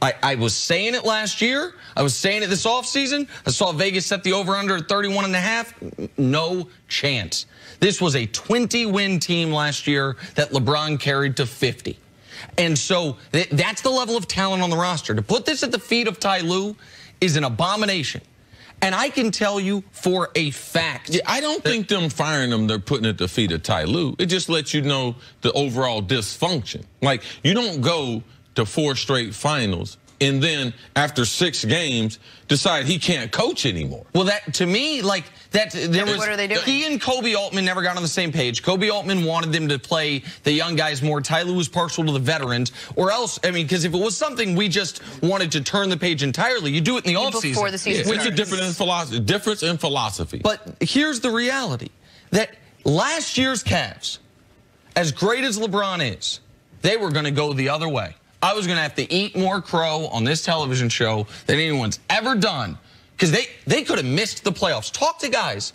I was saying it last year. I was saying it this offseason. I saw Vegas set the over-under at 31.5. No chance. This was a 20-win team last year that LeBron carried to 50. And so that's the level of talent on the roster. To put this at the feet of Ty Lue is an abomination. And I can tell you for a fact. Yeah, I don't think them firing them, they're putting it at the feet of Ty Lue. It just lets you know the overall dysfunction. Like, you don't go to 4 straight finals and then after 6 games decide he can't coach anymore. Well, that to me, like that there was. What are they doing? He and Kobe Altman never got on the same page. Kobe Altman wanted them to play the young guys more. Ty Lue was partial to the veterans, or else, I mean, because if it was something we just wanted to turn the page entirely, you do it in the offseason. Before the season It's a difference in philosophy. But here's the reality: that last year's Cavs, as great as LeBron is, they were going to go the other way. I was going to have to eat more crow on this television show than anyone's ever done, because they could have missed the playoffs. Talk to guys,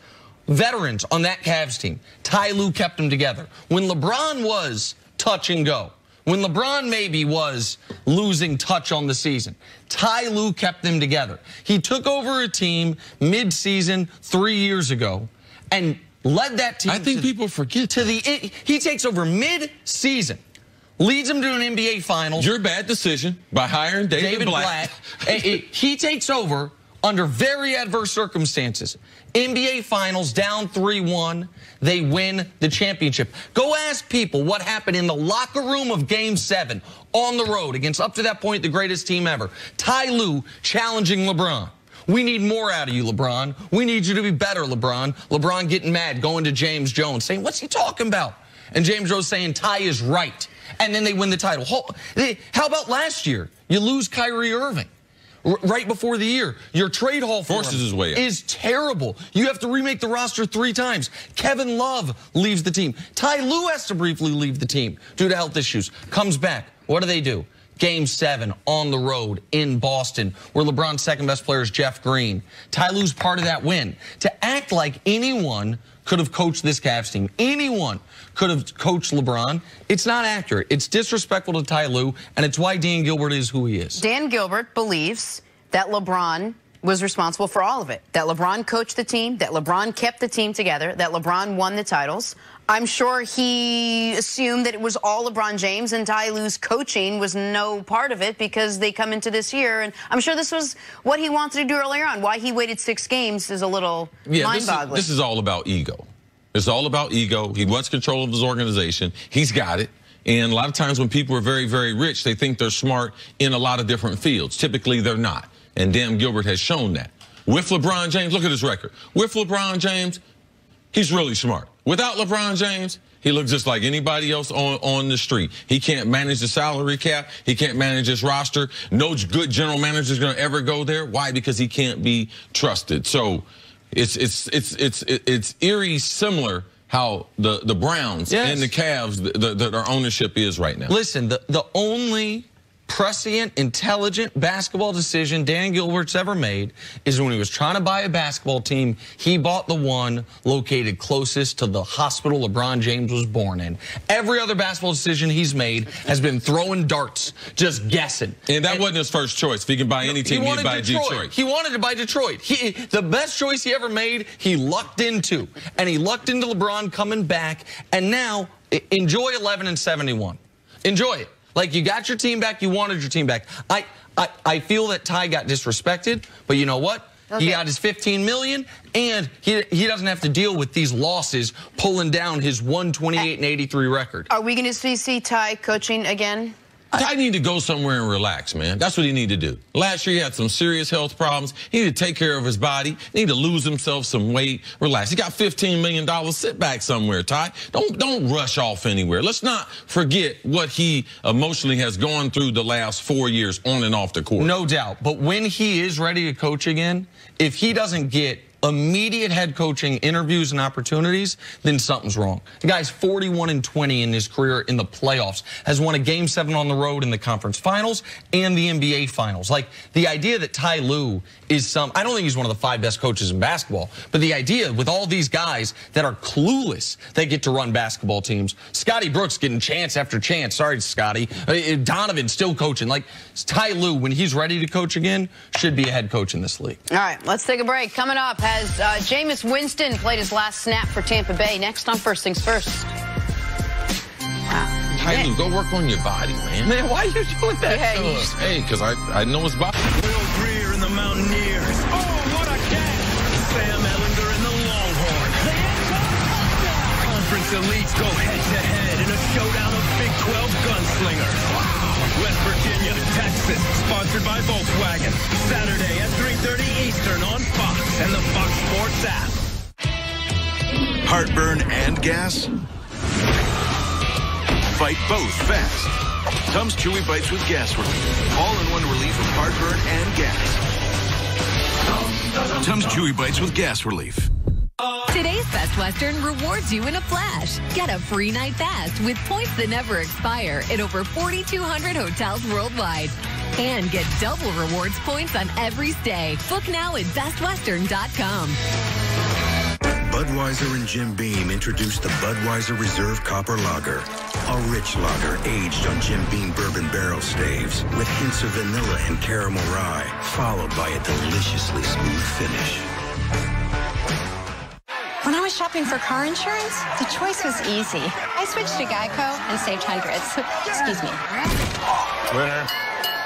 veterans on that Cavs team. Ty Lue kept them together. When LeBron was touch and go, when LeBron maybe was losing touch on the season, Ty Lue kept them together. He took over a team mid-season 3 years ago and led that team. I think people forget to he takes over mid-season. Leads him to an NBA Finals. Your bad decision by hiring David Blatt. He takes over under very adverse circumstances. NBA Finals down 3-1. They win the championship. Go ask people what happened in the locker room of Game 7 on the road against, up to that point, the greatest team ever. Ty Lue challenging LeBron. We need more out of you, LeBron. We need you to be better, LeBron. LeBron getting mad, going to James Jones, saying, what's he talking about? And James Jones saying, Ty is right. And then they win the title. How about last year? You lose Kyrie Irving right before the year. Your trade haul for forces his way up. Is terrible. You have to remake the roster 3 times. Kevin Love leaves the team. Ty Lue has to briefly leave the team due to health issues. Comes back. What do? Game 7 on the road in Boston, where LeBron's second best player is Jeff Green. Ty Lue's part of that win. To act like anyone could have coached this Cavs team, anyone could have coached LeBron, it's not accurate. It's disrespectful to Ty Lue, and it's why Dan Gilbert is who he is. Dan Gilbert believes that LeBron was responsible for all of it, that LeBron coached the team, that LeBron kept the team together, that LeBron won the titles. I'm sure he assumed that it was all LeBron James, and Ty Lue's coaching was no part of it because they come into this year. And I'm sure this was what he wanted to do earlier on. Why he waited 6 games is a little mind-boggling. This is all about ego. It's all about ego. He wants control of his organization. He's got it. And a lot of times when people are very, very rich, they think they're smart in a lot of different fields. Typically, they're not. And Dan Gilbert has shown that. With LeBron James, look at his record. With LeBron James, he's really smart. Without LeBron James, he looks just like anybody else on the street. He can't manage the salary cap. He can't manage his roster. No good general manager is going to ever go there. Why? Because he can't be trusted. So it's eerie similar how the Browns and the Cavs, their ownership is right now. Listen, the only prescient, intelligent basketball decision Dan Gilbert's ever made is when he was trying to buy a basketball team, he bought the one located closest to the hospital LeBron James was born in. Every other basketball decision he's made has been throwing darts, just guessing. And that wasn't his first choice. If he could buy any team, he'd buy Detroit. He wanted to buy Detroit. The best choice he ever made, he lucked into. And he lucked into LeBron coming back. And now, enjoy 11-71. Enjoy it. Like, you got your team back, you wanted your team back. I feel that Ty got disrespected, but you know what? Okay. He got his $15 million, and he doesn't have to deal with these losses pulling down his 128-83 record. Are we going to see Ty coaching again? Ty need to go somewhere and relax, man. That's what he need to do. Last year, he had some serious health problems. He need to take care of his body. He need to lose himself some weight. Relax. He got $15 million. Sit back somewhere, Ty. Don't rush off anywhere. Let's not forget what he emotionally has gone through the last 4 years on and off the court. No doubt. But when he is ready to coach again, if he doesn't get immediate head coaching interviews and opportunities, then something's wrong. The guy's 41-20 in his career in the playoffs, has won a Game 7 on the road in the conference finals and the NBA finals. Like, the idea that Ty Lue is I don't think he's one of the 5 best coaches in basketball, but the idea with all these guys that are clueless, they get to run basketball teams. Scotty Brooks getting chance after chance. Sorry, Scotty. Donovan still coaching. Like, Ty Lue, when he's ready to coach again, should be a head coach in this league. All right, let's take a break. Coming up, has Jameis Winston played his last snap for Tampa Bay? Next on First Things First. Wow. Ty Lue, go work on your body, man. Man, why are you doing that? Yeah, Hey, because I know it's body. Will Greer and the Mountaineers. Oh, what a catch! Sam Ellinger and the Longhorn. Conference elites go head-to-head in a showdown of Big 12 gunslingers. West Virginia, Texas, sponsored by Volkswagen. Saturday at 3:30 Eastern on Fox and the Fox Sports app. Heartburn and gas? Fight both fast. Tums Chewy Bites with Gas Relief. All-in-one relief of heartburn and gas. Tums Chewy Bites with Gas Relief. Today's Best Western rewards you in a flash. Get a free night fast with points that never expire at over 4,200 hotels worldwide. And get double rewards points on every stay. Book now at bestwestern.com. Budweiser and Jim Beam introduced the Budweiser Reserve Copper Lager. A rich lager aged on Jim Beam bourbon barrel staves with hints of vanilla and caramel rye, followed by a deliciously smooth finish. When I was shopping for car insurance, the choice was easy. I switched to Geico and saved hundreds. Excuse me. Winner.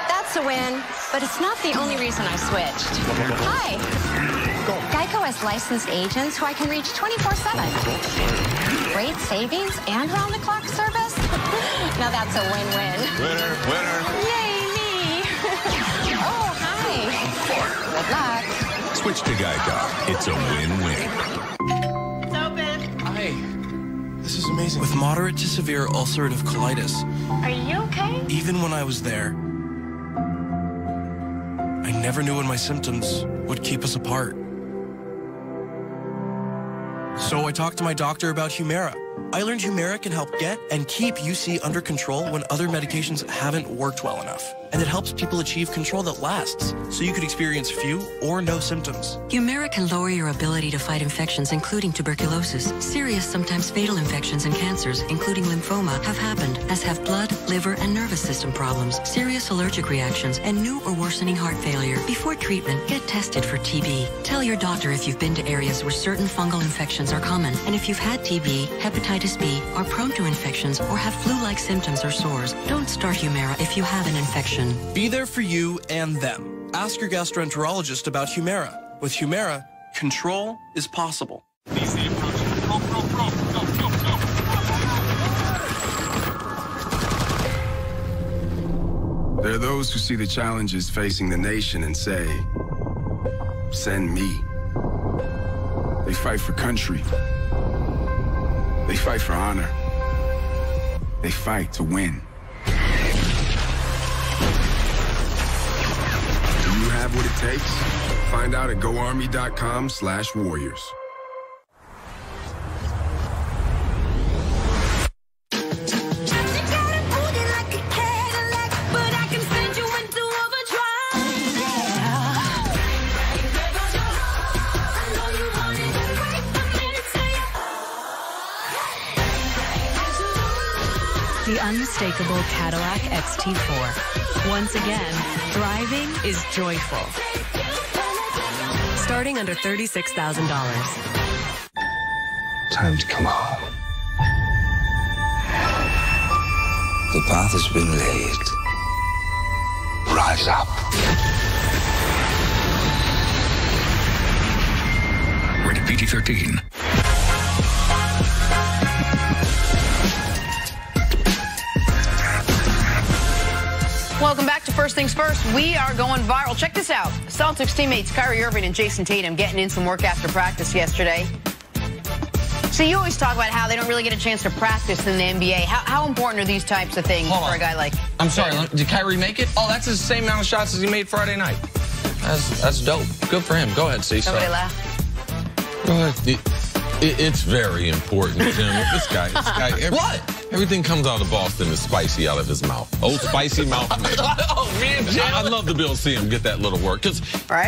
That's a win, but it's not the only reason I switched. Hi. Geico has licensed agents who I can reach 24/7. Great savings and round-the-clock service. Now that's a win-win. Winner, winner. Yay, me. Oh, hi. Good luck. Switch to Geico. It's a win-win. This is amazing. With moderate to severe ulcerative colitis. Are you okay? Even when I was there, I never knew when my symptoms would keep us apart. So I talked to my doctor about Humira. I learned Humira can help get and keep UC under control when other medications haven't worked well enough. And it helps people achieve control that lasts, so you could experience few or no symptoms. Humira can lower your ability to fight infections, including tuberculosis. Serious, sometimes fatal infections and cancers, including lymphoma, have happened, as have blood, liver, and nervous system problems, serious allergic reactions, and new or worsening heart failure. Before treatment, get tested for TB. Tell your doctor if you've been to areas where certain fungal infections are common, and if you've had TB, hepatitis B, are prone to infections, or have flu-like symptoms or sores. Don't start Humira if you have an infection. Be there for you and them. Ask your gastroenterologist about Humira. With Humira, control is possible. There are those who see the challenges facing the nation and say, send me. They fight for country. They fight for honor. They fight to win. Do you have what it takes? Find out at goarmy.com/warriors. The unmistakable Cadillac XT4. Once again, driving is joyful. Starting under $36,000. Time to come home. The path has been laid. Rise up. Rated PG-13. Welcome back to First Things First. We are going viral. Check this out. Celtics teammates Kyrie Irving and Jason Tatum getting in some work after practice yesterday. So you always talk about how they don't really get a chance to practice in the NBA. How important are these types of things for a guy like... I'm sorry, did Kyrie make it? Oh, that's the same amount of shots as he made Friday night. That's dope. Good for him. Go ahead, Cecil. Nobody laughed. Go ahead. It's very important, Jim. This guy. What? Everything comes out of Boston is spicy out of his mouth. Oh, spicy mouth man. Oh, man, Jim. I'd love to be able to see him get that little work because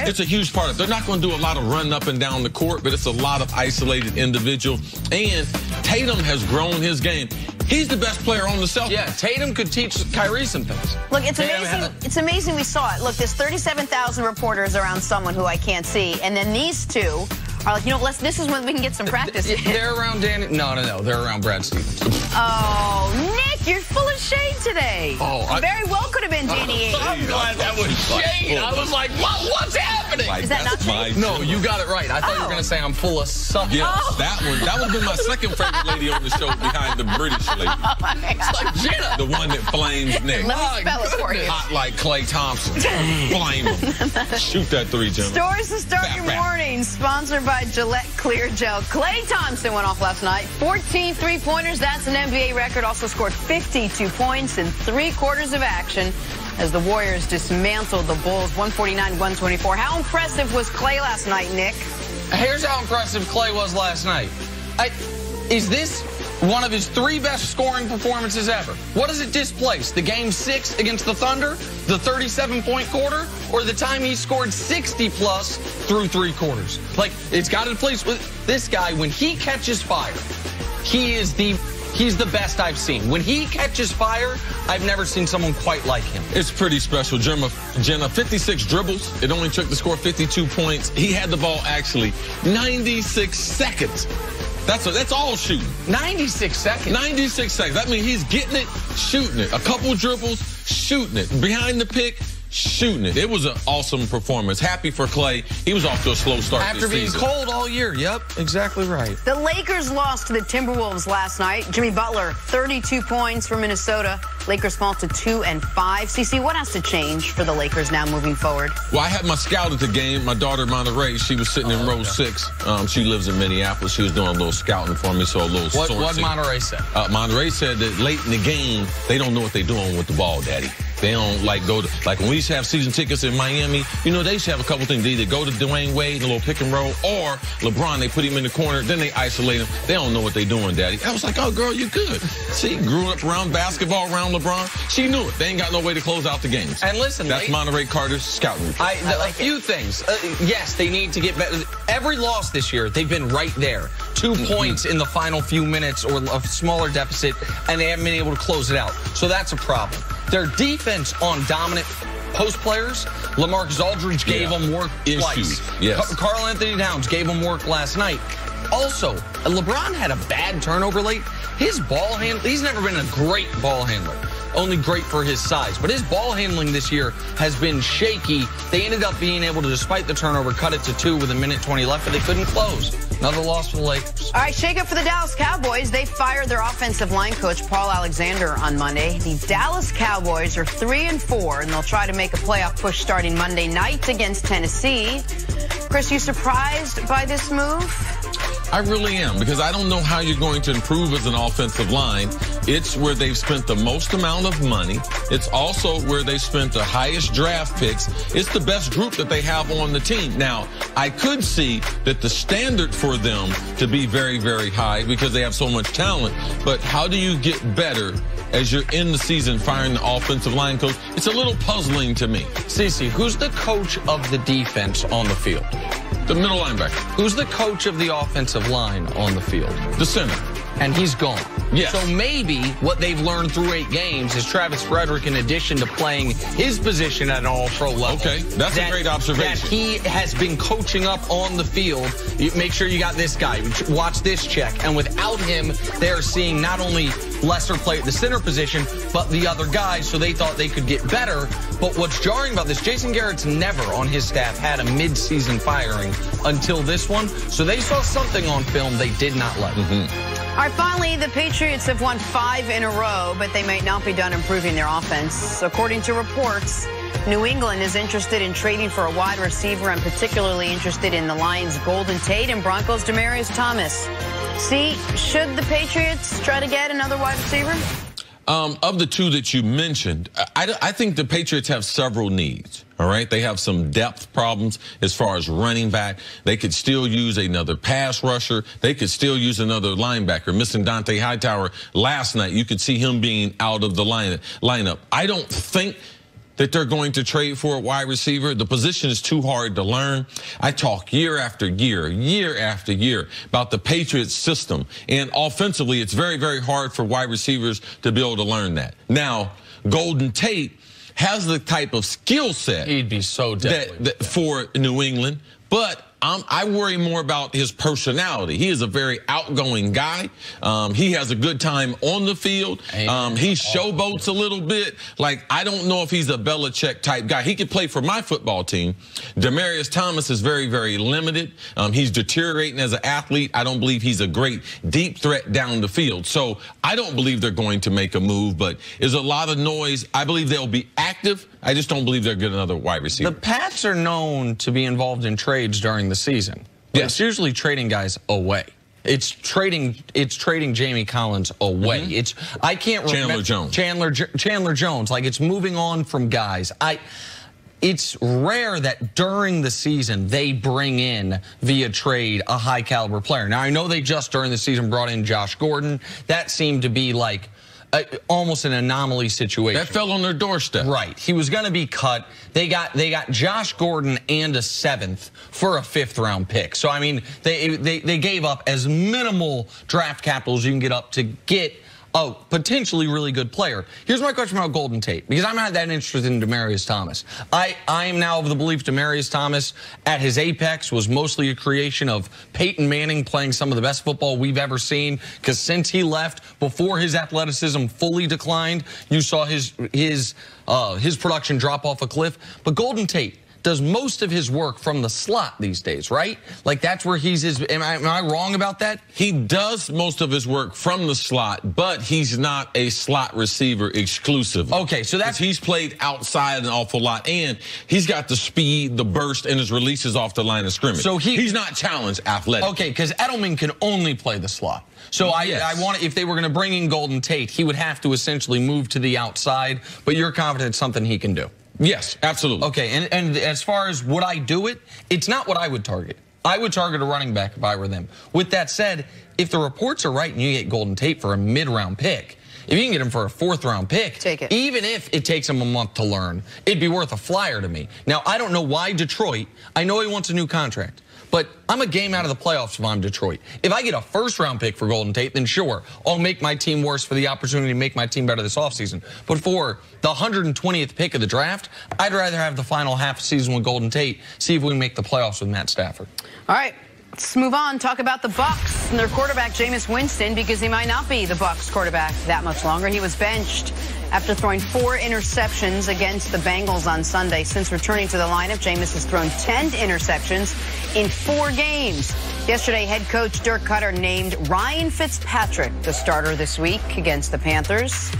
it's a huge part of it. They're not going to do a lot of running up and down the court, but it's a lot of isolated individual. And Tatum has grown his game. He's the best player on the Celtics. Yeah, Tatum could teach Kyrie some things. Look, it's amazing. It's amazing we saw it. Look, there's 37,000 reporters around someone who I can't see, and then these two are like, you know, this is when we can get some practice. They're around Danny. No. They're around Brad Stevens. Oh, Nick you're full of shade today. Oh, very well could have been Danny Ainge. I'm glad that was shade. I was like, what's happening? Is that not shade? No, you got it right. I thought you were going to say I'm full of suck. Yes, that would have been my second favorite lady on the show behind the British lady. It's like Jenna. The one that flames Nick. Let me spell it for you. Hot like Klay Thompson. Flame him. Shoot that three, Jenna. Stories to start your morning, sponsored by Gillette Clear Gel. Klay Thompson went off last night. 14 3-pointers. That's an NBA record. Also scored 52 points in 3 quarters of action as the Warriors dismantled the Bulls 149-124. How impressive was Klay last night, Nick? Here's how impressive Klay was last night. Is this one of his 3 best scoring performances ever? What does it displace? The Game 6 against the Thunder, the 37-point quarter, or the time he scored 60-plus through 3 quarters? Like, it's got to place with this guy. When he catches fire, he's the best I've seen. When he catches fire, I've never seen someone quite like him. It's pretty special. Jenna, 56 dribbles. It only took to score 52 points. He had the ball actually 96 seconds. That's all shooting. 96 seconds. 96 seconds. That means he's getting it, shooting it. A couple dribbles, shooting it. Behind the pick, shooting it. It was an awesome performance. Happy for Klay. He was off to a slow start after being cold all year. Yep, exactly right. The Lakers lost to the Timberwolves last night. Jimmy Butler, 32 points for Minnesota. Lakers fall to 2-5. CC, what has to change for the Lakers now moving forward? Well, I had my scout at the game. My daughter, Monterey, she was sitting in row 6. She lives in Minneapolis. She was doing a little scouting for me, so a little sourcing. What Monterey said? Monterey said that late in the game, they don't know what they're doing with the ball, Daddy. They don't go to, when we used to have season tickets in Miami, they used to have a couple things. They either go to Dwayne Wade, a little pick and roll, or LeBron, they put him in the corner, then they isolate him. They don't know what they're doing, Daddy. I was like, oh, girl, you're good. See, grew up around basketball, around LeBron. She knew it. They ain't got no way to close out the games. And listen, that's Monterey Carter's scouting report. A few things. Yes, they need to get better. Every loss this year, they've been right there. 2 points in the final few minutes or a smaller deficit, and they haven't been able to close it out. So that's a problem. Their defense on dominant post players, LaMarcus Aldridge gave them work twice. Yes. Karl Anthony Towns gave them work last night. Also, LeBron had a bad turnover late. His ball handling, he's never been a great ball handler. Only great for his size. But his ball handling this year has been shaky. They ended up being able to, despite the turnover, cut it to 2 with 1:20 left, but they couldn't close. Another loss for the Lakers. All right, shake up for the Dallas Cowboys. They fired their offensive line coach, Paul Alexander, on Monday. The Dallas Cowboys are 3-4, and they'll try to make a playoff push starting Monday night against Tennessee. Chris, you surprised by this move? I really am, because I don't know how you're going to improve as an offensive line. It's where they've spent the most amount of money. It's also where they spent the highest draft picks. It's the best group that they have on the team. Now, I could see that the standard for them to be very, very high because they have so much talent. But how do you get better as you're in the season firing the offensive line coach? It's a little puzzling to me. Cece, who's the coach of the defense on the field? The middle linebacker. Who's the coach of the offensive line on the field? The center. And he's gone. Yes. So maybe what they've learned through 8 games is Travis Frederick, in addition to playing his position at an all-pro level. Okay, that's a great observation. That he has been coaching up on the field. You make sure you got this guy. Watch this check. And without him, they're seeing not only lesser play at the center position, but the other guys, so they thought they could get better. But what's jarring about this, Jason Garrett's never on his staff had a mid-season firing until this one. So they saw something on film they did not like. All right, finally, the Patriots have won 5 in a row, but they may not be done improving their offense. According to reports, New England is interested in trading for a wide receiver and particularly interested in the Lions' Golden Tate and Broncos' Demaryius Thomas. See, should the Patriots try to get another wide receiver? Of the 2 that you mentioned, I think the Patriots have several needs. All right, they have some depth problems as far as running back. They could still use another pass rusher. They could still use another linebacker. Missing Dante Hightower last night, you could see him being out of the lineup. I don't think that they're going to trade for a wide receiver. The position is too hard to learn. I talk year after year, year after year about the Patriots system. And offensively, it's very, very hard for wide receivers to be able to learn that. Now, Golden Tate has the type of skill set. He'd be so deadly for New England. But I worry more about his personality. He is a very outgoing guy. He has a good time on the field. He showboats a little bit. Like, I don't know if he's a Belichick type guy. He could play for my football team. Demaryius Thomas is very, very limited. He's deteriorating as an athlete. I don't believe he's a great deep threat down the field. So I don't believe they're going to make a move, but there's a lot of noise. I believe they'll be active. I just don't believe they'll get another wide receiver. The Pats are known to be involved in trades during the season. Yes. It's usually trading guys away. It's trading Jamie Collins away. I can't remember Chandler Jones. Like, it's moving on from guys. It's rare that during the season they bring in via trade a high caliber player. Now, I know they just during the season brought in Josh Gordon. That seemed to be like almost an anomaly situation. That fell on their doorstep. Right. He was going to be cut. They got Josh Gordon and a 7th for a 5th round pick. So, I mean, they gave up as minimal draft capital as you can get up to get a potentially really good player. Here's my question about Golden Tate, because I'm not that interested in Demaryius Thomas. I am now of the belief Demaryius Thomas at his apex was mostly a creation of Peyton Manning playing some of the best football we've ever seen, because since he left, before his athleticism fully declined, you saw his production drop off a cliff. But Golden Tate does most of his work from the slot these days, right? Like, that's where am I wrong about that? He does most of his work from the slot, but he's not a slot receiver exclusively. Okay, so that's... He's played outside an awful lot, and he's got the speed, the burst, and his releases off the line of scrimmage. So he's not challenged athletic. Okay, because Edelman can only play the slot. So I want, if they were going to bring in Golden Tate, he would have to essentially move to the outside, but you're confident it's something he can do. Yes, absolutely. Okay, and as far as would I do it, it's not what I would target. I would target a running back if I were them. With that said, if the reports are right and you get Golden Tate for a mid-round pick, if you can get him for a 4th round pick, take it. Even if it takes him a month to learn, it'd be worth a flyer to me. Now, I don't know why Detroit, I know he wants a new contract, but I'm a game out of the playoffs if I'm Detroit. If I get a 1st round pick for Golden Tate, then sure, I'll make my team worse for the opportunity to make my team better this offseason. But for the 120th pick of the draft, I'd rather have the final half season with Golden Tate, see if we can make the playoffs with Matt Stafford. All right. Let's move on. Talk about the Bucs and their quarterback, Jameis Winston, because he might not be the Bucs quarterback that much longer. He was benched after throwing 4 interceptions against the Bengals on Sunday. Since returning to the lineup, Jameis has thrown 10 interceptions in 4 games. Yesterday, head coach Dirk Cutter named Ryan Fitzpatrick the starter this week against the Panthers.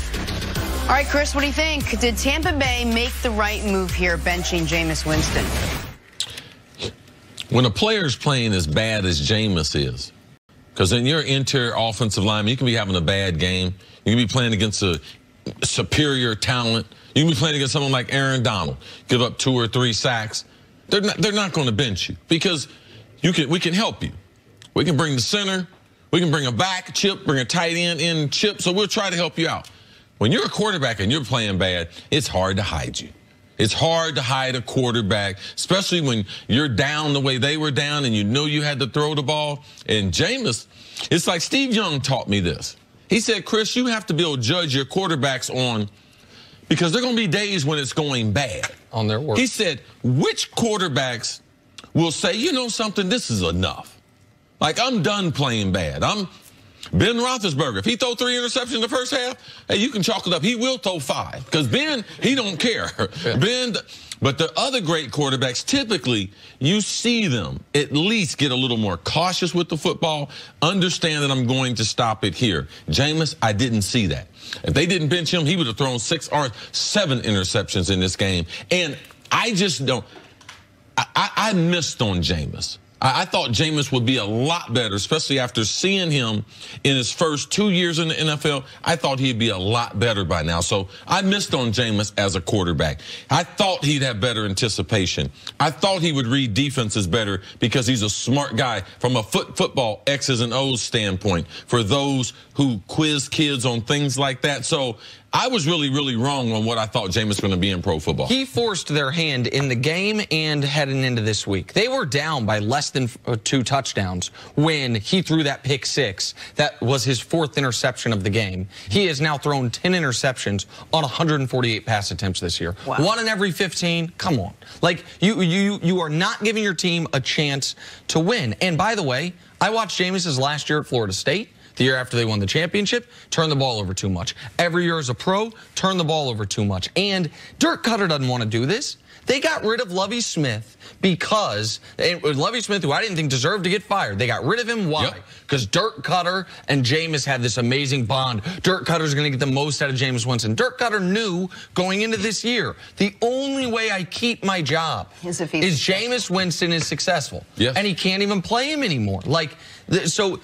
All right, Chris, what do you think? Did Tampa Bay make the right move here, benching Jameis Winston? When a player's playing as bad as Jameis is, because in your interior offensive lineman, you can be having a bad game. You can be playing against a superior talent. You can be playing against someone like Aaron Donald, give up 2 or 3 sacks. They're not going to bench you, because we can help you. We can bring the center. We can bring a back chip, bring a tight end in chip. So we'll try to help you out. When you're a quarterback and you're playing bad, it's hard to hide you. It's hard to hide a quarterback, especially when you're down the way they were down and you know you had to throw the ball. And Jameis, it's like Steve Young taught me this. He said, Chris, you have to be able to judge your quarterbacks on, because there are going to be days when it's going bad. On their work. He said, which quarterbacks will say, you know something, this is enough. Like, I'm done playing bad. Ben Roethlisberger, if he throw 3 interceptions in the first half, hey, you can chalk it up. He will throw 5, because Ben, he don't care. Yeah. But the other great quarterbacks, typically, you see them at least get a little more cautious with the football, understand that I'm going to stop it here. Jameis, I didn't see that. If they didn't bench him, he would have thrown 6 or 7 interceptions in this game. And I just don't. I missed on Jameis. I thought Jameis would be a lot better, especially after seeing him in his first 2 years in the NFL. I thought he'd be a lot better by now. So I missed on Jameis as a quarterback. I thought he'd have better anticipation. I thought he would read defenses better, because he's a smart guy from a football X's and O's standpoint, for those who quiz kids on things like that. So I was really, really wrong on what I thought Jameis was going to be in pro football. He forced their hand in the game and heading into this week. They were down by less than 2 touchdowns when he threw that pick 6. That was his 4th interception of the game. He has now thrown 10 interceptions on 148 pass attempts this year. Wow. 1 in every 15. Come on. Like, you are not giving your team a chance to win. And by the way, I watched Jameis's last year at Florida State. The year after they won the championship, turned the ball over too much. Every year as a pro, turned the ball over too much. And Dirk Cutter doesn't want to do this. They got rid of Lovie Smith because it was Lovie Smith, who I didn't think deserved to get fired. They got rid of him. Why? Because Dirk Cutter and Jameis had this amazing bond. Dirk Cutter's going to get the most out of Jameis Winston. Dirk Cutter knew going into this year, the only way I keep my job is Jameis Winston is successful. Yes. And he can't even play him anymore. Like, so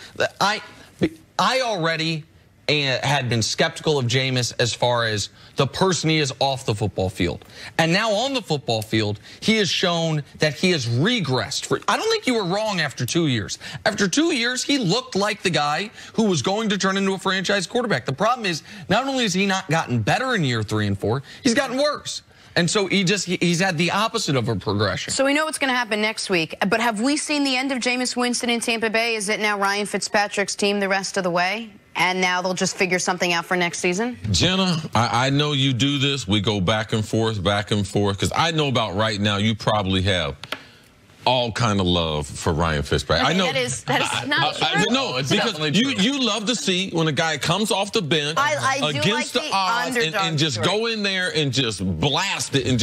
I already had been skeptical of Jameis as far as the person he is off the football field. And now on the football field, he has shown that he has regressed. I don't think you were wrong after 2 years. After 2 years, he looked like the guy who was going to turn into a franchise quarterback. The problem is, not only has he not gotten better in year 3 and 4, he's gotten worse. And so he's had the opposite of a progression. So we know what's going to happen next week, but have we seen the end of Jameis Winston in Tampa Bay? Is it now Ryan Fitzpatrick's team the rest of the way? And now they'll just figure something out for next season? Jenna, I know you do this. We go back and forth, because I know about right now you probably have all kind of love for Ryan Fitzpatrick. Okay, I know that is not true. No, it's because you love to see when a guy comes off the bench against the odds and just go in there and just blast it and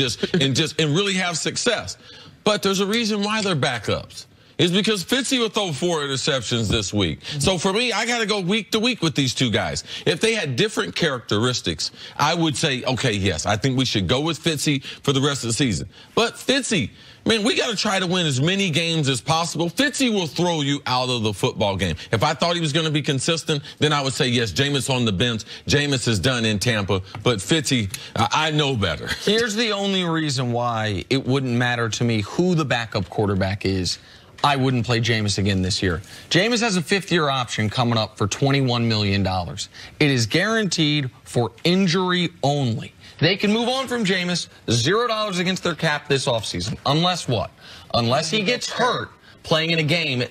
really have success. But there's a reason why they're backups. It's because Fitzy will throw 4 interceptions this week. So for me, I got to go week to week with these two guys. If they had different characteristics, I would say, okay, yes, I think we should go with Fitzy for the rest of the season. But Fitzy, man, we got to try to win as many games as possible. Fitzy will throw you out of the football game. If I thought he was going to be consistent, then I would say, yes, Jameis on the bench. Jameis is done in Tampa. But Fitzy, I know better. Here's the only reason why it wouldn't matter to me who the backup quarterback is. I wouldn't play Jameis again this year. Jameis has a 5th-year option coming up for $21 million. It is guaranteed for injury only. They can move on from Jameis, $0 against their cap this offseason. Unless what? Unless he gets hurt playing in a game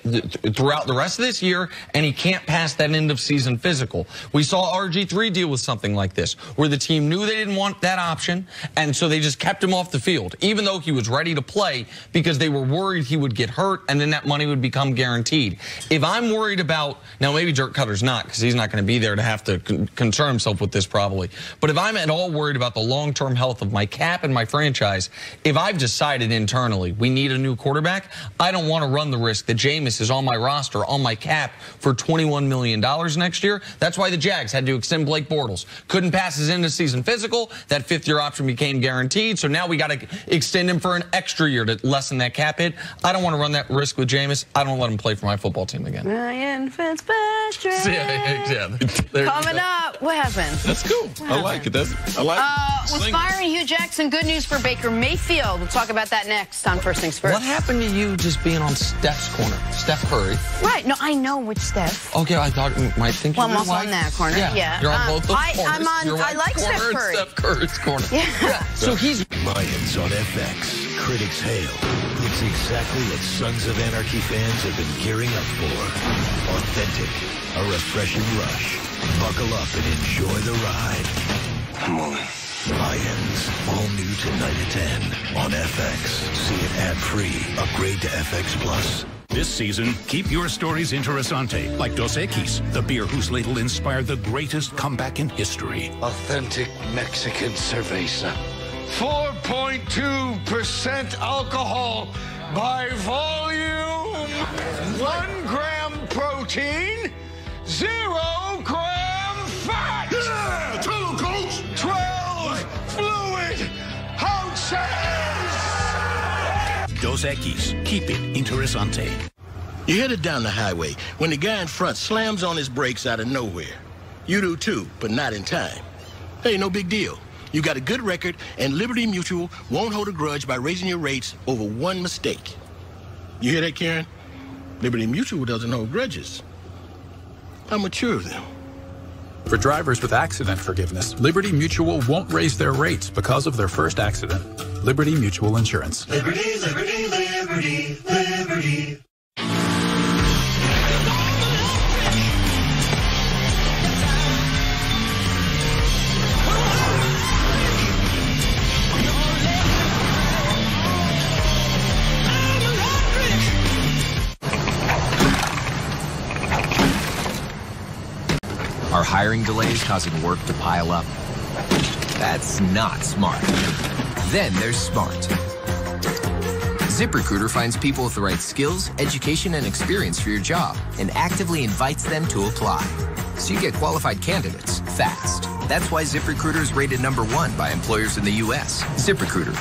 throughout the rest of this year, and he can't pass that end-of-season physical. We saw RG3 deal with something like this, where the team knew they didn't want that option, and so they just kept him off the field, even though he was ready to play, because they were worried he would get hurt, and then that money would become guaranteed. If I'm worried about, now maybe Dirk Cutter's not, because he's not going to be there to have to concern himself with this probably, but if I'm at all worried about the long-term health of my cap and my franchise, if I've decided internally we need a new quarterback, I don't want to run the risk that Jameis is on my roster, on my cap for $21 million next year. That's why the Jags had to extend Blake Bortles. Couldn't pass his end-of-season physical. That 5th-year option became guaranteed, so now we got to extend him for an extra year to lessen that cap hit. I don't want to run that risk with Jameis. I don't let him play for my football team again. Ryan Fitzpatrick. Coming up, what happened? That's cool. I like it. I like it. Was firing Hugh Jackson good news for Baker Mayfield? We'll talk about that next on First Things First. What happened to you just being on Steph's corner? Steph Curry. Right. No, I know which Steph. Okay, I thought you might think I'm also on that corner. Yeah. You're on both those corners. I like Steph Curry. Steph Curry's corner. Yeah. So he's Mayans on FX. Critics hail. It's exactly what Sons of Anarchy fans have been gearing up for. Authentic. A refreshing rush. Buckle up and enjoy the ride. I'm on it. Mayans. All new tonight at 10 on FX. See it ad-free. Upgrade to FX Plus. This season, keep your stories interessante, like Dos Equis, the beer whose label inspired the greatest comeback in history. Authentic Mexican cerveza. 4.2% alcohol by volume. 1 gram protein, 0 gram fat. Yeah, tell him, Coach. 12 fluid ounces. Dos Equis, keep it interessante. You're headed down the highway when the guy in front slams on his brakes out of nowhere. You do too, but not in time. Hey, no big deal. You got a good record, and Liberty Mutual won't hold a grudge by raising your rates over one mistake. You hear that, Karen? Liberty Mutual doesn't hold grudges. How mature of them. For drivers with accident forgiveness, Liberty Mutual won't raise their rates because of their first accident. Liberty Mutual Insurance. Liberty, liberty, liberty, liberty. Are hiring delays causing work to pile up? That's not smart. Then there's smart. ZipRecruiter finds people with the right skills, education, and experience for your job and actively invites them to apply. So you get qualified candidates fast. That's why ZipRecruiter is rated #1 by employers in the U.S. ZipRecruiter,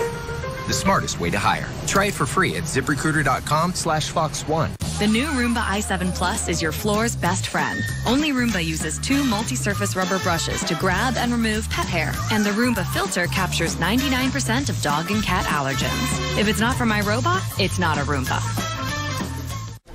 the smartest way to hire. Try it for free at ZipRecruiter.com/Fox1. The new Roomba i7 Plus is your floor's best friend. Only Roomba uses 2 multi-surface rubber brushes to grab and remove pet hair. And the Roomba filter captures 99% of dog and cat allergens. If it's not for my robot, it's not a Roomba.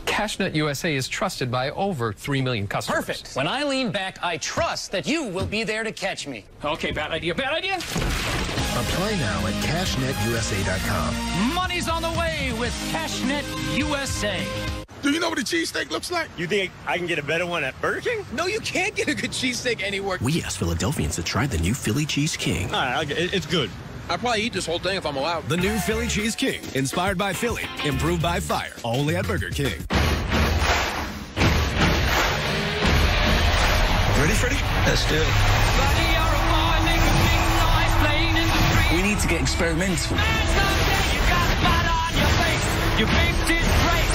CashNet USA is trusted by over 3 million customers. Perfect. When I lean back, I trust that you will be there to catch me. Okay, bad idea, bad idea. Apply now at CashNetUSA.com. Money's on the way with CashNet USA. Do you know what a cheesesteak looks like? You think I can get a better one at Burger King? No, you can't get a good cheesesteak anywhere. We asked Philadelphians to try the new Philly Cheese King. All right, it's good. I'd probably eat this whole thing if I'm allowed. The new Philly Cheese King, inspired by Philly, improved by fire, only at Burger King. Ready, Freddie? Let's do it. We need to get experimental.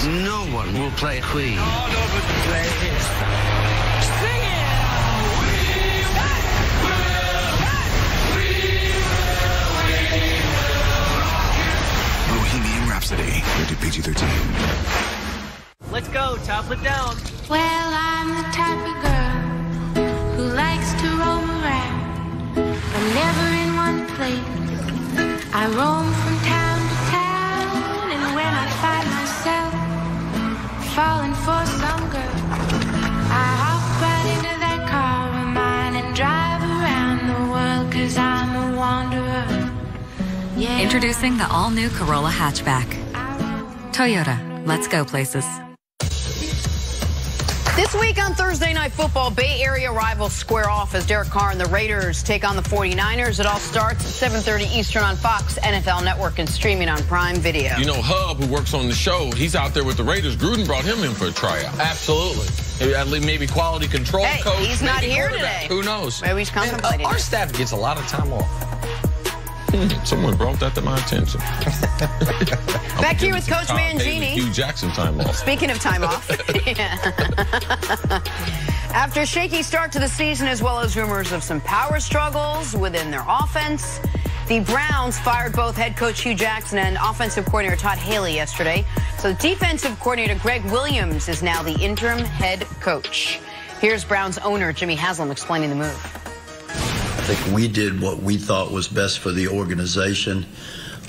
No one will play Queen. All over the place. Bohemian Rhapsody, rated PG-13. Let's go, top it down. Well, I'm the type of girl who likes to roam around. I'm never in one place. I roam from town to town, and when I find myself falling for some girl, I hop right into that car of mine and drive around the world, 'cause I'm a wanderer. Yeah. Introducing the all-new Corolla hatchback. Toyota, let's go places. This week on Thursday Night Football, Bay Area rivals square off as Derek Carr and the Raiders take on the 49ers. It all starts at 7:30 Eastern on Fox, NFL Network, and streaming on Prime Video. You know, Hub, who works on the show, he's out there with the Raiders. Gruden brought him in for a tryout. Absolutely. At least maybe quality control coach. He's not here today. Who knows? Maybe he's contemplating. Our staff gets a lot of time off. Someone brought that to my attention. Back here with Coach Mangini. Hugh Jackson time off. Speaking of time off. After a shaky start to the season, as well as rumors of some power struggles within their offense, the Browns fired both head coach Hugh Jackson and offensive coordinator Todd Haley yesterday. So defensive coordinator Greg Williams is now the interim head coach. Here's Browns owner Jimmy Haslam explaining the move. I think we did what we thought was best for the organization.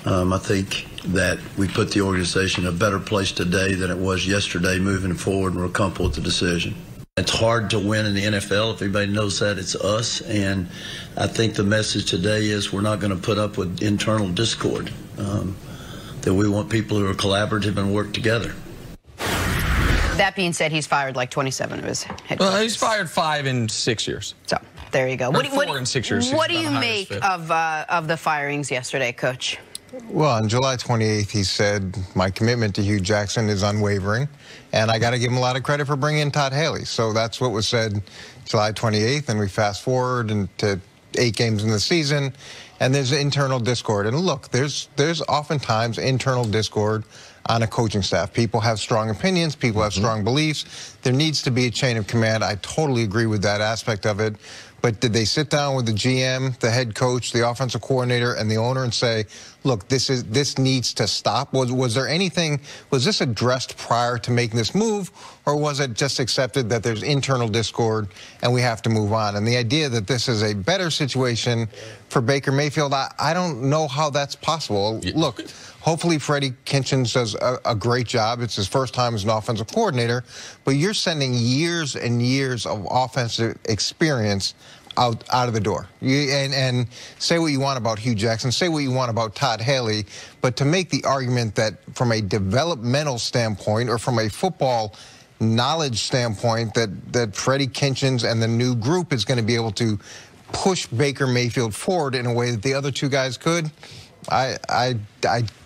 I think that we put the organization in a better place today than it was yesterday moving forward, and we're comfortable with the decision. It's hard to win in the NFL. If anybody knows that, it's us. And I think the message today is we're not going to put up with internal discord, that we want people who are collaborative and work together. That being said, he's fired like 27 of his head coaches. Well, he's fired 5 in 6 years. So there you go. What, 4 in 6 years. What do you make of the firings yesterday, Coach? Well, on July 28th, he said, my commitment to Hugh Jackson is unwavering, and I got to give him a lot of credit for bringing in Todd Haley. So that's what was said July 28th, and we fast forward into 8 games in the season, and there's internal discord. And look, there's oftentimes internal discord on a coaching staff. People have strong opinions. People have strong beliefs. There needs to be a chain of command. I totally agree with that aspect of it. But did they sit down with the GM, the head coach, the offensive coordinator, and the owner and say, look, this needs to stop? Was there anything, was this addressed prior to making this move, or was it just accepted that there's internal discord and we have to move on? And the idea that this is a better situation for Baker Mayfield, I don't know how that's possible. Look, hopefully Freddie Kitchens does a great job. It's his first time as an offensive coordinator, but you're sending years and years of offensive experience out of the door. And say what you want about Hugh Jackson, say what you want about Todd Haley, but to make the argument that from a developmental standpoint or from a football knowledge standpoint that Freddie Kitchens and the new group is going to be able to push Baker Mayfield forward in a way that the other two guys could, I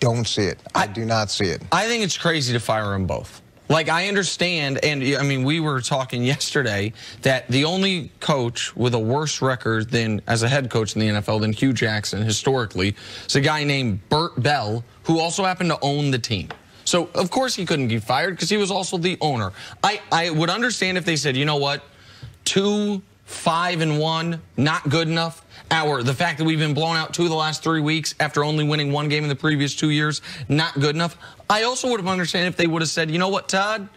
don't see it. I do not see it. I think it's crazy to fire them both. Like, I understand, and I mean, we were talking yesterday that the only coach with a worse record than as a head coach in the NFL than Hugh Jackson historically is a guy named Burt Bell, who also happened to own the team. So, of course, he couldn't get fired because he was also the owner. I would understand if they said, you know what, 2-5-1, not good enough. The fact that we've been blown out 2 of the last 3 weeks after only winning 1 game in the previous 2 years, not good enough. I also would have understood if they would have said, you know what, Todd,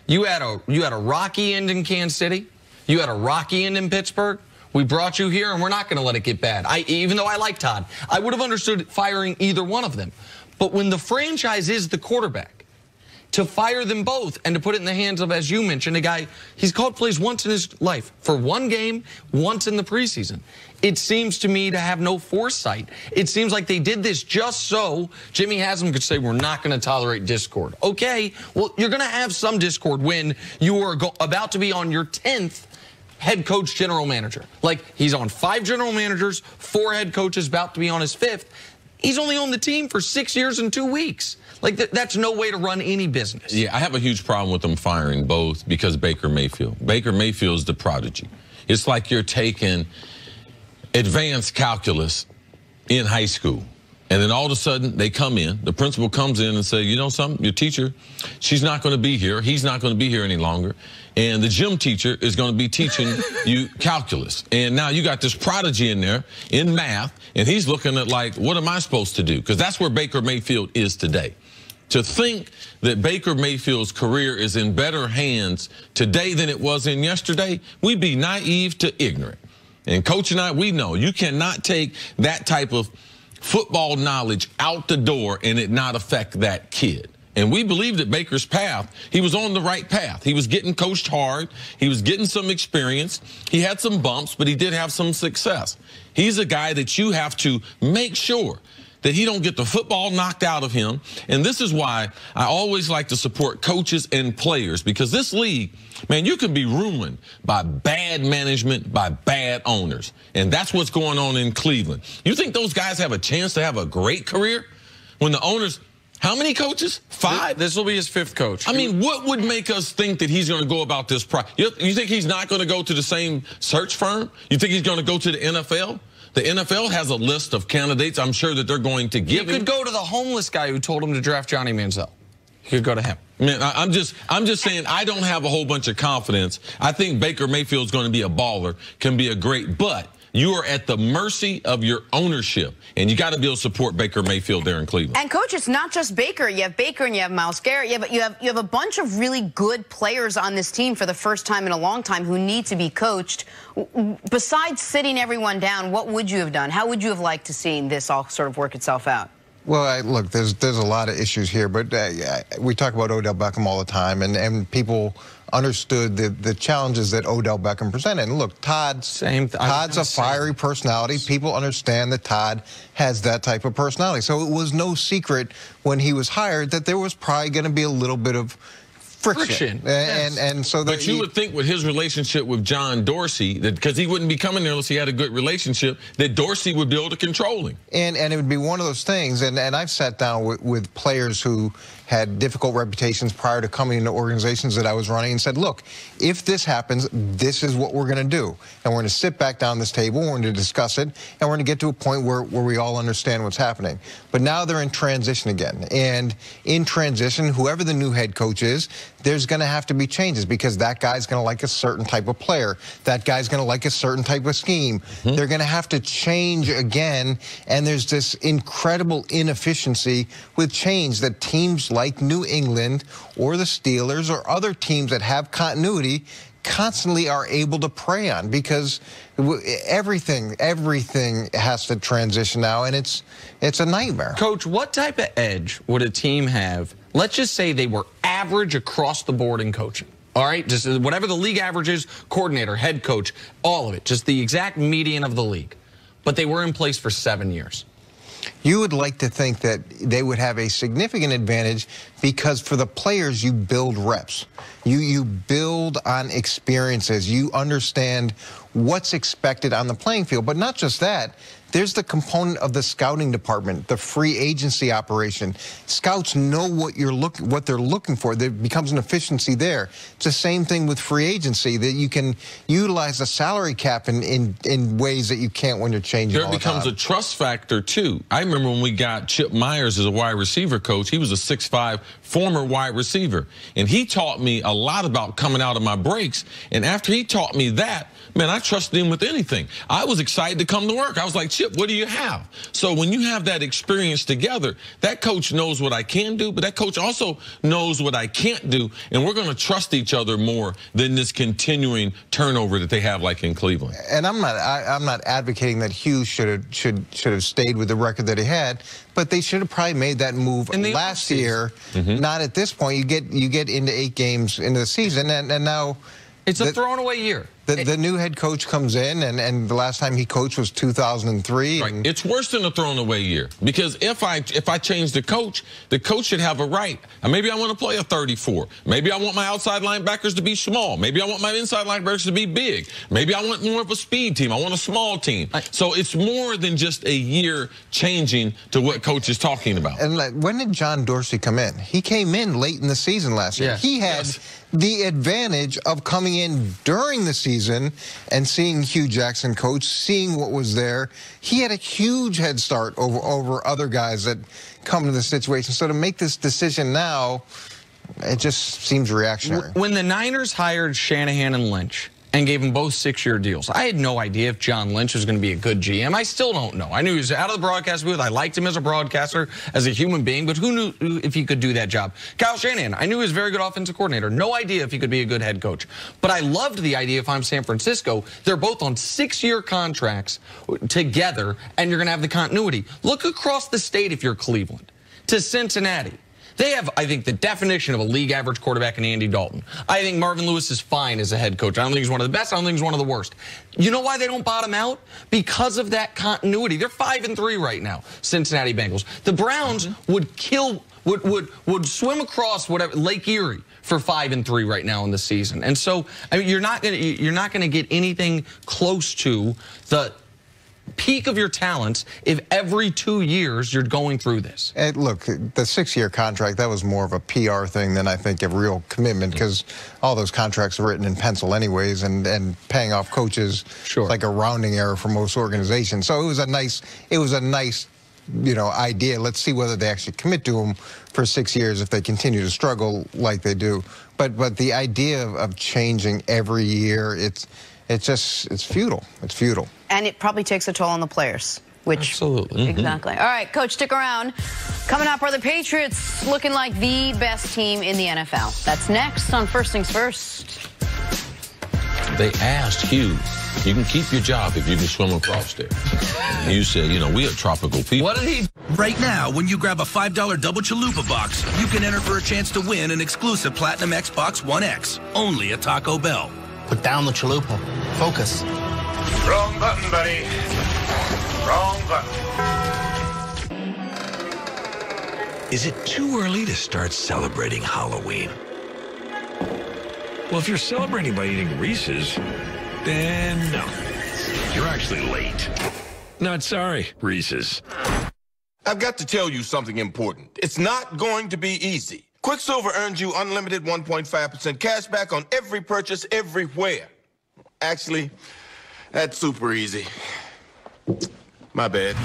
you had a rocky end in Kansas City. You had a rocky end in Pittsburgh. We brought you here, and we're not going to let it get bad. Even though I like Todd, I would have understood firing either one of them. But when the franchise is the quarterback, to fire them both and to put it in the hands of, as you mentioned, a guy, he's called plays once in his life for 1 game, once in the preseason. It seems to me to have no foresight. It seems like they did this just so Jimmy Haslam could say, we're not going to tolerate discord. Okay, well, you're going to have some discord when you are about to be on your 10th head coach general manager. Like, he's on 5 general managers, 4 head coaches, about to be on his 5th. He's only on the team for 6 years and 2 weeks. Like, that's no way to run any business. Yeah, I have a huge problem with them firing both because Baker Mayfield. Baker Mayfield's the prodigy. It's like you're taking advanced calculus in high school, and then all of a sudden they come in, the principal comes in and say, you know something, your teacher, she's not going to be here, he's not going to be here any longer, and the gym teacher is going to be teaching you calculus. And now you got this prodigy in there in math, and he's looking at like, what am I supposed to do? Because that's where Baker Mayfield is today. To think that Baker Mayfield's career is in better hands today than it was in yesterday, we'd be naive to ignorant. And Coach and I, we know you cannot take that type of football knowledge out the door and it not affect that kid. And we believe that Baker's path, he was on the right path. He was getting coached hard. He was getting some experience. He had some bumps, but he did have some success. He's a guy that you have to make sure that he don't get the football knocked out of him. And this is why I always like to support coaches and players, because this league, man, you can be ruined by bad management, by bad owners. And that's what's going on in Cleveland. You think those guys have a chance to have a great career when the owners, how many coaches? 5? This will be his 5th coach. I mean, what would make us think that he's going to go about this? You think he's not going to go to the same search firm? You think he's going to go to the NFL? The NFL has a list of candidates I'm sure that they're going to give him. You could go to the homeless guy who told him to draft Johnny Manziel. You could go to him. Man, I'm just saying I don't have a whole bunch of confidence. I think Baker Mayfield's going to be a baller, can be a great, but you are at the mercy of your ownership, and you got to be able to support Baker Mayfield there in Cleveland. And coach, it's not just Baker. You have Baker and you have Myles Garrett. You have a bunch of really good players on this team for the first time in a long time who need to be coached. Besides sitting everyone down, what would you have done? How would you have liked to see this all sort of work itself out? Well, look, there's a lot of issues here, but we talk about Odell Beckham all the time, and people understood the challenges that Odell Beckham presented. And look, Todd's a fiery personality. People understand that Todd has that type of personality. So it was no secret when he was hired that there was probably going to be a little bit of friction. And so but you would think with his relationship with John Dorsey, that because he wouldn't be coming there unless he had a good relationship, that Dorsey would be able to control him. And it would be one of those things, and I've sat down with players who had difficult reputations prior to coming into organizations that I was running and said, look, if this happens, this is what we're going to do. And we're going to sit back down this table, we're going to discuss it, and we're going to get to a point where we all understand what's happening. But now they're in transition again. And in transition, whoever the new head coach is, there's going to have to be changes because that guy's going to like a certain type of player. That guy's going to like a certain type of scheme. They're going to have to change again, and there's this incredible inefficiency with change that teams like New England or the Steelers or other teams that have continuity constantly are able to prey on because everything has to transition now, and it's a nightmare. Coach, what type of edge would a team have? Let's just say they were average across the board in coaching. All right, just whatever the league average is, coordinator, head coach, all of it, just the exact median of the league. But they were in place for 7 years. You would like to think that they would have a significant advantage because for the players, you build reps. You build on experiences. You understand what's expected on the playing field. But not just that. There's the component of the scouting department, the free agency operation. Scouts know what they're looking for. There becomes an efficiency there. It's the same thing with free agency, that you can utilize the salary cap in ways that you can't when you're changing all the time. There becomes a trust factor, too. I remember when we got Chip Myers as a wide receiver coach. He was a 6'5", former wide receiver. And he taught me a lot about coming out of my breaks. And after he taught me that, man, I trusted him with anything. I was excited to come to work. I was like, Chip, what do you have? So when you have that experience together, that coach knows what I can do, but that coach also knows what I can't do, and we're going to trust each other more than this continuing turnover that they have like in Cleveland. And I'm not advocating that Hughes should have stayed with the record that he had, but they should have probably made that move last year. Not at this point. You get into 8 games into the season, and now it's a thrown-away year. The new head coach comes in, and the last time he coached was 2003. Right. It's worse than a thrown-away year because if I change the coach should have a right. Maybe I want to play a 34. Maybe I want my outside linebackers to be small. Maybe I want my inside linebackers to be big. Maybe I want more of a speed team. I want a small team. So it's more than just a year changing to what coach is talking about. And when did John Dorsey come in? He came in late in the season last year. He had the advantage of coming in during the season and seeing Hugh Jackson coach, seeing what was there. He had a huge head start over other guys that come to the situation. So to make this decision now, it just seems reactionary. When the Niners hired Shanahan and Lynch and gave them both 6-year deals, I had no idea if John Lynch was going to be a good GM. I still don't know. I knew he was out of the broadcast booth. I liked him as a broadcaster, as a human being, but who knew if he could do that job? Kyle Shanahan, I knew he was a very good offensive coordinator. No idea if he could be a good head coach. But I loved the idea if I'm San Francisco, they're both on 6-year contracts together, and you're going to have the continuity. Look across the state if you're Cleveland to Cincinnati. They have, I think, the definition of a league average quarterback in Andy Dalton. I think Marvin Lewis is fine as a head coach. I don't think he's one of the best. I don't think he's one of the worst. You know why they don't bottom out? Because of that continuity. They're 5-3 right now, Cincinnati Bengals. The Browns would swim across whatever Lake Erie for 5-3 right now in the season. And so, I mean, you're not gonna get anything close to the peak of your talents if every 2 years you're going through this. And look, the 6-year contract, that was more of a PR thing than I think a real commitment, because all those contracts are written in pencil anyways, and paying off coaches like a rounding error for most organizations. So it was a nice idea. Let's see whether they actually commit to him for 6 years if they continue to struggle like they do. But the idea of changing every year, it's futile. It's futile. And it probably takes a toll on the players. Absolutely. Exactly. All right, Coach, stick around. Coming up are the Patriots, looking like the best team in the NFL. That's next on First Things First. They asked Hugh, you can keep your job if you can swim across there. And you said, we are tropical people. What did he? Right now, when you grab a $5 double chalupa box, you can enter for a chance to win an exclusive Platinum Xbox One X, only at Taco Bell. Put down the chalupa. Focus. Wrong button, buddy. Wrong button. Is it too early to start celebrating Halloween? Well, if you're celebrating by eating Reese's, then no. You're actually late. Not sorry, Reese's. I've got to tell you something important. It's not going to be easy. Quicksilver earns you unlimited 1.5% cash back on every purchase everywhere. Actually, that's super easy. My bad.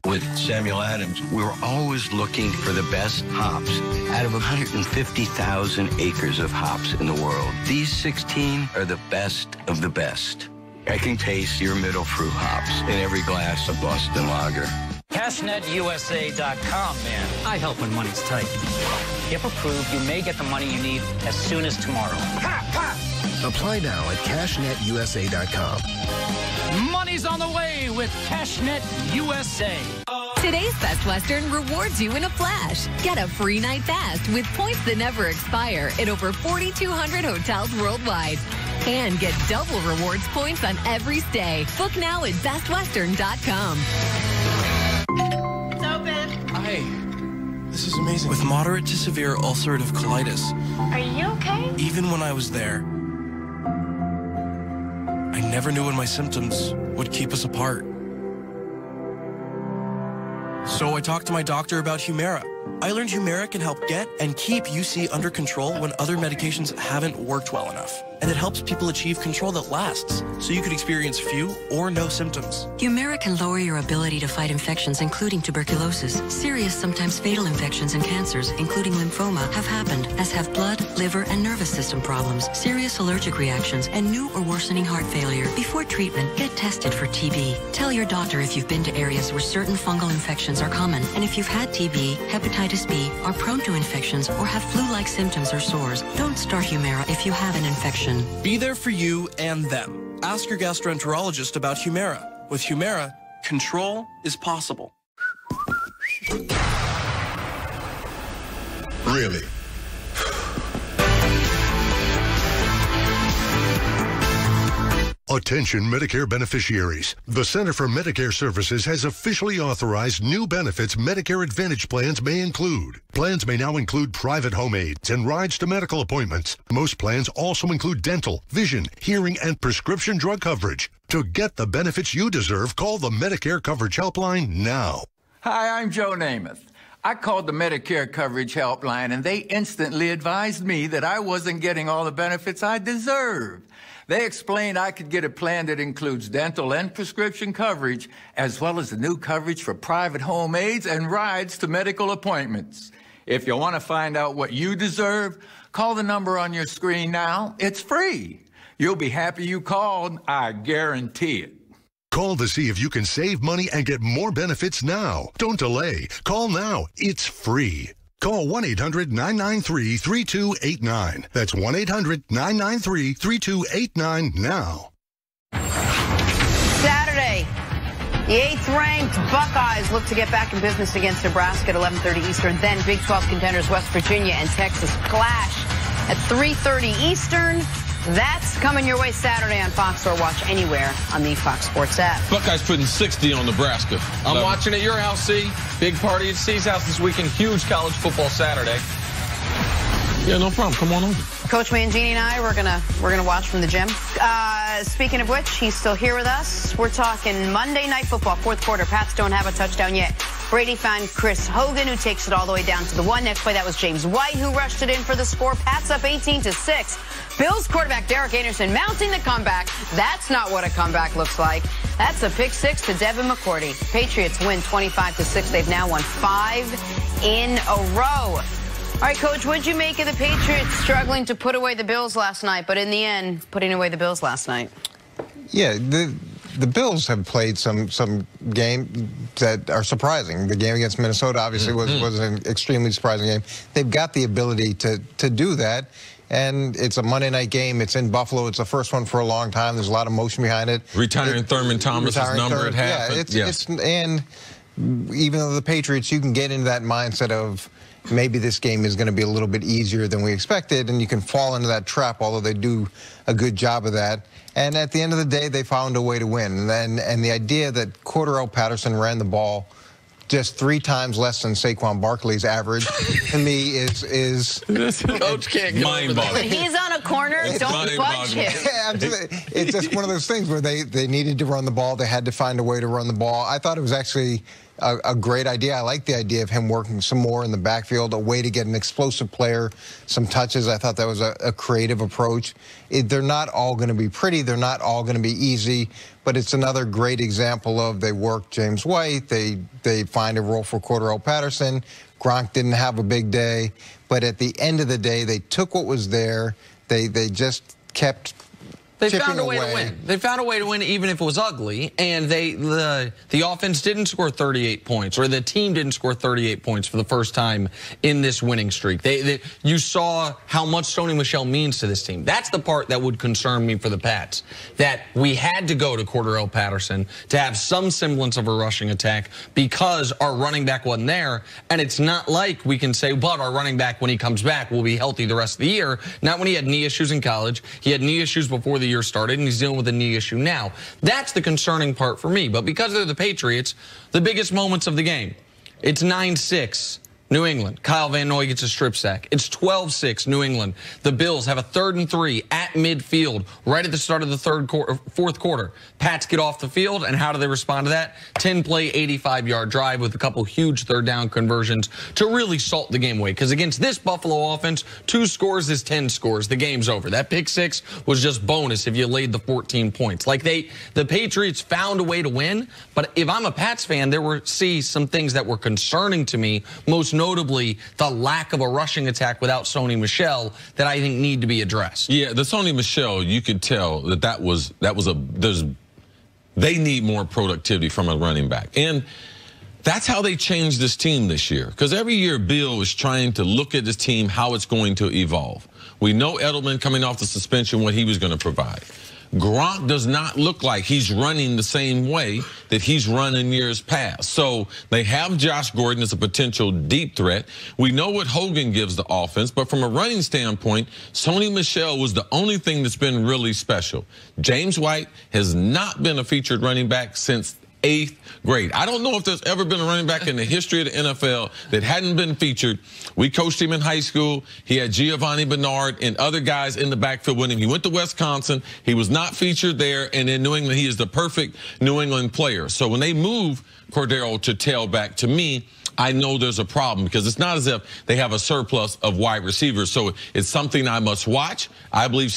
With Samuel Adams, we were always looking for the best hops. Out of 150,000 acres of hops in the world, these 16 are the best of the best. I can taste your middle fruit hops in every glass of Boston Lager. CashNetUSA.com, man. I help when money's tight. If approved, you may get the money you need as soon as tomorrow. Apply now at CashNetUSA.com. Money's on the way with CashNet USA. Today's Best Western rewards you in a flash. Get a free night fast with points that never expire at over 4,200 hotels worldwide. And get double rewards points on every stay. Book now at bestwestern.com. It's open. Hi. This is amazing. With moderate to severe ulcerative colitis. Are you okay? Even when I was there, I never knew when my symptoms would keep us apart. So I talked to my doctor about Humira. I learned Humira can help get and keep UC under control when other medications haven't worked well enough. And it helps people achieve control that lasts, so you could experience few or no symptoms. Humira can lower your ability to fight infections, including tuberculosis. Serious, sometimes fatal infections and cancers, including lymphoma, have happened, as have blood, liver, and nervous system problems, serious allergic reactions, and new or worsening heart failure. Before treatment, get tested for TB. Tell your doctor if you've been to areas where certain fungal infections are common, and if you've had TB, hepatitis B, are prone to infections, or have flu-like symptoms or sores. Don't start Humira if you have an infection. Be there for you and them. Ask your gastroenterologist about Humira. With Humira, control is possible. Really? Attention Medicare beneficiaries. The Center for Medicare Services has officially authorized new benefits Medicare Advantage plans may include. Plans may now include private home aids and rides to medical appointments. Most plans also include dental, vision, hearing, and prescription drug coverage. To get the benefits you deserve, call the Medicare Coverage Helpline now. Hi, I'm Joe Namath. I called the Medicare Coverage Helpline, and they instantly advised me that I wasn't getting all the benefits I deserved. They explained I could get a plan that includes dental and prescription coverage, as well as the new coverage for private home aids and rides to medical appointments. If you want to find out what you deserve, call the number on your screen now. It's free. You'll be happy you called, I guarantee it. Call to see if you can save money and get more benefits now. Don't delay. Call now. It's free. Call 1-800-993-3289. That's 1-800-993-3289 now. Saturday, the 8th-ranked Buckeyes look to get back in business against Nebraska at 11:30 Eastern. Then Big 12 contenders West Virginia and Texas clash at 3:30 Eastern. That's coming your way Saturday on Fox, or watch anywhere on the Fox Sports app. Buckeyes putting 60 on Nebraska. I'm watching at your house, C. Big party at C's house this weekend. Huge college football Saturday. Yeah, no problem. Come on over. Coach Mangini and I, we're gonna watch from the gym. Speaking of which, he's still here with us. We're talking Monday Night Football, fourth quarter. Pats don't have a touchdown yet. Brady found Chris Hogan, who takes it all the way down to the 1. Next play, that was James White, who rushed it in for the score. Pats up 18-6. Bills quarterback Derek Anderson mounting the comeback. That's not what a comeback looks like. That's a pick 6 to Devin McCourty. Patriots win 25-6. They've now won 5 in a row. All right, Coach, what did you make of the Patriots struggling to put away the Bills last night, but in the end, putting away the Bills last night? Yeah, the Bills have played some games that are surprising. The game against Minnesota obviously was an extremely surprising game. They've got the ability to do that, and it's a Monday night game. It's in Buffalo. It's the first one for a long time. There's a lot of motion behind it. Retiring Thurman Thomas's number at half. And even though the Patriots, you can get into that mindset of maybe this game is going to be a little bit easier than we expected, and you can fall into that trap, although they do a good job of that. And at the end of the day, they found a way to win. And the idea that Cordarrelle Patterson ran the ball just 3 times less than Saquon Barkley's average, to me, is Coach can't get mind-boggling. He's on a corner. Don't budge him. Yeah, it's just one of those things where they needed to run the ball. They had to find a way to run the ball. I thought it was actually a great idea. I like the idea of him working some more in the backfield, a way to get an explosive player, some touches. I thought that was a creative approach. They're not all going to be pretty. They're not all going to be easy, but it's another great example of they work James White. They find a role for Cordell Patterson. Gronk didn't have a big day, but at the end of the day, they took what was there. They just kept They found a way to win. They found a way to win even if it was ugly, and the offense didn't score 38 points, or the team didn't score 38 points for the first time in this winning streak. You saw how much Sony Michel means to this team. That's the part that would concern me for the Pats, that we had to go to Cordell Patterson to have some semblance of a rushing attack because our running back wasn't there, and it's not like we can say, but our running back, when he comes back, will be healthy the rest of the year. Not when he had knee issues in college. He had knee issues before the year started, and he's dealing with a knee issue now. That's the concerning part for me. But because they're the Patriots, the biggest moments of the game, it's 9-6. New England. Kyle Van Noy gets a strip sack. It's 12-6, New England. The Bills have a 3rd and 3 at midfield right at the start of the fourth quarter. Pats get off the field, and how do they respond to that? 10-play, 85-yard drive with a couple huge third-down conversions to really salt the game away. Because against this Buffalo offense, 2 scores is 10 scores. The game's over. That pick 6 was just bonus if you laid the 14 points. Like the Patriots found a way to win, but if I'm a Pats fan, there were some things that were concerning to me, most notably the lack of a rushing attack without Sony Michel that I think need to be addressed. Yeah, the Sony Michel, you could tell they need more productivity from a running back. And that's how they changed this team this year. Because every year Bill is trying to look at this team, how it's going to evolve. We know Edelman coming off the suspension, what he was going to provide. Gronk does not look like he's running the same way that he's run in years past. So they have Josh Gordon as a potential deep threat. We know what Hogan gives the offense, but from a running standpoint, Sony Michel was the only thing that's been really special. James White has not been a featured running back since 8th grade. I don't know if there's ever been a running back in the history of the NFL that hadn't been featured. We coached him in high school. He had Giovanni Bernard and other guys in the backfield with him. He went to Wisconsin. He was not featured there. And in New England, he is the perfect New England player. So when they move Cordell to tailback, to me, I know there's a problem because it's not as if they have a surplus of wide receivers. So it's something I must watch. I believe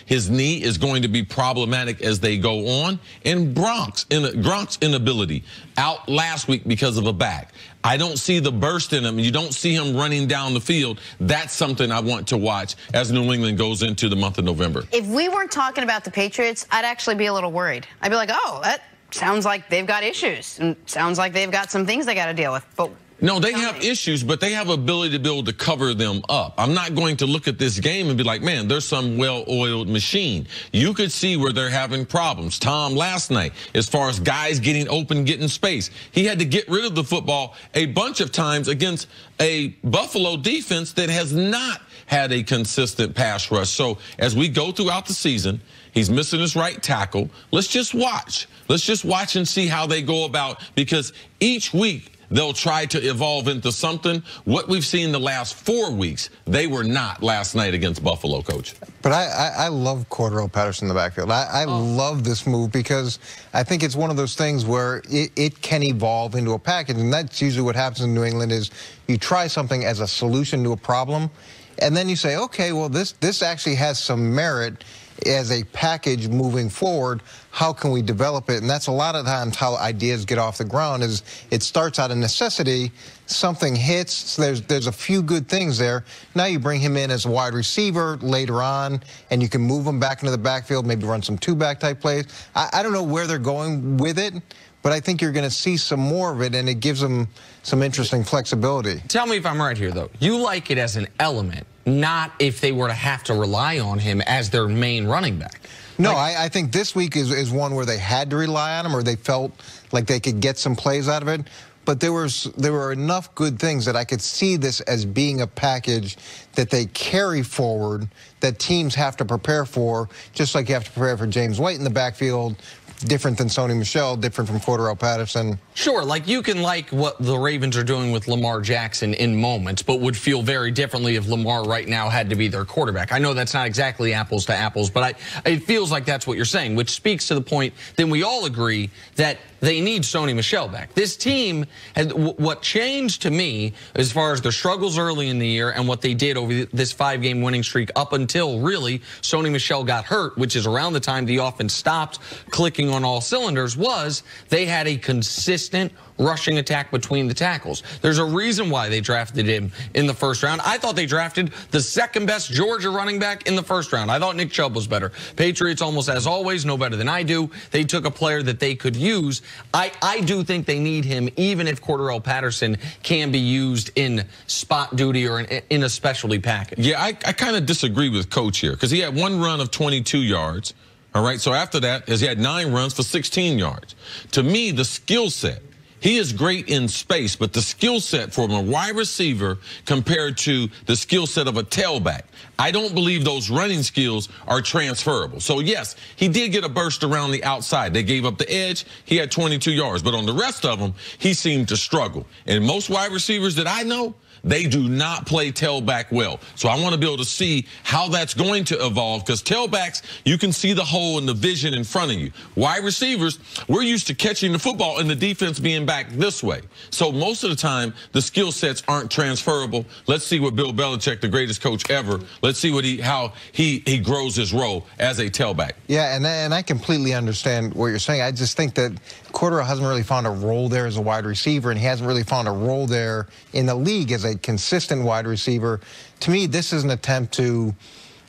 his knee is going to be problematic as they go on. And Gronk's inability out last week because of a back. I don't see the burst in him. You don't see him running down the field. That's something I want to watch as New England goes into the month of November. If we weren't talking about the Patriots, I'd actually be a little worried. I'd be like, oh, that sounds like they've got issues, and sounds like they've got some things they got to deal with. But no, they have issues, but they have ability to be able to cover them up. I'm not going to look at this game and be like, man, there's some well-oiled machine. You could see where they're having problems. Tom, last night, as far as guys getting open, getting space, he had to get rid of the football a bunch of times against a Buffalo defense that has not had a consistent pass rush. So as we go throughout the season, he's missing his right tackle. Let's just watch. Let's just watch and see how they go about, because each week they'll try to evolve into something. What we've seen the last 4 weeks, they were not last night against Buffalo, Coach. But I love Cordell Patterson in the backfield. I love this move because I think it's one of those things where it can evolve into a package. And that's usually what happens in New England is you try something as a solution to a problem, and then you say, okay, well, this actually has some merit as a package moving forward. How can we develop it? And that's a lot of times how ideas get off the ground. Is it starts out of necessity, something hits, there's a few good things there. Now you bring him in as a wide receiver later on, and you can move him back into the backfield, maybe run some two-back type plays. I don't know where they're going with it, but I think you're going to see some more of it, and it gives them some interesting flexibility. Tell me if I'm right here, though. You like it as an element, not if they were to have to rely on him as their main running back. No, I think this week is one where they had to rely on him, or they felt like they could get some plays out of it. But there were enough good things that I could see this as being a package that they carry forward, that teams have to prepare for, just like you have to prepare for James White in the backfield, different than Sony Michel, different from Cordarrelle Patterson. Sure, like you can like what the Ravens are doing with Lamar Jackson in moments, but would feel very differently if Lamar right now had to be their quarterback. I know that's not exactly apples to apples, but it feels like that's what you're saying, which speaks to the point that we all agree that they need Sony Michel back. This team, what changed to me as far as their struggles early in the year and what they did over this 5-game winning streak up until really Sony Michel got hurt, which is around the time the offense stopped clicking on all cylinders, was they had a consistent rushing attack between the tackles. There's a reason why they drafted him in the first round. I thought they drafted the second best Georgia running back in the first round. I thought Nick Chubb was better. Patriots, almost as always, know better than I do. They took a player that they could use. I do think they need him, even if Cordarrelle Patterson can be used in spot duty or in a specialty package. Yeah, I kind of disagree with Coach here because he had one run of 22 yards. All right, so after that, he had 9 runs for 16 yards. To me, the skill set, he is great in space, but the skill set from a wide receiver compared to the skill set of a tailback, I don't believe those running skills are transferable. So, yes, he did get a burst around the outside. They gave up the edge. He had 22 yards. But on the rest of them, he seemed to struggle. And most wide receivers that I know, they do not play tailback well. So I want to be able to see how that's going to evolve because tailbacks, you can see the hole and the vision in front of you. Wide receivers, we're used to catching the football and the defense being back this way. So most of the time, the skill sets aren't transferable. Let's see what Bill Belichick, the greatest coach ever, let's see what how he grows his role as a tailback. Yeah, and I completely understand what you're saying. I just think that Cordarrelle hasn't really found a role there as a wide receiver, and he hasn't really found a role there in the league as a consistent wide receiver. To me, this is an attempt to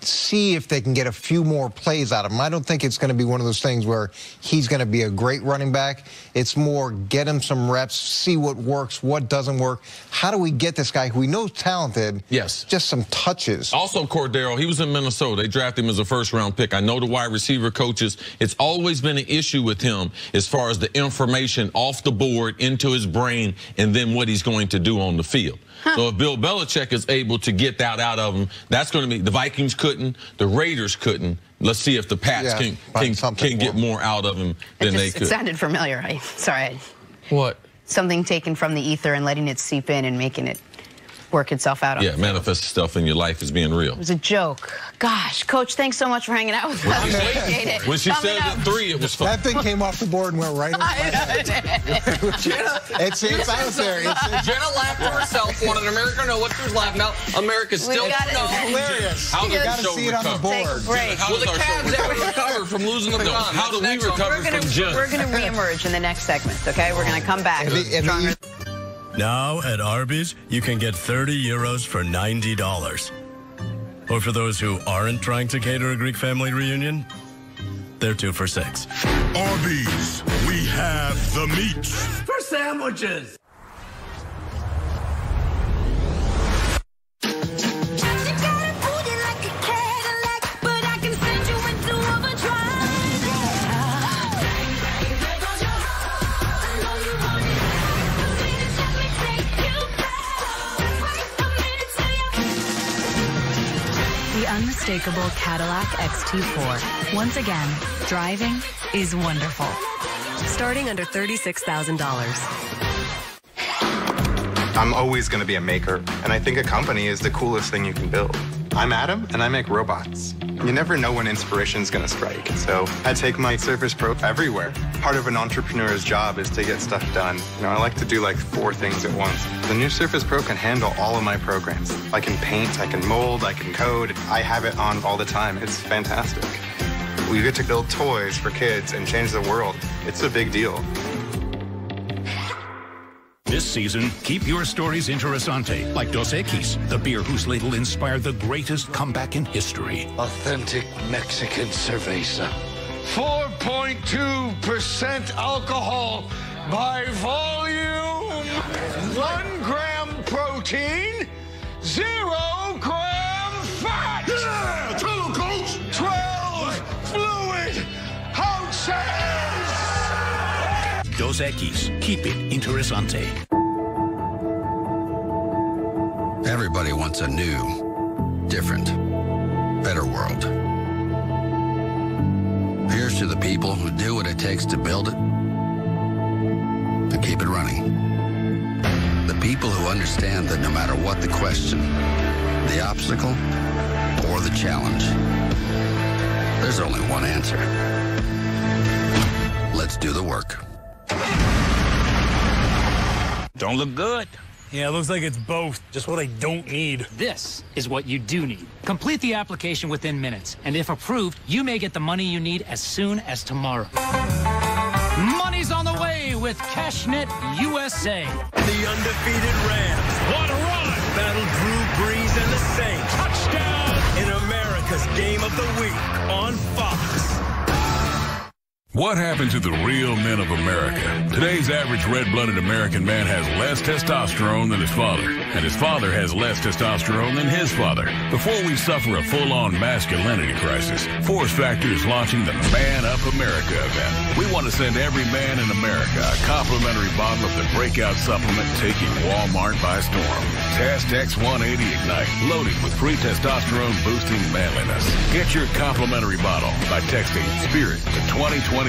see if they can get a few more plays out of him. I don't think it's going to be one of those things where he's going to be a great running back. It's more get him some reps, see what works, what doesn't work. How do we get this guy who we know is talented? Yes. Just some touches. Also, Cordarrelle, he was in Minnesota. They drafted him as a first-round pick. I know the wide receiver coaches. It's always been an issue with him as far as the information off the board into his brain and then what he's going to do on the field. So if Bill Belichick is able to get that out of him, that's going to be, the Vikings couldn't, the Raiders couldn't. Let's see if the Pats can get more out of him than they could. It sounded familiar. Sorry. What? Something taken from the ether and letting it seep in and making it work itself out. Yeah, manifest stuff in your life as being real. It was a joke. Gosh, Coach, thanks so much for hanging out with us. Appreciate it. When she said the 3, it was fun. That thing came off the board and went right on. Jenna, it's out there. Jenna laughed to herself, wanted America to know what she was laughing about. America still don't know. It's hilarious. How You got to see it on the board. Well, the Cavs haven't recovered from losing the Bron. How do we recover from Jenna? We're going to reemerge in the next segment, okay? We're going to come back stronger. Now at Arby's, you can get 30 euros for $90. Or for those who aren't trying to cater a Greek family reunion, they're 2 for $6. Arby's, we have the meat. For sandwiches. Unmistakable Cadillac XT4. Once again, driving is wonderful. Starting under $36,000. I'm always going to be a maker, and I think a company is the coolest thing you can build. I'm Adam, and I make robots. You never know when inspiration's going to strike, so I take my Surface Pro everywhere. Part of an entrepreneur's job is to get stuff done. You know, I like to do like 4 things at once. The new Surface Pro can handle all of my programs. I can paint, I can mold, I can code. I have it on all the time. It's fantastic. We get to build toys for kids and change the world. It's a big deal. This season, keep your stories interessante, like Dos Equis, the beer whose label inspired the greatest comeback in history. Authentic Mexican cerveza. 4.2% alcohol by volume. 1 gram protein, 0 gram fat. Yeah, tell him, Coach. 12 fluid ounces. Dos Equis, keep it interessante. Everybody wants a new, different, better world. Here's to the people who do what it takes to build it and keep it running. The people who understand that no matter what the question, the obstacle, or the challenge, there's only one answer. Let's do the work. Don't look good. Yeah, it looks like it's both. Just what I don't need. This is what you do need. Complete the application within minutes, and if approved, you may get the money you need as soon as tomorrow. Money's on the way with CashNet USA. The undefeated Rams. What a run! Battle Drew Brees and the Saints. Touchdown! In America's Game of the Week on Fox. What happened to the real men of America? Today's average red-blooded American man has less testosterone than his father, and his father has less testosterone than his father. Before we suffer a full-on masculinity crisis, Force Factor is launching the Man Up America event. We want to send every man in America a complimentary bottle of the breakout supplement taking Walmart by storm. Test X180 Ignite, loaded with free testosterone-boosting manliness. Get your complimentary bottle by texting SPIRIT to 2020.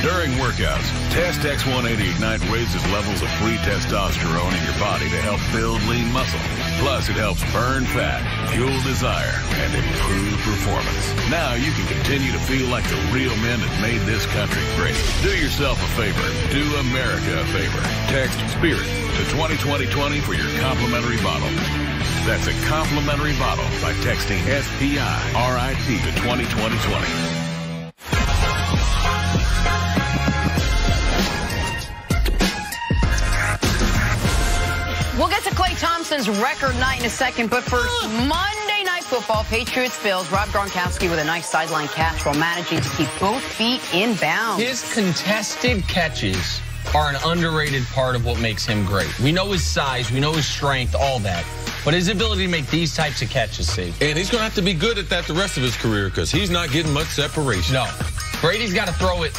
During workouts, Test X180 Ignite raises levels of free testosterone in your body to help build lean muscle. Plus, it helps burn fat, fuel desire, and improve performance. Now you can continue to feel like the real men that made this country great. Do yourself a favor. Do America a favor. Text SPIRIT to 2020 for your complimentary bottle. That's a complimentary bottle by texting SPIRIT to 2020. We'll get to Klay Thompson's record night in a second, but first, Monday Night Football, Patriots-Bills. Rob Gronkowski with a nice sideline catch while managing to keep both feet in bounds. His contested catches are an underrated part of what makes him great. We know his size, we know his strength, all that. But his ability to make these types of catches, see. And he's going to have to be good at that the rest of his career because he's not getting much separation. No. Brady's got to throw it.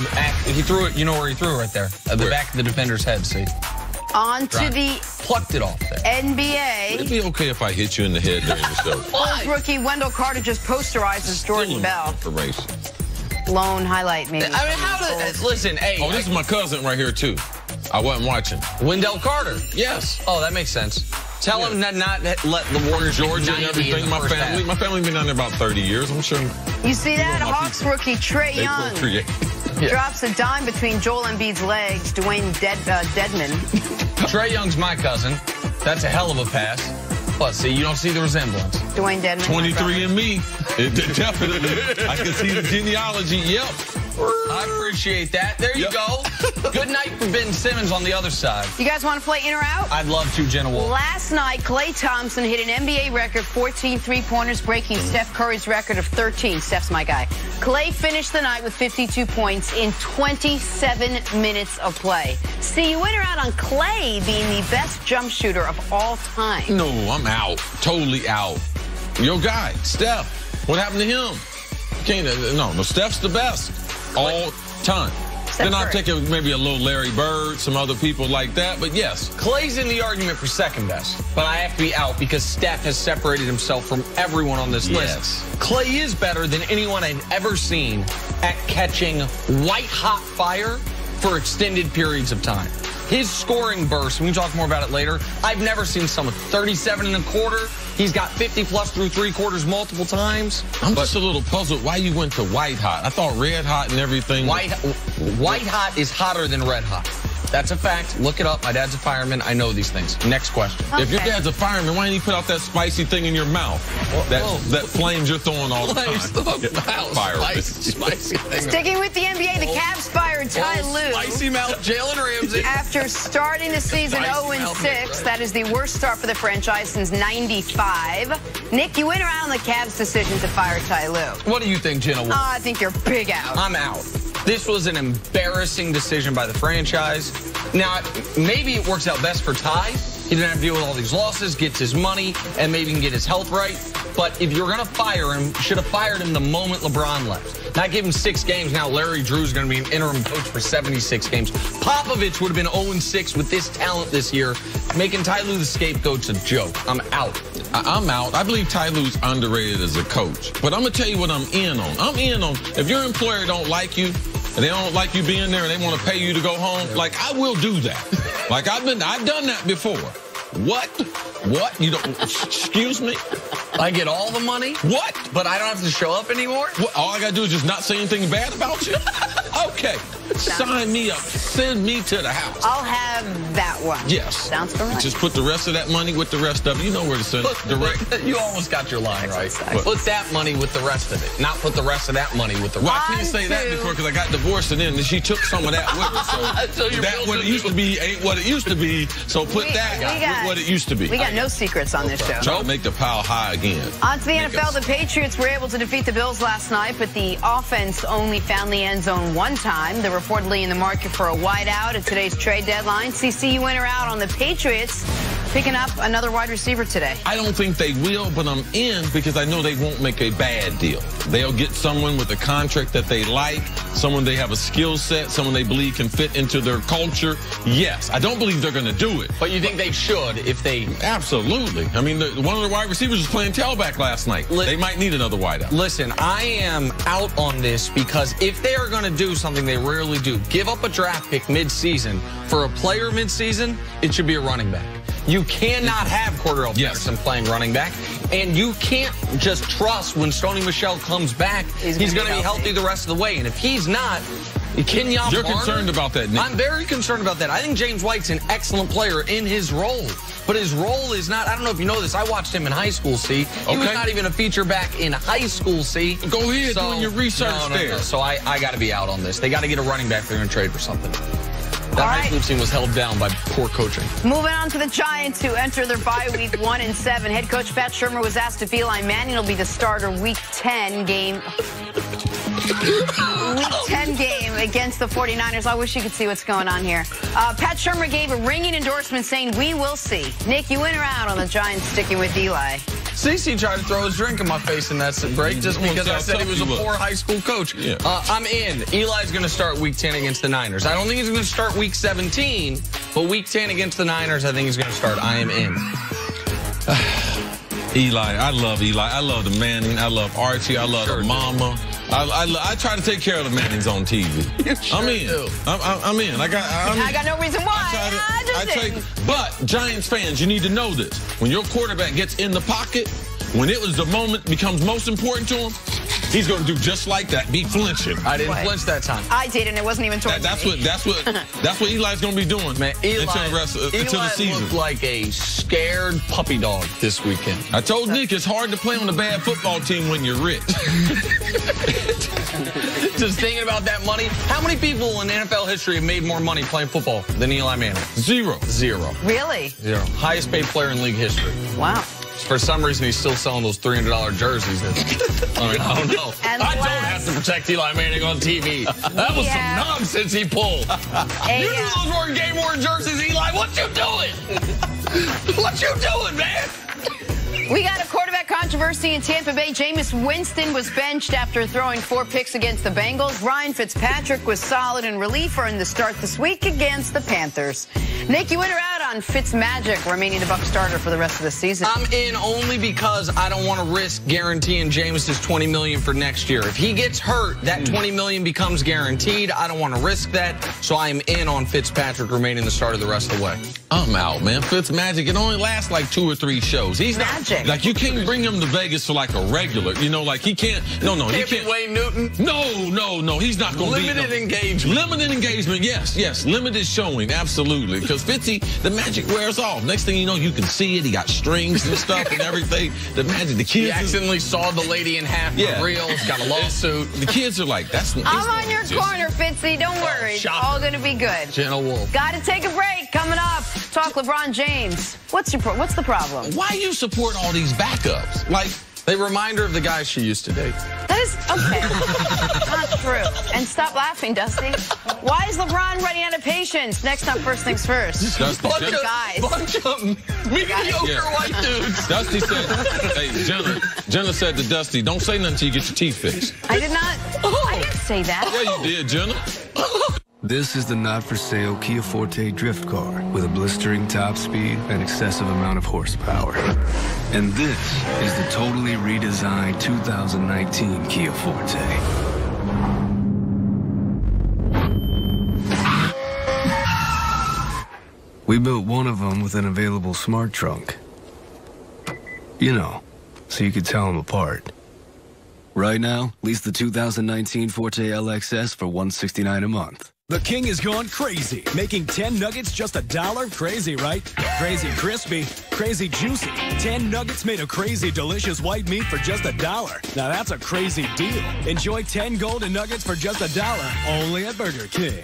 He threw it, you know where he threw it right there. At the back of the defender's head, see. On to the plucked it off there. NBA. It'd be okay if I hit you in the head during the show. Bulls rookie Wendell Carter just posterizes Jordan Bell. Lone highlight, maybe. I mean, how did... Listen, hey... Oh, this is my cousin right here, too. I wasn't watching. Wendell Carter? Yes. Oh, that makes sense. Tell him to not let the Warriors... Georgia and everything. My family been down there about 30 years, I'm sure. You see that? Hawks rookie Trae Young drops a dime between Joel Embiid's legs. Dwayne Dedman. Trae Young's my cousin. That's a hell of a pass. But see, you don't see the resemblance. Dwayne Dedman. 23 and me. Definitely. I can see the genealogy. Yep. I appreciate that. There you go. Good night for Ben Simmons on the other side. You guys want to play in or out? I'd love to, Jenna Wolf. Last night, Klay Thompson hit an NBA record 14 three-pointers, breaking Steph Curry's record of 13. Steph's my guy. Klay finished the night with 52 points in 27 minutes of play. See, you went around on Klay being the best jump shooter of all time. No, I'm out. Totally out. Your guy, Steph. What happened to him? No, Steph's the best. All time. Then I'll take maybe a little Larry Bird, some other people like that, but yes. Klay's in the argument for second best, but I have to be out because Steph has separated himself from everyone on this list. Klay is better than anyone I've ever seen at catching white-hot fire for extended periods of time. His scoring burst, we can talk more about it later, I've never seen someone 37 and a quarter. He's got 50-plus through three quarters multiple times. I'm just a little puzzled why you went to white hot. I thought red hot and everything. White hot is hotter than red hot. That's a fact. Look it up. My dad's a fireman. I know these things. Next question. Okay. If your dad's a fireman, why didn't you put out that spicy thing in your mouth? That flames you're throwing all the time. Spicy thing. Sticking with the NBA, the Cavs fired Ty Lue. Spicy mouth Jalen Ramsey. After starting the season 0-6, that is the worst start for the franchise since '95. Nick, you went around on the Cavs' decision to fire Ty Lue. What do you think, Jenna Wolf? I think you're big out. I'm out. This was an embarrassing decision by the franchise. Now, maybe it works out best for Ty. He didn't have to deal with all these losses, gets his money, and maybe can get his health right. But if you're going to fire him, should have fired him the moment LeBron left. Not give him 6 games. Now Larry Drew's going to be an interim coach for 76 games. Popovich would have been 0-6 with this talent this year. Making Ty Lue the scapegoat's a joke. I'm out. I'm out. I believe Ty Lue's underrated as a coach. But I'm going to tell you what I'm in on. I'm in on, if your employer don't like you, and they don't like you being there, and they want to pay you to go home, like, I will do that. Like, I've done that before. What? What? You don't, excuse me? I get all the money? What? But I don't have to show up anymore? What? All I got to do is just not say anything bad about you? Okay. Sign me up. Send me to the house. I'll have that one. Yes. Sounds correct. Just put the rest of that money with the rest of it. You know where to send it. Direct. You almost got your line right. Put that money with the rest of it. Not put the rest of that money with the rest. Well, I can't say that before because I got divorced and then she took some of that with her. So that what it used to be ain't what it used to be. So put that with what it used to be. We got no secrets on this show. Try to make the pile high again. On to the NFL. The Patriots were able to defeat the Bills last night, but the offense only found the end zone one time. They're reportedly in the market for a wideout at today's trade deadline. CC, you in or out on the Patriots picking up another wide receiver today? I don't think they will, but I'm in because I know they won't make a bad deal. They'll get someone with a contract that they like, someone they have a skill set, someone they believe can fit into their culture. Yes, I don't believe they're going to do it. But you think they should if they... Absolutely. I mean, one of the wide receivers was playing tailback last night. They might need another wideout. Listen, I am out on this because if they are going to do something they rarely do, give up a draft pick mid-season for a player mid-season, it should be a running back. You cannot have Cordell Patterson playing running back, and you can't just trust when Stoney Michel comes back, he's going to be healthy the rest of the way. And if he's not, Kenyon You're Barner, concerned about that, Nick. I'm very concerned about that. I think James White's an excellent player in his role, but his role is not, I don't know if you know this, I watched him in high school, see? He was not even a feature back in high school, see? Go ahead, doing your research there. No. So I got to be out on this. They got to get a running back they're going to trade for something. That high school team was held down by poor coaching. Moving on to the Giants, who enter their bye week 1-7. Head coach Pat Shurmur was asked if Eli Manning will be the starter week 10 game. Week 10 game against the 49ers. I wish you could see what's going on here. Pat Shurmur gave a ringing endorsement saying, "We will see." Nick, you in or out on the Giants sticking with Eli? CC tried to throw his drink in my face in that break just because I said he was a poor high school coach. Yeah. I'm in. Eli's going to start week 10 against the Niners. I don't think he's going to start week 17, but week 10 against the Niners, I think he's going to start. I am in. Eli, I love Eli. I love the Manning. I love Archie. I love the mama. I try to take care of the Mannings on TV. I'm in. I'm in. I got no reason why. But Giants fans, you need to know this. When your quarterback gets in the pocket, when it was the moment becomes most important to him, he's going to do just like that. Be flinching. I didn't flinch that time. I did, and it wasn't even towards me. That's what Eli's going to be doing, man. Until the season. Looked like a scared puppy dog this weekend. I told Nick it's hard to play on a bad football team when you're rich. Just thinking about that money. How many people in NFL history have made more money playing football than Eli Manning? Zero. Really? Zero. Highest paid player in league history. Wow. For some reason, he's still selling those $300 jerseys. I mean, I don't know. I don't have to protect Eli Manning on TV. That was some nonsense he pulled. You knew those weren't game-worn jerseys, Eli. What you doing? What you doing, man? We got a quarterback controversy in Tampa Bay. Jameis Winston was benched after throwing 4 picks against the Bengals. Ryan Fitzpatrick was solid in relief in the start this week against the Panthers. Nick, you in or out on Fitzmagic remaining the Bucs starter for the rest of the season? I'm in only because I don't want to risk guaranteeing Jameis's $20 million for next year. If he gets hurt, that $20 million becomes guaranteed. I don't want to risk that, so I'm in on Fitzpatrick remaining the starter the rest of the way. I'm out, man. Fitzmagic, it only lasts like 2 or 3 shows. He's Magic. Like, you can't bring him to Vegas for like a regular. You know, like he can't. No, he can't. Wayne Newton? No. He's not going to be. Limited engagement. Limited engagement, yes. Limited showing, absolutely. Because Fitzy, the magic wears off. Next thing you know, you can see it. He got strings and stuff and everything. The magic, the kids. He accidentally sawed the lady in half for real. He's got a lawsuit. The kids are like, I'm on your corner, Fitzy. Don't worry. It's all going to be good. Gentle Wolf. Got to take a break. Coming up, talk LeBron James. What's the problem? Why you support all these backups? Like, they remind her of the guy she used to date. That is okay. Not true. And stop laughing, Dusty. Why is LeBron running out of patience? Next up, First Things First. Dusty Bunch of mediocre white dudes. Dusty said, hey, Jenna said to Dusty, don't say nothing until you get your teeth fixed. I did not. I didn't say that. Yeah, you did, Jenna. This is the not-for-sale Kia Forte drift car with a blistering top speed and excessive amount of horsepower. And this is the totally redesigned 2019 Kia Forte. We built one of them with an available smart trunk. You know, so you could tell them apart. Right now, lease the 2019 Forte LXS for $169 a month. The king has gone crazy, making 10 nuggets just $1. Crazy, right? Crazy crispy, crazy juicy. 10 nuggets made of crazy delicious white meat for just $1. Now that's a crazy deal. Enjoy 10 golden nuggets for just $1, only at Burger King.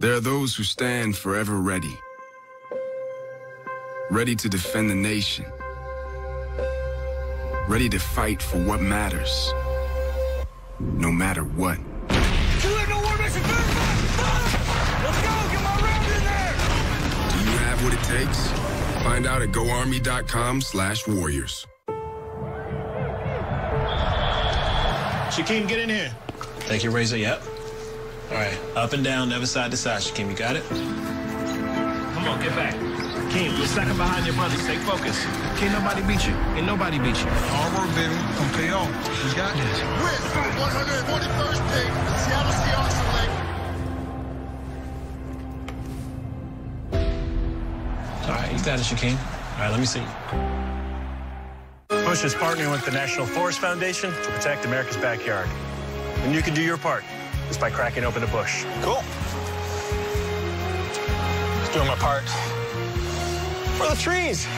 There are those who stand forever ready. Ready to defend the nation. Ready to fight for what matters. No matter what. Do you have what it takes? Find out at GoArmy.com/warriors. Shaquem, get in here. Take your razor, yep. All right, up and down, never side to side, Shaquem, you got it? Come on, get back. Shaquem, you're second behind your brother, stay focused. Can't nobody beat you. Ain't nobody beat you. All work, baby. Come pay off. You got this. With 141st pick, the Seattle Seahawks select. All right, you got it, Shaquem. All right, let me see. Bush is partnering with the National Forest Foundation to protect America's backyard. And you can do your part just by cracking open a bush. Cool. Just doing my part for the trees.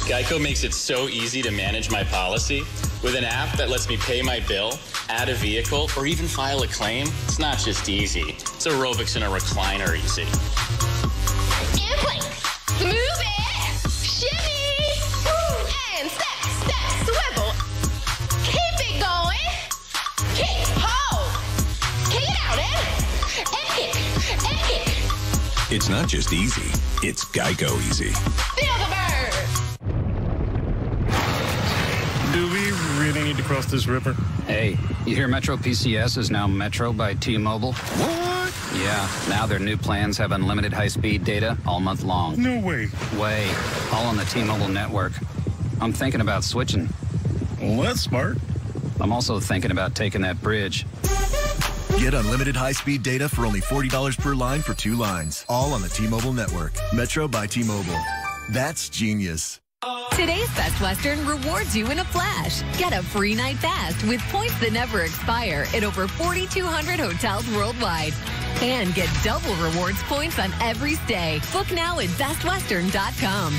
Geico makes it so easy to manage my policy. With an app that lets me pay my bill, add a vehicle, or even file a claim, it's not just easy. It's aerobics in a recliner easy. And plank. Move it. Shimmy. And step, swivel. Keep it going. Kick, hold. Kick it out, and kick. It's not just easy, it's Geico easy. Feel the bird. Do we really need to cross this river? Hey, you hear Metro PCS is now Metro by T-Mobile? What? Yeah, now their new plans have unlimited high-speed data all month long. No way. Way, all on the T-Mobile network. I'm thinking about switching. Well, that's smart. I'm also thinking about taking that bridge. Get unlimited high-speed data for only $40 per line for 2 lines. All on the T-Mobile network. Metro by T-Mobile. That's genius. Today's Best Western rewards you in a flash. Get a free night fast with points that never expire at over 4,200 hotels worldwide. And get double rewards points on every stay. Book now at bestwestern.com.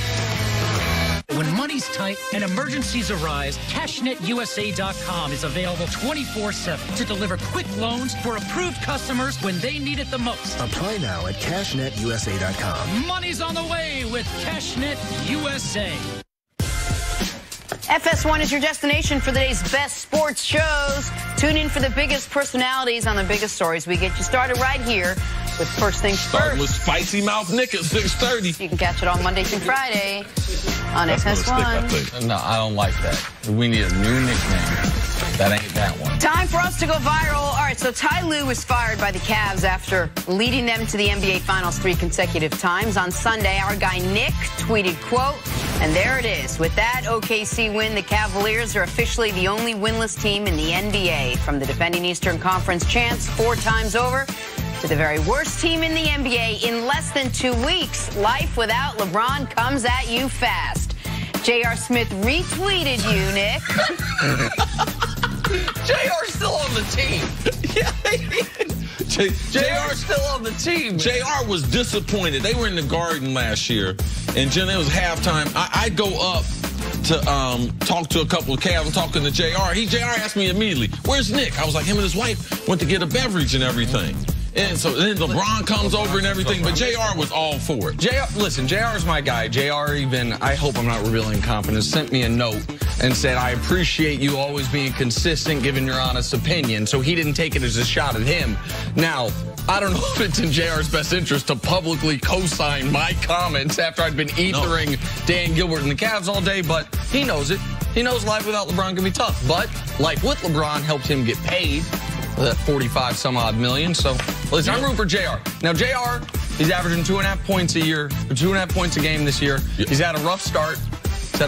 When money's tight and emergencies arise, CashNetUSA.com is available 24/7 to deliver quick loans for approved customers when they need it the most. Apply now at CashNetUSA.com. Money's on the way with CashNet USA. FS1 is your destination for the day's best sports shows. Tune in for the biggest personalities on the biggest stories. We get you started right here with First Things Starting First. with Spicy Mouth Nick at 6:30. You can catch it on Monday through Friday on FS1. No, I don't like that. We need a new nickname. That ain't that one. Time for us to go viral. All right, so Ty Lue was fired by the Cavs after leading them to the NBA Finals 3 consecutive times. On Sunday, our guy Nick tweeted, quote, and there it is. With that OKC win, the Cavaliers are officially the only winless team in the NBA. From the defending Eastern Conference champs 4 times over to the very worst team in the NBA in less than 2 weeks. Life without LeBron comes at you fast. J.R. Smith retweeted you, Nick. JR's still on the team. JR's still on the team. Man. JR was disappointed. They were in the Garden last year, and it was halftime. I'd go up to talk to a couple of Cavs. I'm talking to JR. JR asked me immediately, where's Nick? I was like, him and his wife went to get a beverage and everything. And so then LeBron comes over and everything, but JR was all for it. Listen, JR is my guy. JR even, I hope I'm not revealing confidence, sent me a note and said, I appreciate you always being consistent, giving your honest opinion. So he didn't take it as a shot at him. Now, I don't know if it's in JR's best interest to publicly co-sign my comments after I've been ethering Dan Gilbert and the Cavs all day, but he knows it. He knows life without LeBron can be tough. But life with LeBron helped him get paid that 45 some odd million. So listen, I'm rooting for JR. Now JR, he's averaging 2.5 points a year, 2.5 points a game this year. He's had a rough start. I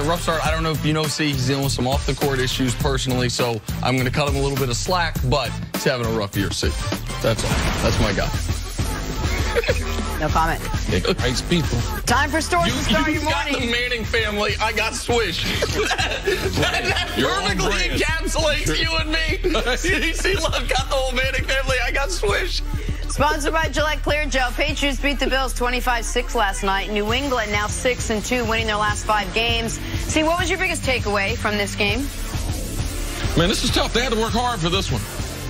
don't know if you know, he's dealing with some off the court issues personally, so I'm going to cut him a little bit of slack, but he's having a rough year, see. That's all. That's my guy. No comment. Nice people. Time for stories to start your You got morning. the Manning family. I got Swish. that perfectly encapsulates you and me. CDC Love got the whole Manning family. I got Swish. Sponsored by Gillette Clear Gel. Patriots beat the Bills 25-6 last night. New England now 6-2, winning their last 5 games. See, what was your biggest takeaway from this game? Man, this is tough. They had to work hard for this one.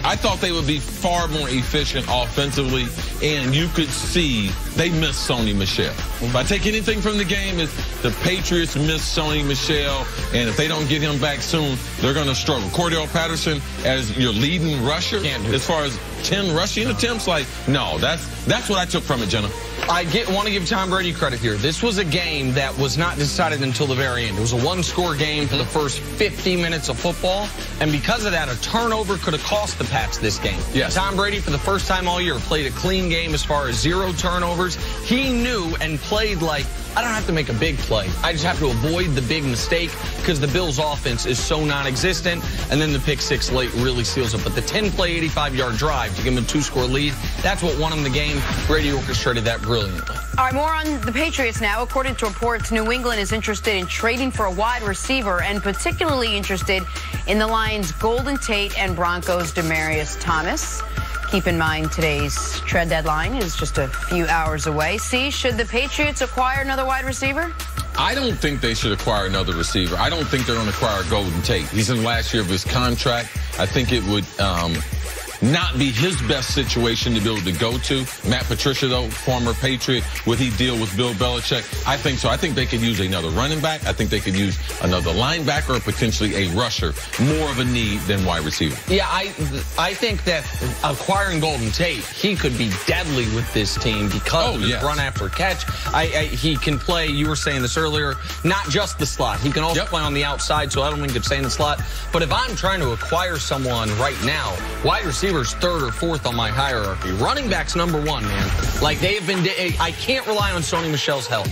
I thought they would be far more efficient offensively, and you could see they missed Sony Michel. If I take anything from the game, is the Patriots missed Sony Michel, and if they don't get him back soon, they're going to struggle. Cordell Patterson as your leading rusher, as far as 10 rushing attempts, no, that's what I took from it, Jenna. I want to give Tom Brady credit here. This was a game that was not decided until the very end. It was a one-score game for the first 50 minutes of football, and because of that, a turnover could have cost the Pats this game. Yes. Tom Brady, for the first time all year, played a clean game as far as 0 turnovers. He knew and played like, I don't have to make a big play. I just have to avoid the big mistake because the Bills' offense is so non-existent, and then the pick 6 late really seals it. But the 10-play, 85-yard drive to give him a 2-score lead, that's what won him the game. Brady orchestrated that brilliantly. All right, more on the Patriots now. According to reports, New England is interested in trading for a wide receiver and particularly interested in the Lions' Golden Tate and Broncos' Demaryius Thomas. Keep in mind today's trade deadline is just a few hours away. See, should the Patriots acquire another wide receiver? I don't think they should acquire another receiver. I don't think they're going to acquire Golden Tate. He's in the last year of his contract. I think it would not be his best situation to be able to go to. Matt Patricia, though, former Patriot, would he deal with Bill Belichick? I think so. I think they could use another running back. I think they could use another linebacker or potentially a rusher. More of a need than wide receiver. Yeah, I think that acquiring Golden Tate, he could be deadly with this team because of his run after catch. He can play, you were saying this earlier, not just the slot. He can also play on the outside, so I don't think it's saying the slot. But if I'm trying to acquire someone right now, wide receiver's 3rd or 4th on my hierarchy. Running back's number 1, man. Like, they have been, I can't rely on Sony Michel's health.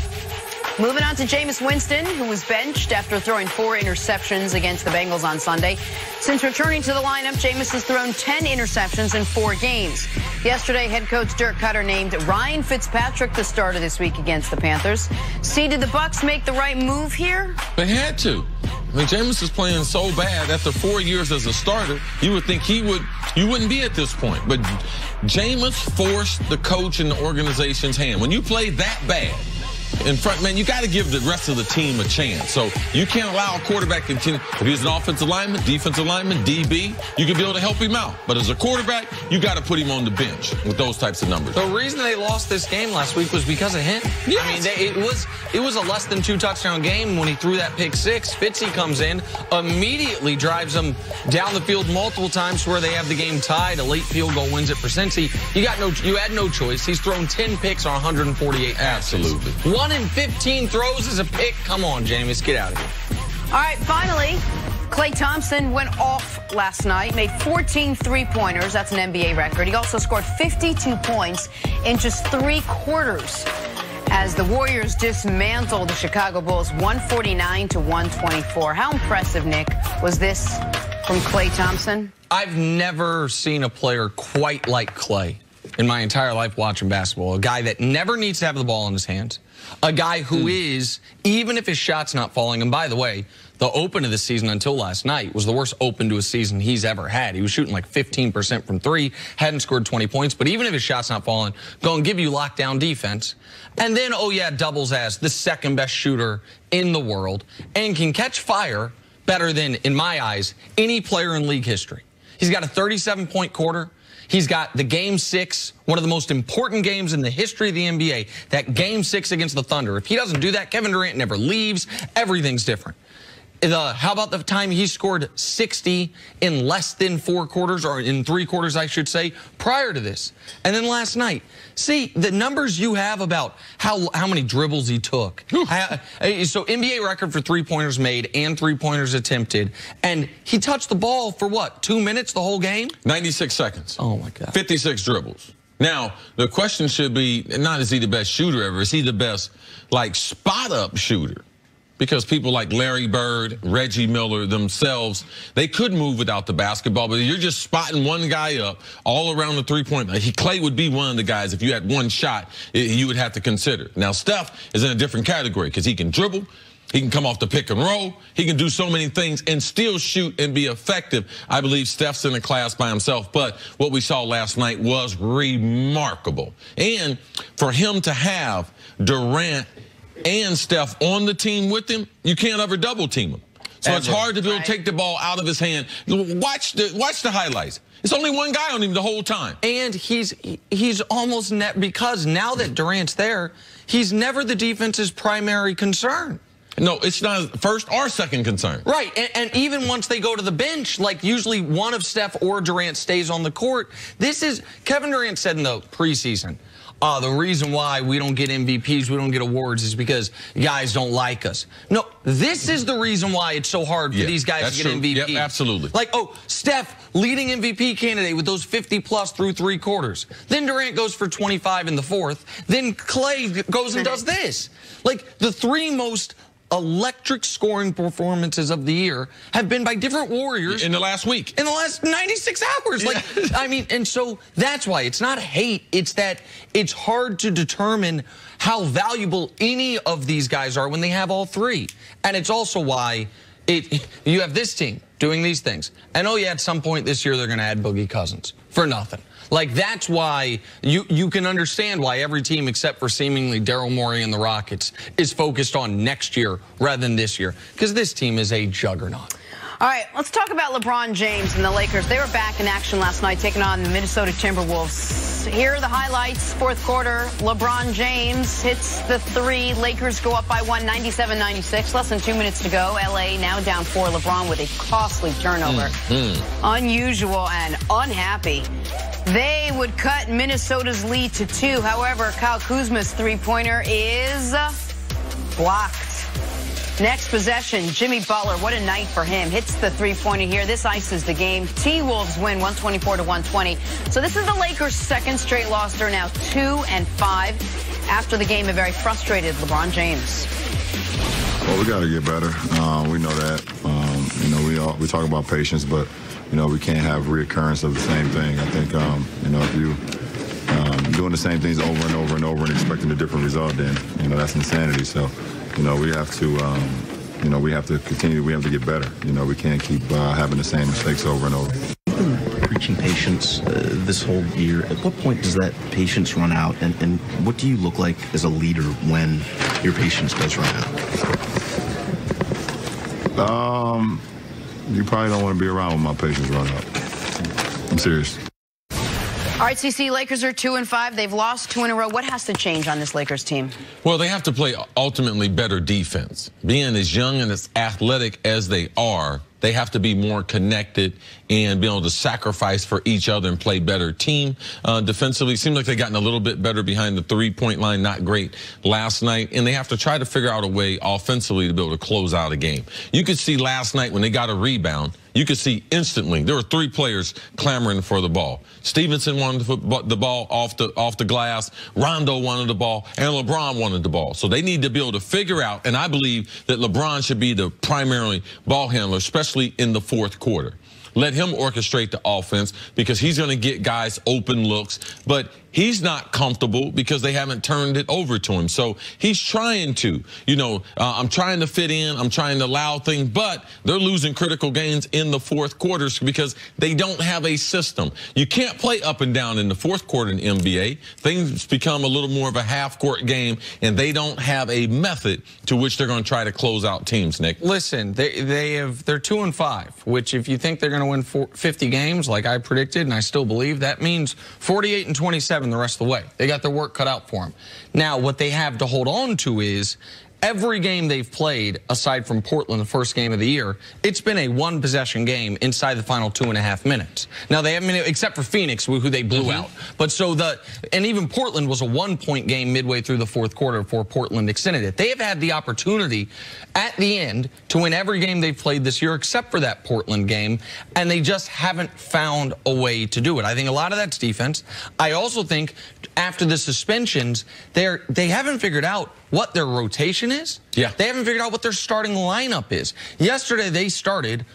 Moving on to Jameis Winston, who was benched after throwing 4 interceptions against the Bengals on Sunday. Since returning to the lineup, Jameis has thrown 10 interceptions in 4 games. Yesterday, head coach Dirk Cutter named Ryan Fitzpatrick the starter this week against the Panthers. See, did the Bucs make the right move here? They had to. I mean, Jameis is playing so bad. After 4 years as a starter, you would think you wouldn't be at this point. But Jameis forced the coach and the organization's hand. When you play that bad in front, man, you got to give the rest of the team a chance. So you can't allow a quarterback to continue. If he's an offensive lineman, defensive lineman, DB, you can be able to help him out. But as a quarterback, you got to put him on the bench with those types of numbers. The reason they lost this game last week was because of him. Yes. I mean, it was a less than 2 touchdown game when he threw that pick 6. Fitzy comes in, immediately drives them down the field multiple times where they have the game tied. A late field goal wins it for Cincy. You had no choice. He's thrown 10 picks on 148 passes. Absolutely. 1 in 15 throws is a pick. Come on, Jameis, get out of here. All right, finally, Klay Thompson went off last night, made 14 three-pointers. That's an NBA record. He also scored 52 points in just 3 quarters as the Warriors dismantled the Chicago Bulls 149-124. How impressive, Nick, was this from Klay Thompson? I've never seen a player quite like Klay in my entire life watching basketball. A guy that never needs to have the ball in his hands. A guy who is, even if his shot's not falling, and by the way, the open of the season until last night was the worst open to a season he's ever had. He was shooting like 15% from 3, hadn't scored 20 points, but even if his shot's not falling, go and give you lockdown defense. And then, oh yeah, doubles as the 2nd best shooter in the world and can catch fire better than, in my eyes, any player in league history. He's got a 37-point quarter. He's got the Game 6, one of the most important games in the history of the NBA, that Game 6 against the Thunder. If he doesn't do that, Kevin Durant never leaves. Everything's different. How about the time he scored 60 in less than 4 quarters, or in 3 quarters, I should say, prior to this? And then last night, see, the numbers you have about how many dribbles he took. So NBA record for 3-pointers made and 3-pointers attempted. And he touched the ball for what, 2 minutes the whole game? 96 seconds. Oh, my God. 56 dribbles. Now, the question should be, not is he the best shooter ever, is he the best, like, spot-up shooter? Because people like Larry Bird, Reggie Miller themselves, they could move without the basketball, but you're just spotting one guy up all around the three-point line. Clay would be one of the guys, if you had one shot, you would have to consider. Now, Steph is in a different category because he can dribble, he can come off the pick and roll, he can do so many things and still shoot and be effective. I believe Steph's in a class by himself, but what we saw last night was remarkable. And for him to have Durant and Steph on the team with him, you can't ever double team him. So it's hard to be able to take the ball out of his hand. Watch the highlights. It's only one guy on him the whole time. And he's almost because now that Durant's there, he's never the defense's primary concern. No, it's not first or second concern. Right, and even once they go to the bench, like usually one of Steph or Durant stays on the court. Kevin Durant said in the preseason, the reason why we don't get MVPs, we don't get awards is because guys don't like us. No, this is the reason why it's so hard for these guys to get MVPs. Yep, absolutely. Like, Steph, leading MVP candidate with those 50-plus through 3 quarters. Then Durant goes for 25 in the 4th. Then Clay goes and does this. Like, the 3 most electric scoring performances of the year have been by different Warriors in the last week, in the last 96 hours. Like, I mean, and so that's why it's not hate. It's that it's hard to determine how valuable any of these guys are when they have all 3. And it's also why you have this team doing these things. And at some point this year they're going to add Boogie Cousins for nothing. Like, that's why you can understand why every team except for seemingly Daryl Morey and the Rockets is focused on next year rather than this year, because this team is a juggernaut. All right, let's talk about LeBron James and the Lakers. They were back in action last night, taking on the Minnesota Timberwolves. Here are the highlights. 4th quarter, LeBron James hits the 3. Lakers go up by 1, 97-96. Less than 2 minutes to go. LA now down 4. LeBron with a costly turnover. Unusual and unhappy. They would cut Minnesota's lead to 2. However, Kyle Kuzma's 3-pointer is blocked. Next possession, Jimmy Butler, what a night for him. Hits the 3-pointer here. This ices the game. T-Wolves win 124-120. So this is the Lakers' 2nd straight loss. They're now 2-5. After the game, a very frustrated LeBron James. Well, we got to get better. We know that. We talk about patience, but we can't have reoccurrence of the same thing. I think if you doing the same things over and over and over and expecting a different result, then that's insanity. So. We have to, we have to continue. We have to get better. We can't keep having the same mistakes over and over. You've been preaching patience this whole year. At what point does that patience run out? And what do you look like as a leader when your patience does run out? You probably don't want to be around when my patience run out. I'm serious. All right, CC, Lakers are 2-5. They've lost 2 in a row. What has to change on this Lakers team? Well, they have to play ultimately better defense. Being as young and as athletic as they are, they have to be more connected and be able to sacrifice for each other and play better team defensively. Seems like they've gotten a little bit better behind the 3-point line. Not great last night. And they have to try to figure out a way offensively to be able to close out a game. You could see last night when they got a rebound, you could see instantly there were 3 players clamoring for the ball. Stevenson wanted the ball off the glass. Rondo wanted the ball, and LeBron wanted the ball. So they need to be able to figure out, and I believe that LeBron should be the primary ball handler, especially in the 4th quarter. Let him orchestrate the offense because he's going to get guys open looks. But he's not comfortable because they haven't turned it over to him. So he's trying to, I'm trying to fit in. I'm trying to allow things, but they're losing critical games in the fourth quarters because they don't have a system. You can't play up and down in the fourth quarter in the NBA. Things become a little more of a half-court game, and they don't have a method to which they're going to try to close out teams, Nick. Listen, they're 2-5, which if you think they're going to win 50 games like I predicted, and I still believe, that means 48-27 the rest of the way. They got their work cut out for them. Now, what they have to hold on to is every game they've played, aside from Portland, the first game of the year, it's been a one-possession game inside the final 2.5 minutes. Now, they haven't been, except for Phoenix, who they blew out. But and even Portland was a one-point game midway through the fourth quarter before Portland extended it. They have had the opportunity at the end to win every game they've played this year, except for that Portland game, and they just haven't found a way to do it. I think a lot of that's defense. I also think after the suspensions, they haven't figured out what their rotation is. Yeah. They haven't figured out what their starting lineup is. Yesterday, they started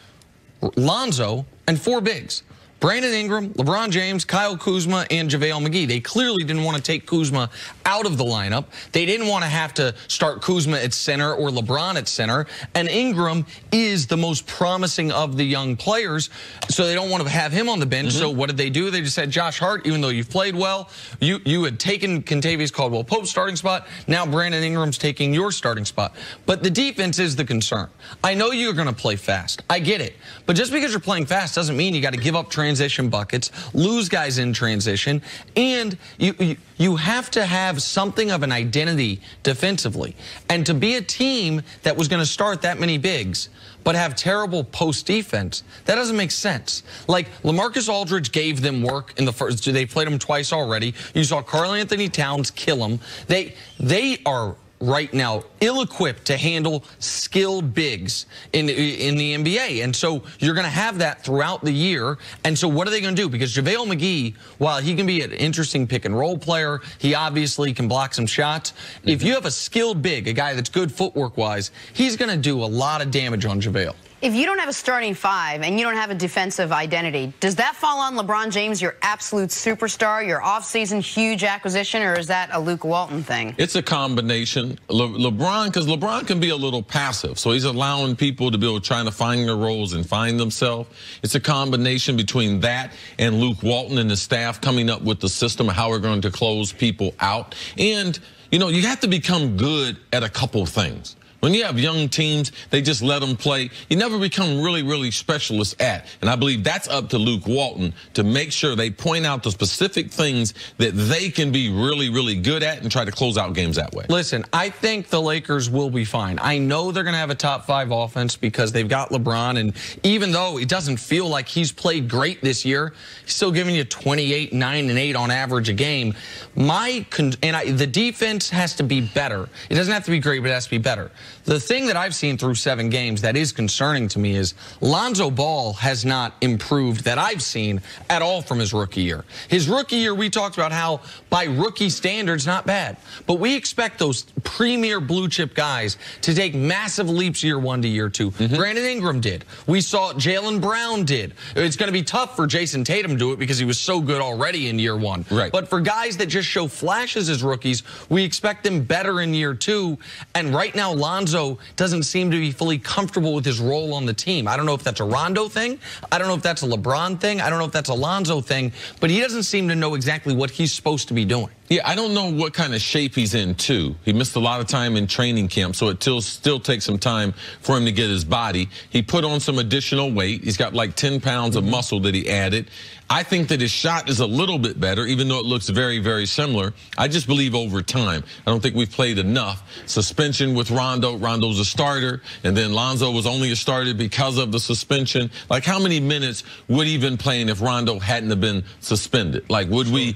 Lonzo and 4 bigs. Brandon Ingram, LeBron James, Kyle Kuzma, and JaVale McGee. They clearly didn't want to take Kuzma out of the lineup. They didn't want to have to start Kuzma at center or LeBron at center. And Ingram is the most promising of the young players, so they don't want to have him on the bench. So what did they do? They just said, Josh Hart, even though you've played well, you had taken Kentavious Caldwell-Pope's starting spot. Now Brandon Ingram's taking your starting spot. But the defense is the concern. I know you're going to play fast. I get it. But just because you're playing fast doesn't mean you got to give up transition buckets, lose guys in transition, and you have to have something of an identity defensively. And to be a team that was going to start that many bigs but have terrible post defense, that doesn't make sense. Like, LaMarcus Aldridge gave them work in the first. They played him twice already. You saw Karl Anthony Towns kill him. They are right now ill-equipped to handle skilled bigs in the NBA. And so you're going to have that throughout the year. And so what are they going to do? Because JaVale McGee, while he can be an interesting pick-and-roll player, he obviously can block some shots. If you have a skilled big, a guy that's good footwork-wise, he's going to do a lot of damage on JaVale. If you don't have a starting 5 and you don't have a defensive identity, does that fall on LeBron James, your absolute superstar, your offseason huge acquisition, or is that a Luke Walton thing? It's a combination. Because LeBron can be a little passive, so he's allowing people to be trying to find their roles and find themselves. It's a combination between that and Luke Walton and the staff coming up with the system of how we're going to close people out. And, you have to become good at a couple of things. When you have young teams, they just let them play. You never become really, really specialists at. And I believe that's up to Luke Walton to make sure they point out the specific things that they can be really, really good at and try to close out games that way. Listen, I think the Lakers will be fine. I know they're going to have a top 5 offense because they've got LeBron. And even though it doesn't feel like he's played great this year, he's still giving you 28, 9, and 8 on average a game. The defense has to be better. It doesn't have to be great, but it has to be better. The thing that I've seen through 7 games that is concerning to me is Lonzo Ball has not improved that I've seen at all from his rookie year. His rookie year, we talked about how by rookie standards, not bad. But we expect those premier blue chip guys to take massive leaps year 1 to year 2. Brandon Ingram did. We saw Jaylen Brown did. It's going to be tough for Jason Tatum to do it because he was so good already in year 1. Right. But for guys that just show flashes as rookies, we expect them better in year 2. And right now, Lonzo doesn't seem to be fully comfortable with his role on the team. I don't know if that's a Rondo thing. I don't know if that's a LeBron thing. I don't know if that's a Lonzo thing. But he doesn't seem to know exactly what he's supposed to be doing. Yeah, I don't know what kind of shape he's in, too. He missed a lot of time in training camp, so it still takes some time for him to get his body. He put on some additional weight. He's got like 10 pounds of muscle that he added. I think that his shot is a little bit better, even though it looks very, very similar. I just believe over time. I don't think we've played enough. Suspension with Rondo. Rondo's a starter, and then Lonzo was only a starter because of the suspension. Like, how many minutes would he have been playing if Rondo hadn't have been suspended? Like, would we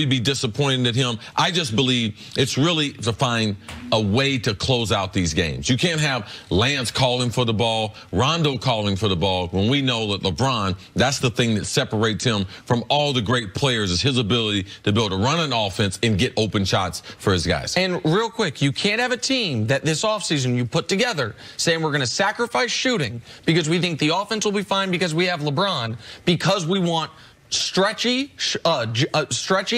be disappointed at him? I just believe it's really to find a way to close out these games. You can't have Lance calling for the ball, Rondo calling for the ball, when we know that LeBron, that's the thing that separates him from all the great players, is his ability to be able to run an offense and get open shots for his guys. And real quick, you can't have a team that this offseason you put together saying we're going to sacrifice shooting because we think the offense will be fine because we have LeBron, because we want stretchy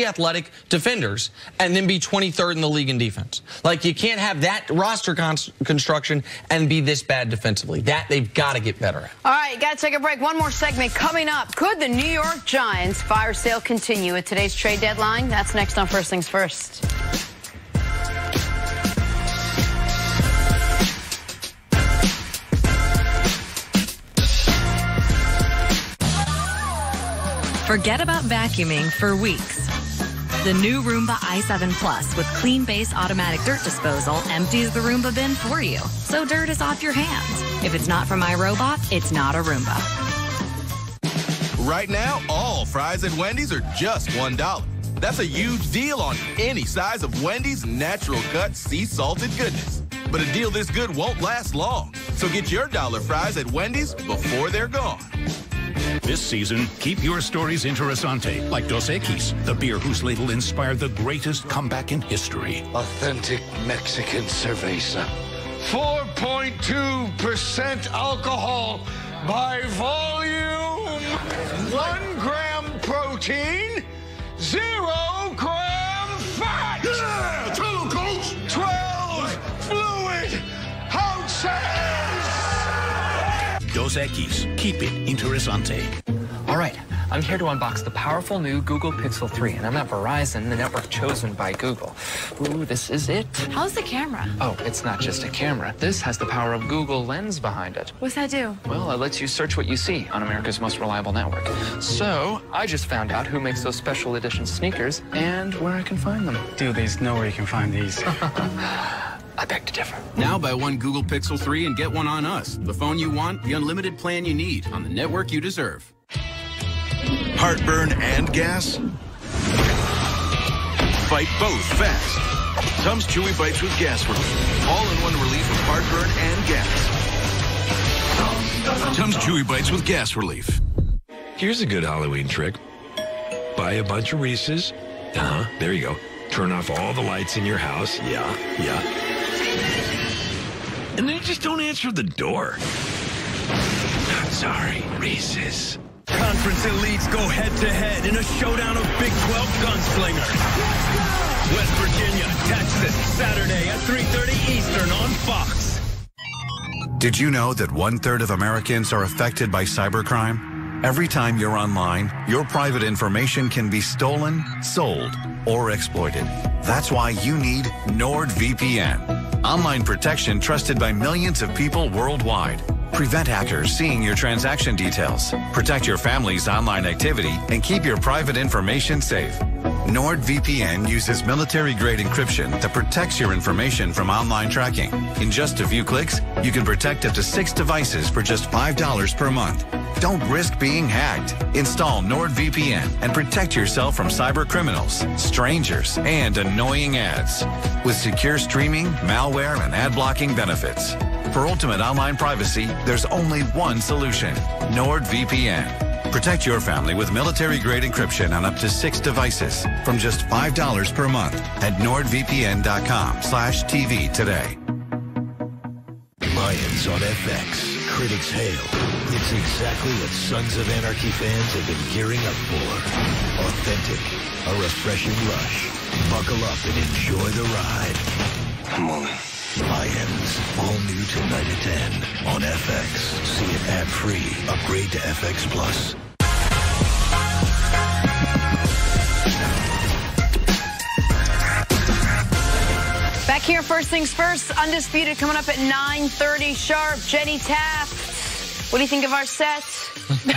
athletic defenders and then be 23rd in the league in defense. Like, you can't have that roster construction and be this bad defensively. That they've got to get better at. All right, got to take a break. One more segment coming up. Could the New York Giants fire sale continue at today's trade deadline? That's next on First Things First. Forget about vacuuming for weeks. The new Roomba i7 Plus with clean base automatic dirt disposal empties the Roomba bin for you, so dirt is off your hands. If it's not from iRobot, it's not a Roomba. Right now, all fries at Wendy's are just $1. That's a huge deal on any size of Wendy's natural cut sea salted goodness. But a deal this good won't last long. So get your dollar fries at Wendy's before they're gone. This season, keep your stories interessante, like Dos Equis, the beer whose label inspired the greatest comeback in history. Authentic Mexican cerveza. 4.2% alcohol by volume. 1 gram protein, 0 gram fat. Yeah, tell 'em, coach. 12 fluid ounces. Dos Equis, keep it interessante. All right, I'm here to unbox the powerful new Google Pixel 3, and I'm at Verizon, the network chosen by Google. Ooh, this is it. How's the camera? Oh, it's not just a camera. This has the power of Google Lens behind it. What's that do? Well, it lets you search what you see on America's most reliable network. So, I just found out who makes those special edition sneakers and where I can find them. Dude, there's nowhere you can find these. I beg to differ. Now buy one Google Pixel 3 and get one on us. The phone you want, the unlimited plan you need, on the network you deserve. Heartburn and gas? Fight both fast. Tums Chewy Bites with Gas Relief. All-in-one relief of heartburn and gas. Tums Chewy Bites with Gas Relief. Here's a good Halloween trick. Buy a bunch of Reese's. There you go. Turn off all the lights in your house. Yeah. And then just don't answer the door. Sorry, Reese's. Conference elites go head-to-head in a showdown of Big 12 gunslingers. West Virginia, Texas, Saturday at 3:30 Eastern on Fox. Did you know that 1/3 of Americans are affected by cybercrime? Every time you're online, your private information can be stolen, sold, or exploited. That's why you need NordVPN. Online protection trusted by millions of people worldwide. Prevent hackers seeing your transaction details. Protect your family's online activity and keep your private information safe. NordVPN uses military-grade encryption that protects your information from online tracking. In just a few clicks, you can protect up to 6 devices for just $5 per month. Don't risk being hacked. Install NordVPN and protect yourself from cyber criminals, strangers, and annoying ads. With secure streaming, malware, and ad-blocking benefits. For ultimate online privacy, there's only one solution: NordVPN. Protect your family with military-grade encryption on up to 6 devices from just $5 per month at NordVPN.com/TV today. Lions on FX. Critics hail. It's exactly what Sons of Anarchy fans have been gearing up for. Authentic. A refreshing rush. Buckle up and enjoy the ride. Come on. Lions. All new tonight at 10 on FX. See it ad-free. Upgrade to FX Plus. Back here, First Things First, Undisputed coming up at 9:30 sharp. Jenny Taft, what do you think of our set?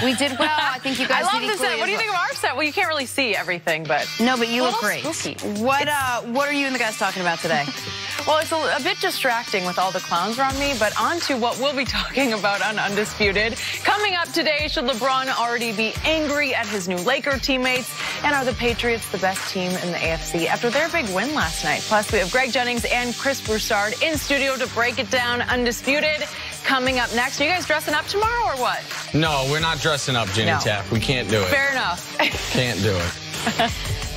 We did well. I think you guys I love did the set. What do you think of our set? Well, you can't really see everything, but... No, but you look great. Spooky. What are you and the guys talking about today? Well, it's a bit distracting with all the clowns around me, but on to what we'll be talking about on Undisputed. Coming up today, should LeBron already be angry at his new Laker teammates? And are the Patriots the best team in the AFC after their big win last night? Plus, we have Greg Jennings and Chris Broussard in studio to break it down. Undisputed coming up next. Are you guys dressing up tomorrow or what? No, we're not dressing up, Jenny Taft. We can't do it. Fair enough. Can't do it.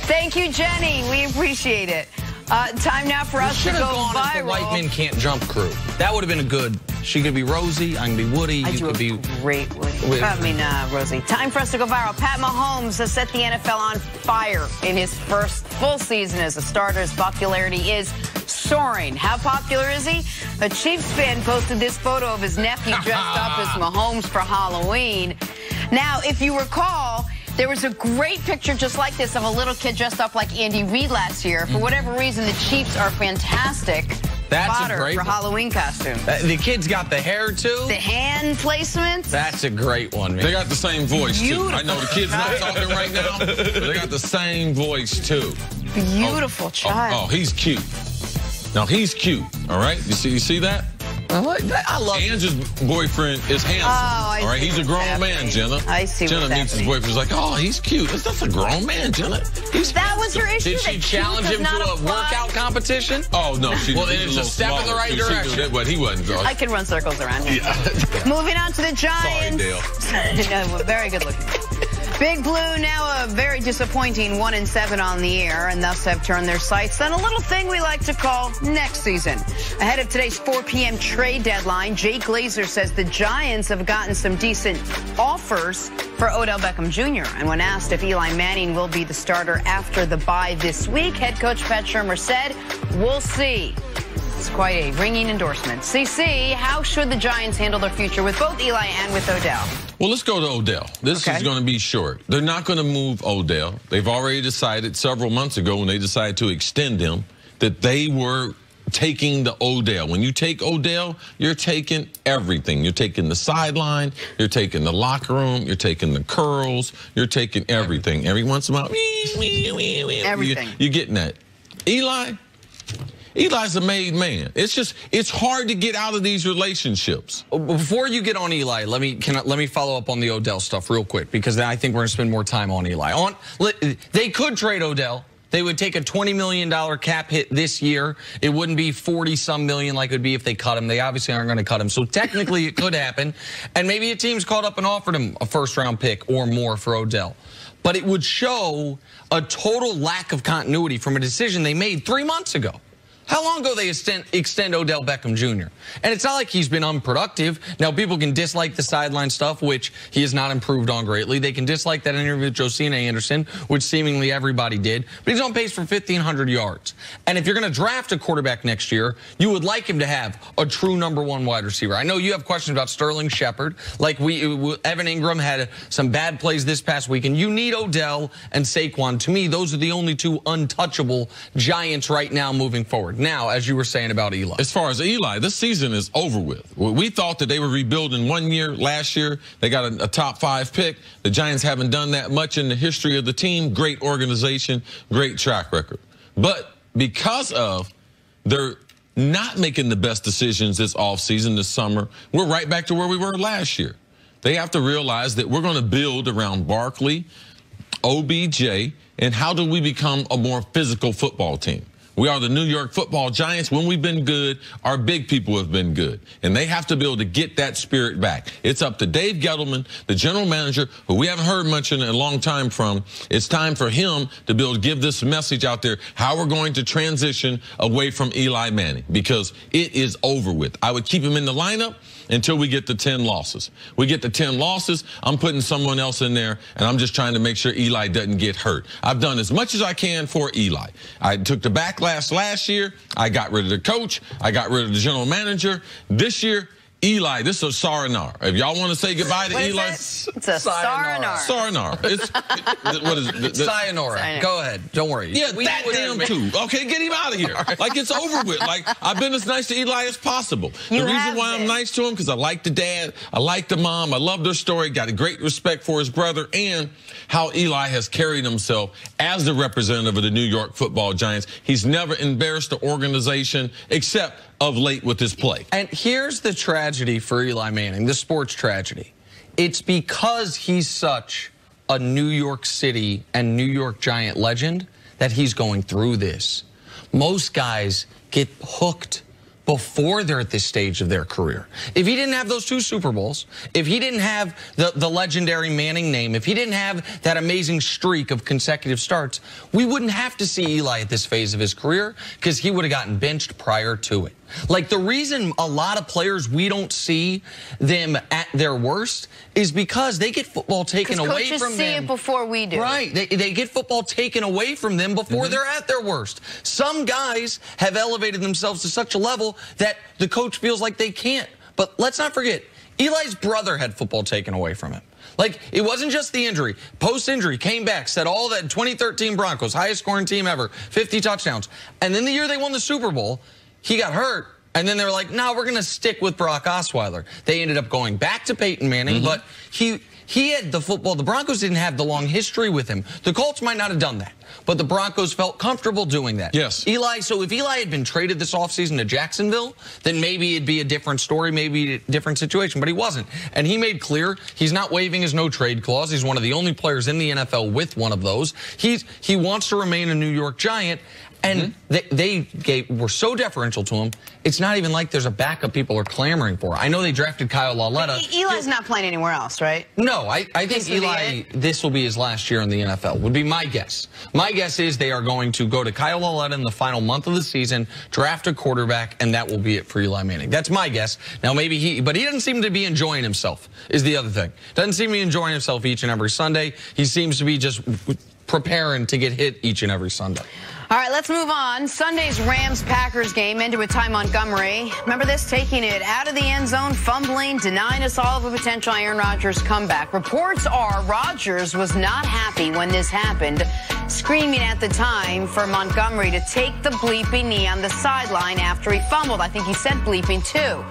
Thank you, Jenny. We appreciate it. Time now for us to go viral. The White Men Can't Jump crew. That would have been a good. She could be Rosie. I can be Woody. You could be great Woody. Rosie. Time for us to go viral. Pat Mahomes has set the NFL on fire in his first full season as a starter. His popularity is soaring. How popular is he? A Chiefs fan posted this photo of his nephew dressed up as Mahomes for Halloween. Now, if you recall, there was a great picture just like this of a little kid dressed up like Andy Reid last year. For whatever reason, the Chiefs are fantastic fodder for Halloween costumes. The kid's got the hair, too. The hand placement. That's a great one, man. They got the same voice, too. I know the kid's not talking right now, but they got the same voice, too. Beautiful child. Oh, he's cute. Now, he's cute, all right? You see that? I like that. I love Angela's boyfriend is handsome. All right, he's a grown man, Jenna. I see Jenna meets his boyfriend. She's like, oh, he's cute. That's a grown man, Jenna. That was her issue. Did she challenge him to a workout competition? Oh, no. She well, then it's a step in the right direction. But he wasn't. I can run circles around him. Yeah. Moving on to the Giants. Sorry, Dale. Very good looking. Big Blue now a very disappointing 1-7 on the air, and thus have turned their sights on a little thing we like to call next season. Ahead of today's 4 p.m. trade deadline, Jake Glazer says the Giants have gotten some decent offers for Odell Beckham Jr. And when asked if Eli Manning will be the starter after the bye this week, head coach Pat Shurmur said, "We'll see." It's quite a ringing endorsement. CC, how should the Giants handle their future with both Eli and with Odell? Well, let's go to Odell. This is going to be short. They're not going to move Odell. They've already decided several months ago when they decided to extend him that they were taking the Odell. When you take Odell, you're taking everything. You're taking the sideline. You're taking the locker room. You're taking the curls. You're taking everything. Every once in a while, everything. You're getting that. Eli's a made man. It's hard to get out of these relationships. Before you get on Eli, let me follow up on the Odell stuff real quick, because I think we're going to spend more time on Eli. They could trade Odell. They would take a $20 million cap hit this year. It wouldn't be 40-some million like it would be if they cut him. They obviously aren't going to cut him. So technically it could happen. And maybe a team's called up and offered him a first-round pick or more for Odell. But it would show a total lack of continuity from a decision they made 3 months ago. How long ago they extend Odell Beckham Jr.? And it's not like he's been unproductive. Now, people can dislike the sideline stuff, which he has not improved on greatly. They can dislike that interview with Josina Anderson, which seemingly everybody did. But he's on pace for 1,500 yards. And if you're going to draft a quarterback next year, you would like him to have a true #1 wide receiver. I know you have questions about Sterling Shepard. Like Evan Ingram had some bad plays this past week. And you need Odell and Saquon. To me, those are the only two untouchable Giants right now moving forward. Now, as you were saying about Eli. As far as Eli, this season is over with. We thought that they would rebuild in 1 year. Last year, they got a top 5 pick. The Giants haven't done that much in the history of the team. Great organization, great track record. But because of they're not making the best decisions this offseason, this summer, we're right back to where we were last year. They have to realize that we're going to build around Barkley, OBJ, and how do we become a more physical football team? We are the New York Football Giants. When we've been good, our big people have been good. And they have to be able to get that spirit back. It's up to Dave Gettleman, the general manager, who we haven't heard much in a long time from. It's time for him to be able to give this message out there, how we're going to transition away from Eli Manning, because it is over with. I would keep him in the lineup until we get to 10 losses. We get to 10 losses, I'm putting someone else in there, and I'm just trying to make sure Eli doesn't get hurt. I've done as much as I can for Eli. I took the backlash last year. I got rid of the coach. I got rid of the general manager. This year, Eli, this is a sayonara. If y'all want to say goodbye to Eli, it's a sayonara. Sayonara. What is it? Sayonara. Go ahead. Don't worry. Yeah, that damn too. Okay, get him out of here. Like, it's over with. Like, I've been as nice to Eli as possible. The reason why I'm nice to him, because I like the dad, I like the mom, I love their story, got a great respect for his brother, and how Eli has carried himself as the representative of the New York Football Giants. He's never embarrassed the organization, except of late with his play. And here's the tragedy for Eli Manning, the sports tragedy. It's because he's such a New York City and New York Giant legend that he's going through this. Most guys get hooked before they're at this stage of their career. If he didn't have those 2 Super Bowls, if he didn't have the legendary Manning name, if he didn't have that amazing streak of consecutive starts, we wouldn't have to see Eli at this phase of his career because he would have gotten benched prior to it. Like, the reason a lot of players, we don't see them at their worst is because they get football taken away from them. Coaches see it before we do. Right. They get football taken away from them before they're at their worst. Some guys have elevated themselves to such a level that the coach feels like they can't. But let's not forget, Eli's brother had football taken away from him. Like, it wasn't just the injury. Post-injury, came back, said all that 2013 Broncos, highest scoring team ever, 50 touchdowns. And then the year they won the Super Bowl, he got hurt, and then they were like, no, we're going to stick with Brock Osweiler. They ended up going back to Peyton Manning, but he had the football. The Broncos didn't have the long history with him. The Colts might not have done that, but the Broncos felt comfortable doing that. Yes. So if Eli had been traded this offseason to Jacksonville, then maybe it'd be a different story, maybe a different situation, but he wasn't. And he made clear he's not waiving his no-trade clause. He's one of the only players in the NFL with one of those. He wants to remain a New York Giant. And they were so deferential to him, it's not even like there's a backup people are clamoring for. I know they drafted Kyle Lauletta. Eli's not playing anywhere else, right? No, I think Eli, this will be his last year in the NFL, would be my guess. My guess is they are going to go to Kyle Lauletta in the final month of the season, draft a quarterback, and that will be it for Eli Manning. That's my guess. Now, maybe but he doesn't seem to be enjoying himself, is the other thing. Doesn't seem to be enjoying himself each and every Sunday. He seems to be just preparing to get hit each and every Sunday. All right, let's move on. Sunday's Rams-Packers game ended with Ty Montgomery. Remember this? Taking it out of the end zone, fumbling, denying us all of a potential Aaron Rodgers comeback. Reports are Rodgers was not happy when this happened, screaming at the time for Montgomery to take the bleeping knee on the sideline after he fumbled. I think he said bleeping too.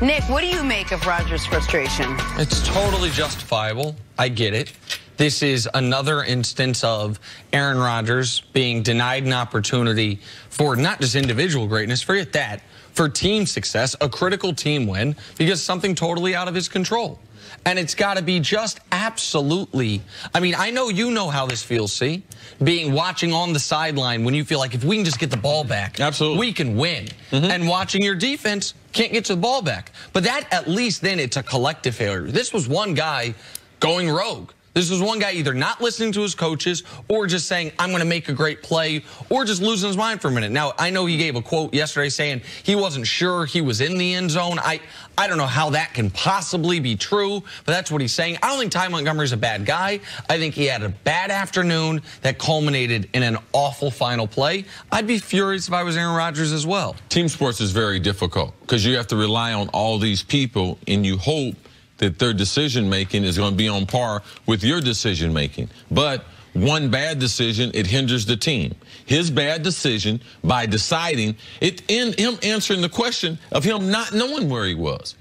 Nick, what do you make of Rodgers' frustration? It's totally justifiable. I get it. This is another instance of Aaron Rodgers being denied an opportunity for not just individual greatness, forget that, for team success, a critical team win, because something totally out of his control. And it's got to be just absolutely, I mean, I know you know how this feels, see? Watching on the sideline when you feel like if we can just get the ball back, we can win. And watching your defense can't get to the ball back. But that, at least then, it's a collective failure. This was one guy going rogue. This was one guy either not listening to his coaches or just saying, I'm going to make a great play, or just losing his mind for a minute. Now, I know he gave a quote yesterday saying he wasn't sure he was in the end zone. I don't know how that can possibly be true, but that's what he's saying. I don't think Ty Montgomery's a bad guy. I think he had a bad afternoon that culminated in an awful final play. I'd be furious if I was Aaron Rodgers as well. Team sports is very difficult because you have to rely on all these people, and you hope that their decision-making is going to be on par with your decision-making. But one bad decision, it hinders the team. His bad decision by deciding, in him answering the question of him not knowing where he was.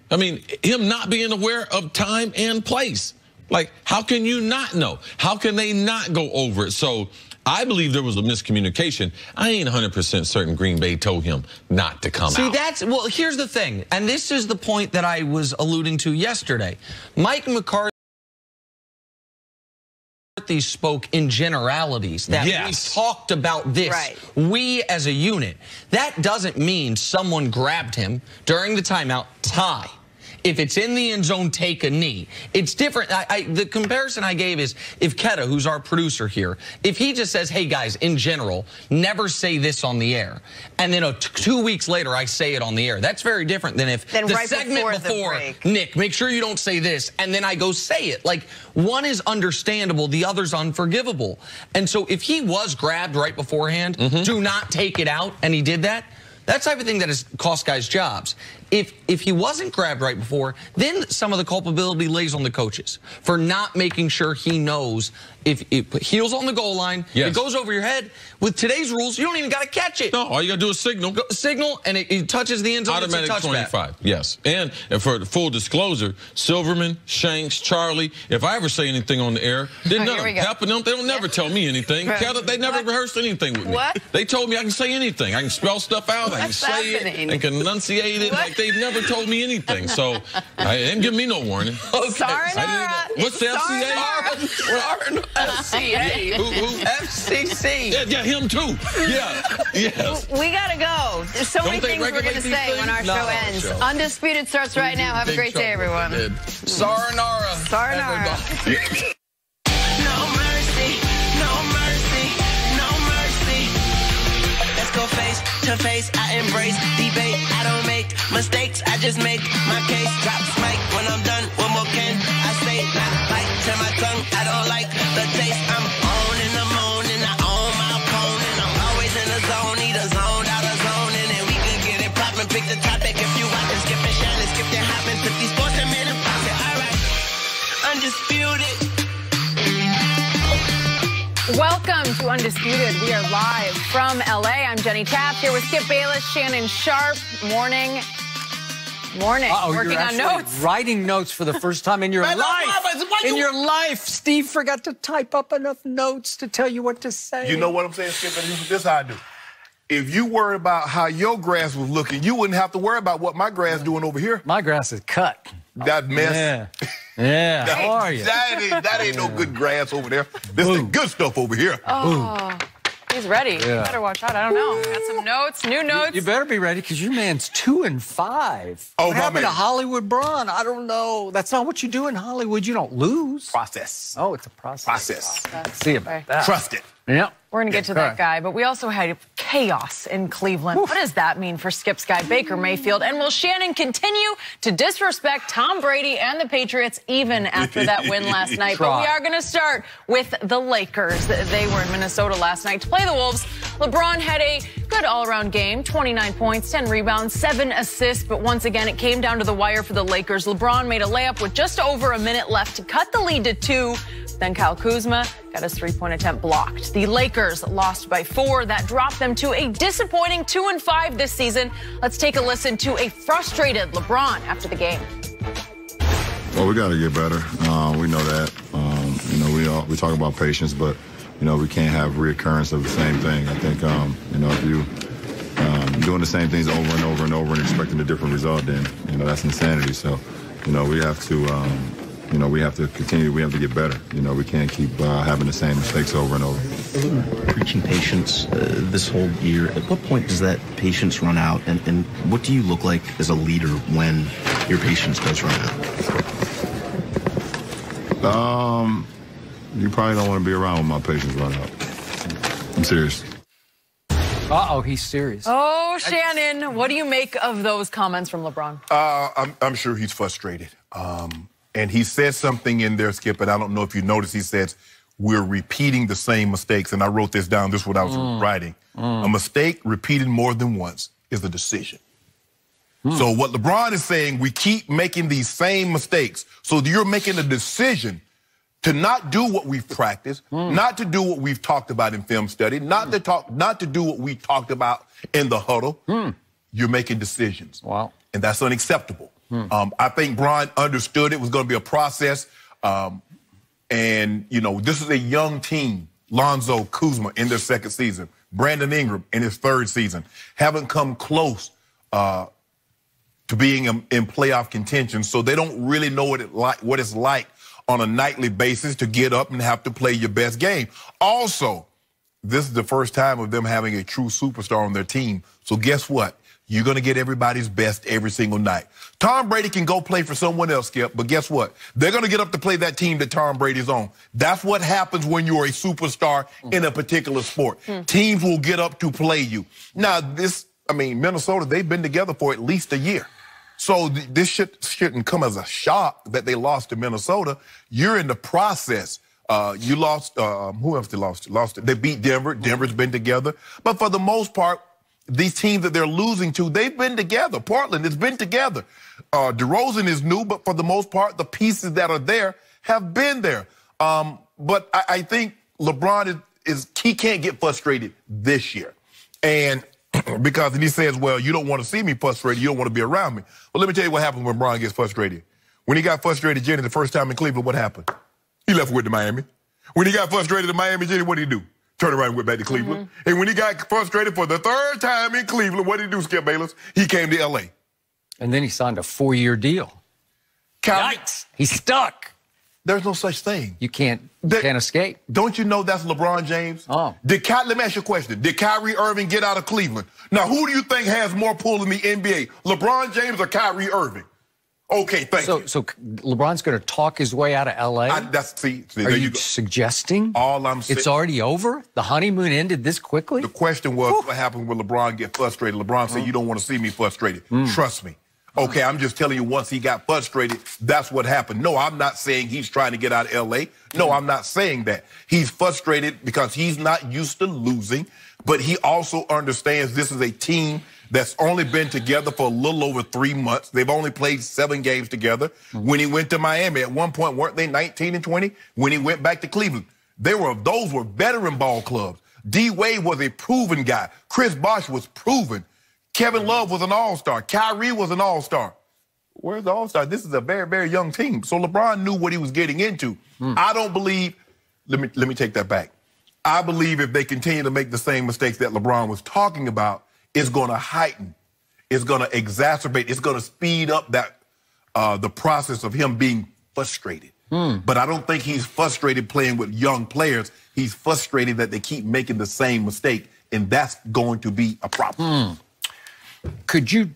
I mean, him not being aware of time and place. Like, how can you not know? How can they not go over it? So I believe there was a miscommunication. I ain't 100% certain Green Bay told him not to come out. See, well, here's the thing, and this is the point that I was alluding to yesterday. Mike McCarthy spoke in generalities that we talked about this. Right. We as a unit. That doesn't mean someone grabbed him during the timeout. Ty. If it's in the end zone, take a knee. It's different. The comparison I gave is if Keta, who's our producer here, if he just says, hey, guys, in general, never say this on the air, and then 2 weeks later I say it on the air, that's very different than if the right segment before, Nick, make sure you don't say this, and then I go say it. Like, one is understandable, the other's unforgivable. And so if he was grabbed right beforehand, do not take it out, and he did that, that's the type of thing that has cost guys jobs. If he wasn't grabbed right before, then some of the culpability lays on the coaches for not making sure he knows if heels on the goal line, it goes over your head. With today's rules, you don't even got to catch it. No, all you got to do is signal. Signal, and it touches the end zone. Automatic 25, yes. And for full disclosure, Silverman, Shanks, Charlie, if I ever say anything on the air, didn't know. Helping them, they don't never tell me anything. They never rehearsed anything with me. They told me I can say anything. I can spell stuff out. and say it and can enunciate it like they've never told me anything. So they didn't give me no warning. Okay. What's the FCA? FCA. FCC. Yeah, him too. Yeah. Yes. We gotta go. There's so many things we're gonna say when our show ends. Undisputed starts right now. Have a great day, everyone. Sayonara. Sayonara. No mercy, no mercy, no mercy. Let's go face to face. I embrace debate. I don't make mistakes. I just make my case. Drop mic when I'm done. One more can I say? Not bite to my tongue. I don't like the taste. I'm on in the morning. I own my opponent. I'm always in the zone. Either zoned out of zone, and then we can get it poppin'. Pick the topic if you watchin'. Skippin' Shannon, skip the hoppin'. Put these sports in and pop it. All right, undisputed. Welcome to Undisputed. We are live from LA. I'm Jenny Taft here with Skip Bayless, Shannon Sharpe. Morning. Working on notes. Writing notes for the first time in your life. In your life, Steve forgot to type up enough notes to tell you what to say. You know what I'm saying, Skip? This is how I do. If you worry about how your grass was looking, you wouldn't have to worry about what my grass doing over here. My grass is cut. That mess. Yeah. How are you? That ain't no good grass over there. This is the good stuff over here. Oh, he's ready. You better watch out. I don't know. Got some notes, new notes. You better be ready because your man's 2-5. Oh, what happened to Hollywood Braun? I don't know. That's not what you do in Hollywood. You don't lose. Process. Oh, it's a process. See about that. Trust it. Yeah. We're going to get to that guy, but we also had chaos in Cleveland. What does that mean for Skip's guy, Baker Mayfield? And will Shannon continue to disrespect Tom Brady and the Patriots even after that win last night? But we are going to start with the Lakers. They were in Minnesota last night to play the Wolves. LeBron had a good all-around game, 29 points, 10 rebounds, 7 assists. But once again, it came down to the wire for the Lakers. LeBron made a layup with just over a minute left to cut the lead to 2. Then Kyle Kuzma got his three-point attempt blocked. The Lakers lost by 4. That dropped them to a disappointing 2-5 this season. Let's take a listen to a frustrated LeBron after the game. Well, we got to get better. We know that. We talk about patience, but we can't have reoccurrence of the same thing. I think if you doing the same things over and over and over and expecting a different result, then that's insanity. So we have to. We have to continue. We have to get better. We can't keep having the same mistakes over and over. Preaching patience this whole year. At what point does that patience run out? And what do you look like as a leader when your patience does run out? You probably don't want to be around when my patience run out. I'm serious. Uh-oh, he's serious. Oh, Shannon, what do you make of those comments from LeBron? I'm sure he's frustrated. And he said something in there, Skip, and I don't know if you noticed, he says, we're repeating the same mistakes. And I wrote this down. This is what I was writing. A mistake repeated more than once is a decision. So what LeBron is saying, we keep making these same mistakes. So you're making a decision to not do what we've practiced, not to do what we've talked about in film study, not to do what we talked about in the huddle. You're making decisions. Wow. And that's unacceptable. I think Bron understood it was going to be a process. And this is a young team. Lonzo, Kuzma in their second season. Brandon Ingram in his third season. Haven't come close to being in playoff contention. So they don't really know what it's like on a nightly basis to get up and have to play your best game. Also, this is the first time of them having a true superstar on their team. So guess what? You're going to get everybody's best every single night. Tom Brady can go play for someone else, Skip, but guess what? They're going to get up to play that team that Tom Brady's on. That's what happens when you're a superstar in a particular sport. Teams will get up to play you. Now, Minnesota, they've been together for at least a year. So this shouldn't come as a shock that they lost to Minnesota. You're in the process. You lost, who else they lost? They beat Denver. Denver's been together. But for the most part, these teams that they're losing to, they've been together. Portland has been together. DeRozan is new, but for the most part, the pieces that are there have been there. But I think LeBron he can't get frustrated this year. And because he says, well, you don't want to see me frustrated. You don't want to be around me. Well, let me tell you what happens when LeBron gets frustrated. When he got frustrated, Jenny, the first time in Cleveland, what happened? He left with to Miami. When he got frustrated in Miami, Jenny, what did he do? Turned around and went back to Cleveland. And when he got frustrated for the third time in Cleveland, what did he do, Skip Bayless? He came to L.A. And then he signed a 4-year deal. Yikes. He's stuck. There's no such thing. You can't escape. Don't you know that's LeBron James? Oh. Let me ask you a question. Did Kyrie Irving get out of Cleveland? Now, who do you think has more pull in the NBA? LeBron James or Kyrie Irving? Okay, thank you. So LeBron's going to talk his way out of L.A.? Are you suggesting? All I'm saying. It's already over? The honeymoon ended this quickly? The question was, what happened when LeBron get frustrated? LeBron said, you don't want to see me frustrated. Trust me. Okay, I'm just telling you, once he got frustrated, that's what happened. No, I'm not saying he's trying to get out of L.A. No, I'm not saying that. He's frustrated because he's not used to losing, but he also understands this is a team that's only been together for a little over 3 months. They've only played 7 games together. When he went to Miami, at one point, weren't they 19 and 20? When he went back to Cleveland, those were veteran ball clubs. D. Wade was a proven guy. Chris Bosh was proven. Kevin Love was an all-star. Kyrie was an all-star. Where's the all-star? This is a very, very young team. So LeBron knew what he was getting into. I don't believe, let me take that back. I believe if they continue to make the same mistakes that LeBron was talking about, it's going to heighten, it's going to exacerbate, it's going to speed up that the process of him being frustrated. But I don't think he's frustrated playing with young players. He's frustrated that they keep making the same mistake, and that's going to be a problem. Could you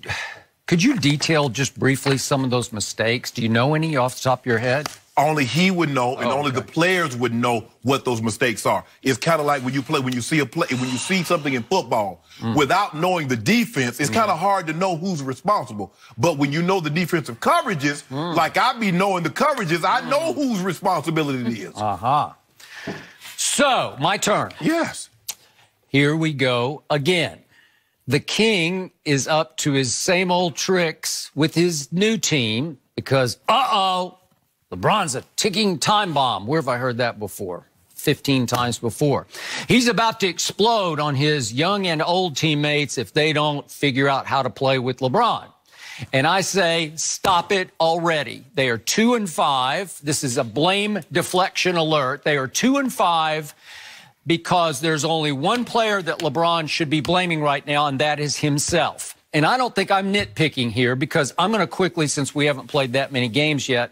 detail just briefly some of those mistakes? Do you know any off the top of your head? Only he would know, and only the players would know what those mistakes are. It's kind of like when you see something in football, without knowing the defense, it's kind of hard to know who's responsible. But when you know the defensive coverages, like I be knowing the coverages, I know whose responsibility it is. So, my turn. Yes. Here we go again. The King is up to his same old tricks with his new team because, LeBron's a ticking time bomb. Where have I heard that before? 15 times before. He's about to explode on his young and old teammates if they don't figure out how to play with LeBron. And I say, stop it already. They are 2-5. This is a blame deflection alert. They are 2-5 because there's only one player that LeBron should be blaming right now, and that is himself. And I don't think I'm nitpicking here because I'm going to quickly, since we haven't played that many games yet,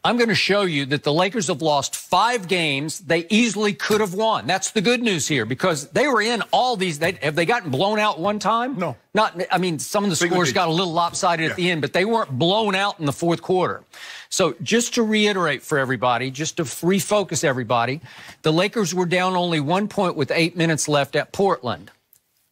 I'm going to show you that the Lakers have lost 5 games they easily could have won. That's the good news here because they were in all these. Have they gotten blown out one time? No. I mean, some of the scores got a little lopsided at the end, but they weren't blown out in the fourth quarter. So just to reiterate for everybody, just to refocus everybody, the Lakers were down only 1 point with 8 minutes left at Portland.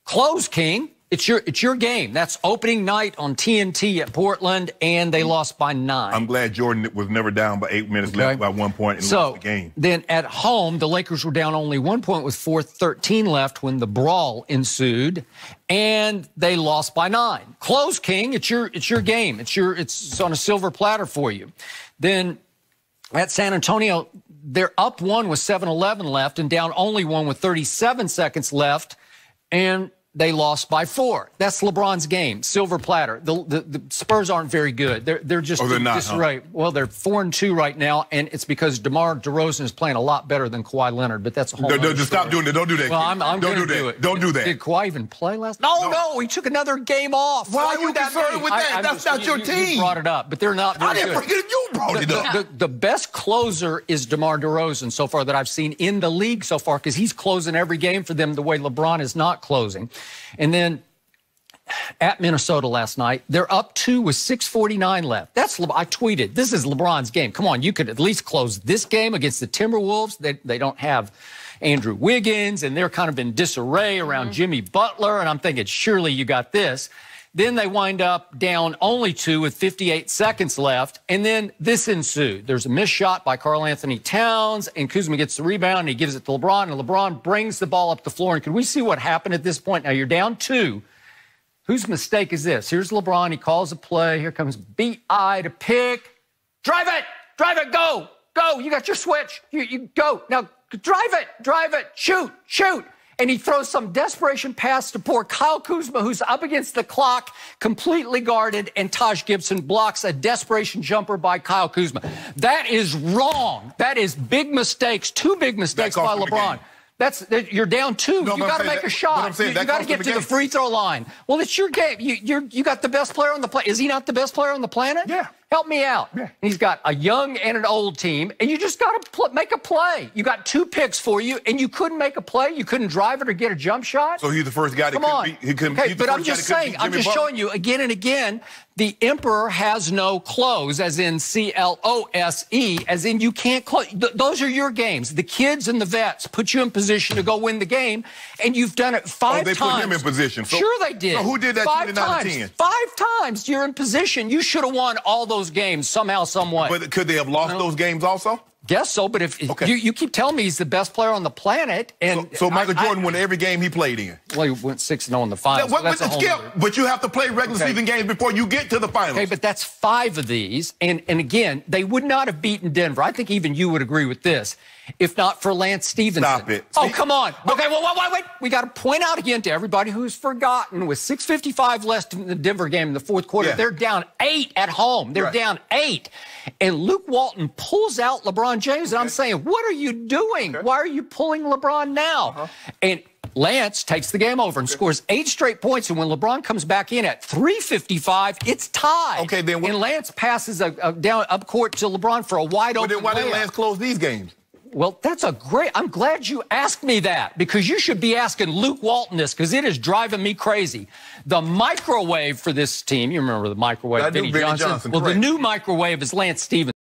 Close, King. It's your game. That's opening night on TNT at Portland, and they lost by 9. I'm glad Jordan was never down by 8 minutes left by 1 point and lost the game. Then at home, the Lakers were down only 1 point with 4:13 left when the brawl ensued, and they lost by 9. Close, King. It's your game. It's on a silver platter for you. Then at San Antonio, they're up 1 with 7:11 left and down only 1 with 37 seconds left, and they lost by 4. That's LeBron's game. Silver platter. The Spurs aren't very good. They're just disarray. Well, they're 4-2 right now, and it's because DeMar DeRozan is playing a lot better than Kawhi Leonard. But that's a whole. Just stop doing that. Don't do that. Well, I'm don't do that. Do it. Don't do that. Did Kawhi even play last? No. He took another game off. Why are you concerned with that? That's not your team. You brought it up, but they're not very good. I didn't bring it up. You brought it up. The best closer is DeMar DeRozan so far that I've seen in the league so far because he's closing every game for them the way LeBron is not closing. And then at Minnesota last night, they're up 2 with 6:49 left. I tweeted, this is LeBron's game. Come on, you could at least close this game against the Timberwolves. They don't have Andrew Wiggins, and they're kind of in disarray around Jimmy Butler, and I'm thinking, surely you got this. Then they wind up down only 2 with 58 seconds left, and then this ensued. There's a missed shot by Karl Anthony Towns, and Kuzma gets the rebound, and he gives it to LeBron, and LeBron brings the ball up the floor. And can we see what happened at this point? Now, you're down 2. Whose mistake is this? Here's LeBron. He calls a play. Here comes B.I. to pick. Drive it, go. You got your switch. You go. Now, drive it, shoot. And he throws some desperation pass to poor Kyle Kuzma, who's up against the clock, completely guarded, and Taj Gibson blocks a desperation jumper by Kyle Kuzma. That is wrong. That is big mistakes, 2 big mistakes by LeBron. You're down 2. No, You got to make a shot. You got to get to the free throw line. Well, it's your game. You got the best player on the planet. Is he not the best player on the planet? Yeah. Help me out. Yeah. He's got a young and an old team, and you just got to make a play. You got 2 picks for you, and you couldn't make a play. You couldn't drive it or get a jump shot. So he's the first guy that couldn't beat. But I'm just saying, I'm just showing you again and again, the emperor has no clothes, as in C-L-O-S-E, as in you can't close. Those are your games. The kids and the vets put you in position to go win the game, and you've done it 5 times. They put him in position. So, sure they did. So who did that 5 times. 10? 5 times you're in position. You should have won all those games somehow, some way. But could they have lost those games also? Guess so, but if you keep telling me he's the best player on the planet, and so Michael Jordan won every game he played in. Well, he went 6-0 in the finals. But you have to play regular season games before you get to the finals. Okay, but that's 5 of these, and again, they would not have beaten Denver. I think even you would agree with this, if not for Lance Stevenson. Stop it. Oh, come on. Okay, well, wait. We got to point out again to everybody who's forgotten, with 6:55 left in the Denver game in the fourth quarter, they're down 8 at home. They're down 8. And Luke Walton pulls out LeBron James, and I'm saying, what are you doing? Why are you pulling LeBron now? And Lance takes the game over and scores 8 straight points, and when LeBron comes back in at 3:55, it's tied. Okay, then and Lance passes down up court to LeBron for a wide open But then why didn't Lance close these games? Well, I'm glad you asked me that, because you should be asking Luke Walton this, because it is driving me crazy. The microwave for this team, you remember the microwave, Vinnie Johnson? Well, the new microwave is Lance Stevenson.